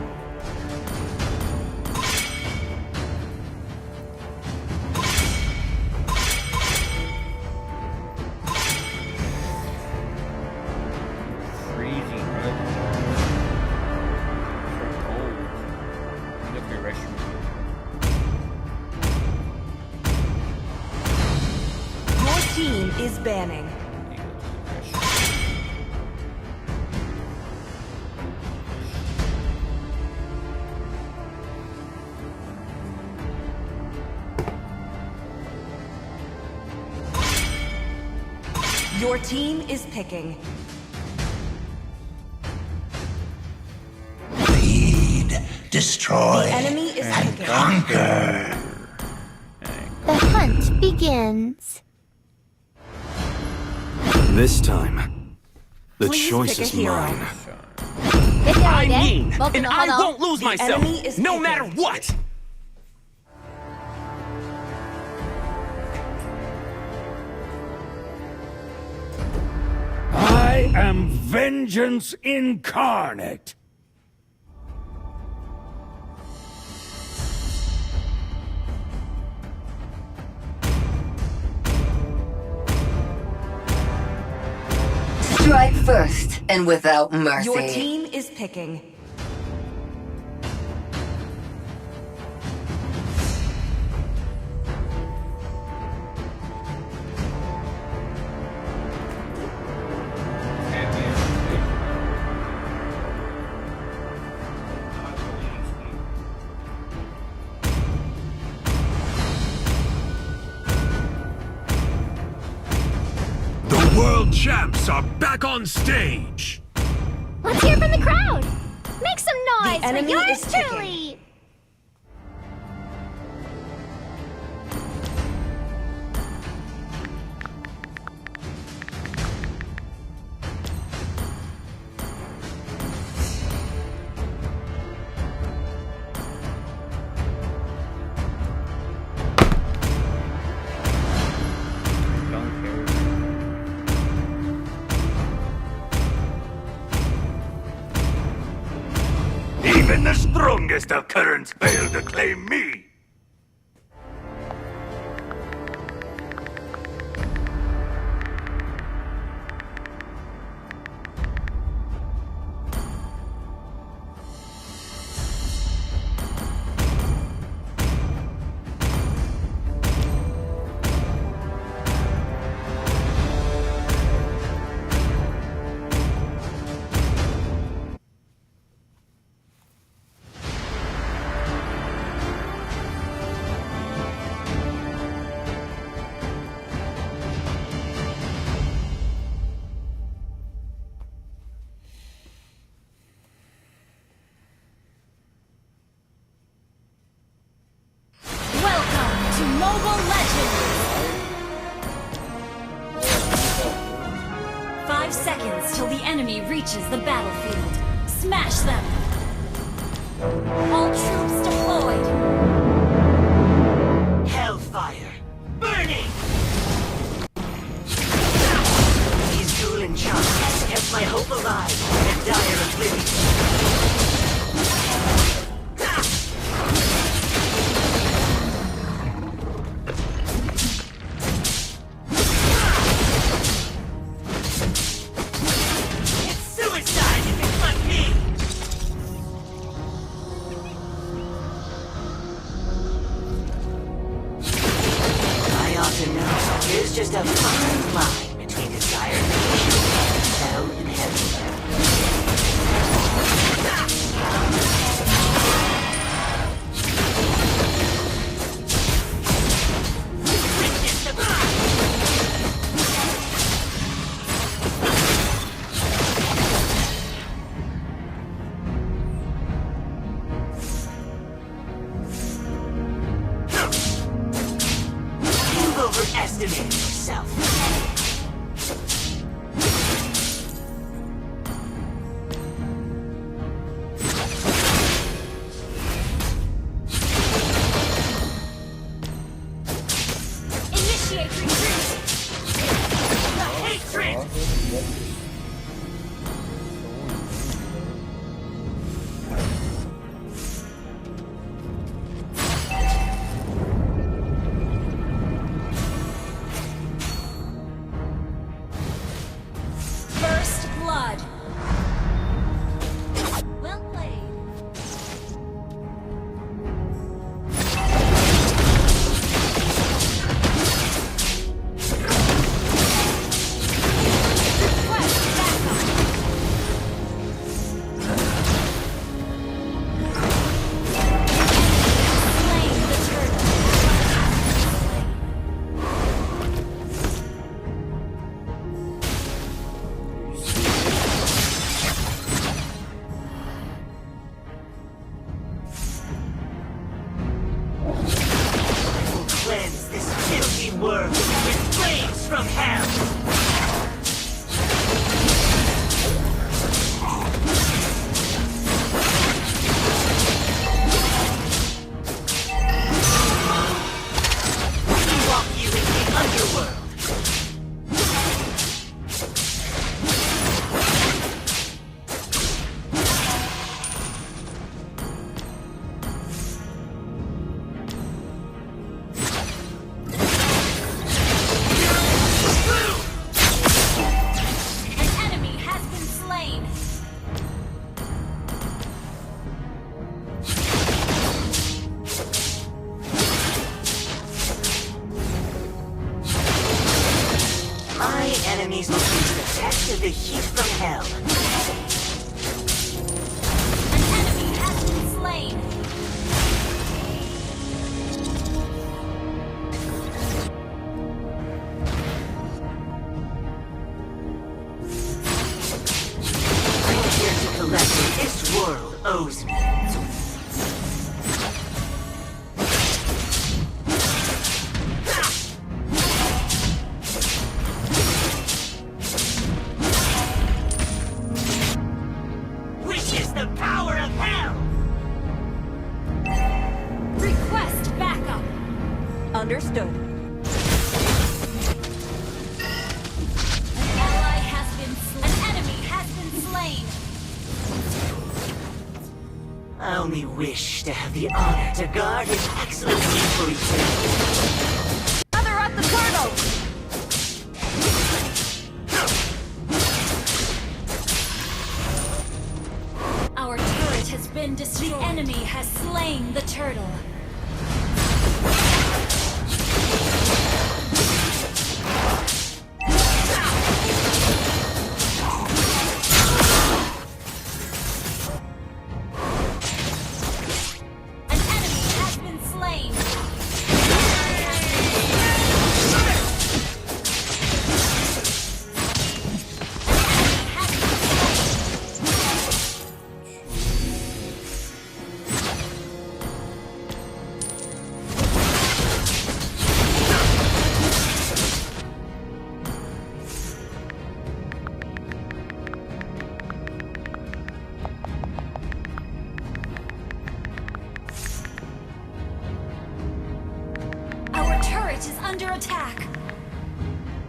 Is banning. Your team is picking. Lead, destroy, the enemy is and picking. conquer. The hunt begins. This time, the Please choice pick a is hero. mine. I mean, and I won't lose myself, no matter what. I am vengeance incarnate. Strike first and without mercy. Your team is picking. World champs are back on stage. Let's hear from the crowd. Make some noise The enemy for is yours picking. truly. Even the strongest of currents fail to claim me. Mobile Legends! 5 seconds till the enemy reaches the battlefield. Smash them! All troops deployed! Hellfire! Burning! These dueling charms kept my hope alive and dire oblivion. There's just a fine line between desire and hell and heaven. You've overestimated yourself. Initiate retreat! The hatred! First blood! Well played. Request backup! Slain the turtle. I will cleanse this filthy world with flames from hell! We walk you into the underworld! An enemy has been slain. My enemies will face the test of the heat from hell. An enemy has been slain. I'm here to collect what this world owes me. Which is the power of hell! Request backup. Understood. An ally has been slain. An enemy has been slain. I only wish to have the honor to guard his excellency for eternity. Mother up the turtle! Our turret has been destroyed. The enemy has slain the turtle. Is under attack.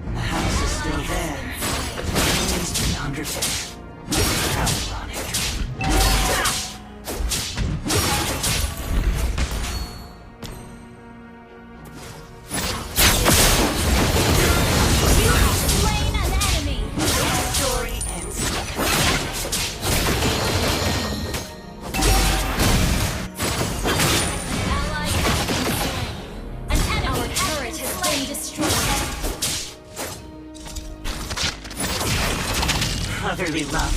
The house is still there, but the building's been under attack. How ironic. You have slain an enemy. Your story ends here. Brotherly love.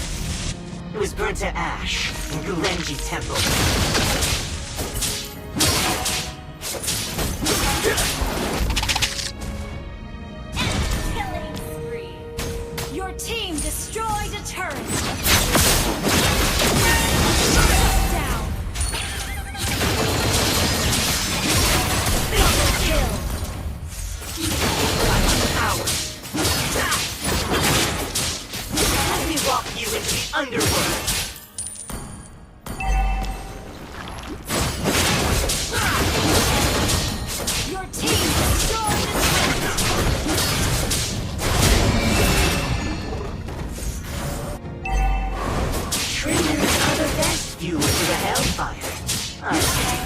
It was burnt to ash in Gulenji Temple. Killing spree. Your team destroyed a turret. Down. Double kill. Let me walk you into the underworld. Your team destroyed a turret. Traitors are the best fuel for the hellfire, aren't they?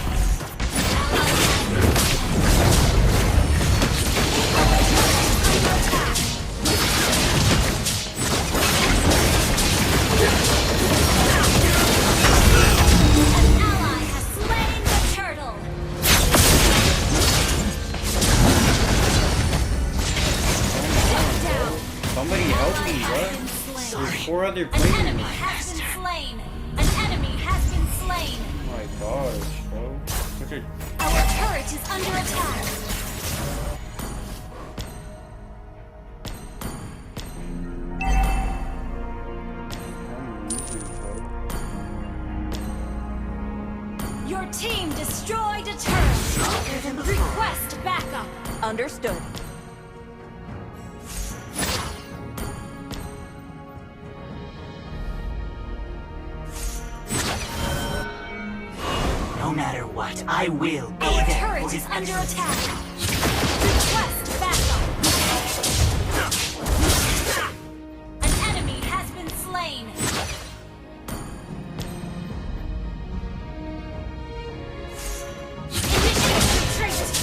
Somebody help me, what? There's 4 other players. An enemy has been slain. An enemy has been slain. Oh my gosh, bro. Look at... Our turret is under attack. Your team destroyed a turret. Request backup. Understood. No matter what, I will be Our there turret for is his under excellency. attack. Request backup. An enemy has been slain. Initiate retreat.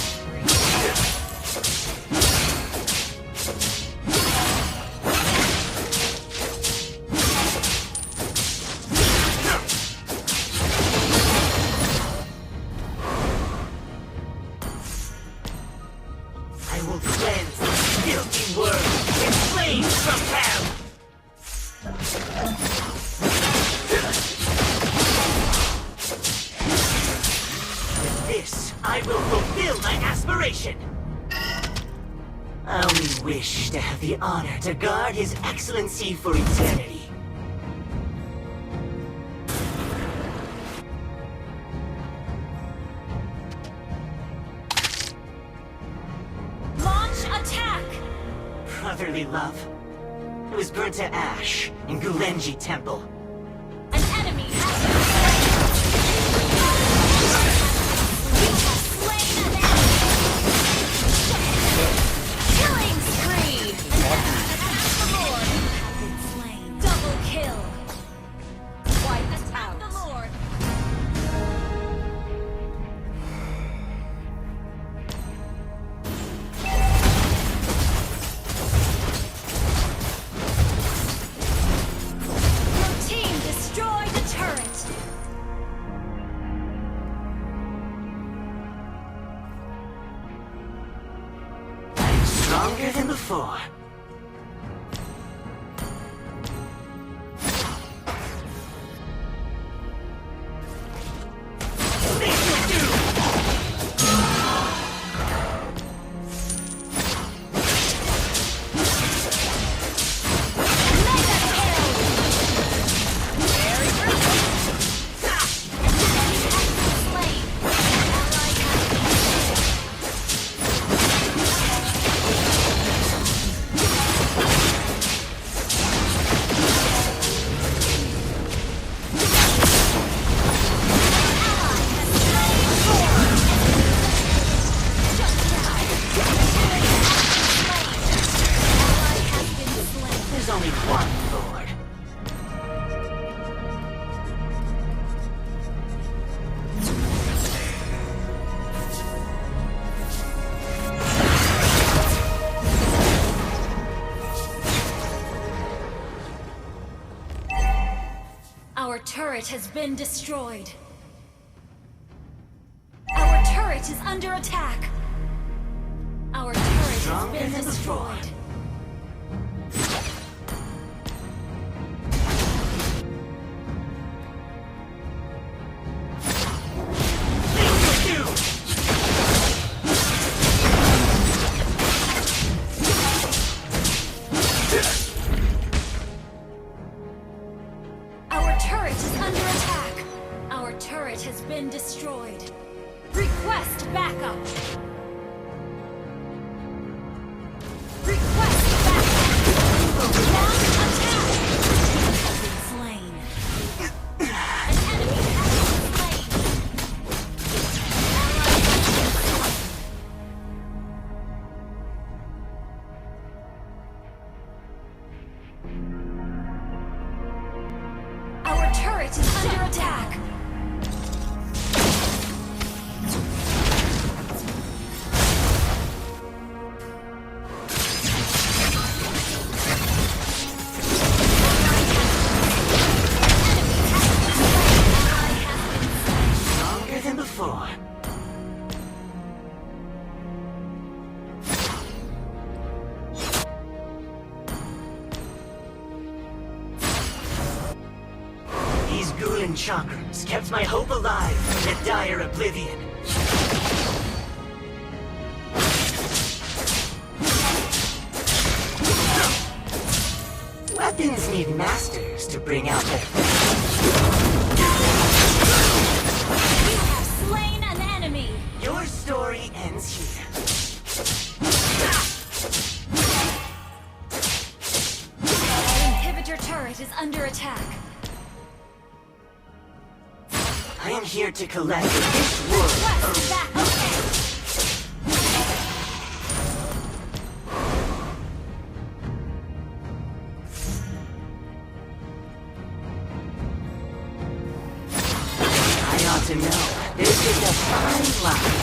I will cleanse this filthy world with flames from hell! With this, I will fulfill my aspiration! I only wish to have the honor to guard his excellency for eternity. Launch attack. Brotherly love. It was burnt to ash in Gulenji Temple. An enemy has been slain. You have slain an enemy. Killing spree. The Lord has been slain. Double kill. White attack the Lord. before. There's only one Lord. Our turret has been destroyed. Our turret is under attack. Our turret has been destroyed. Our turret is under attack. Our turret has been destroyed. Request backup. Request backup. Launch attack. Has been slain. An enemy has been slain. Our turret is under attack. Stronger than before. These Gulen chakrams kept my hope alive in a dire oblivion. Weapons need masters to bring out their You have slain an enemy. Your story ends here. Our inhibitor turret is under attack. I am here to collect this world. Request backup. I ought to know. This is a fine line.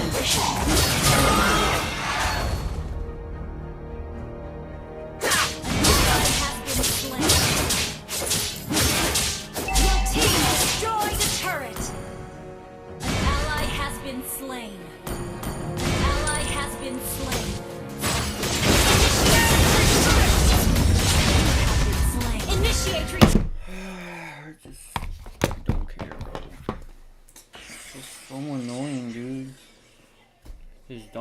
Ambition. Has been slain. Your team destroyed a turret. An ally has been slain. Ally has been slain. Initiate retreat. I don't care, bro. It's so annoying, dude. Just don't.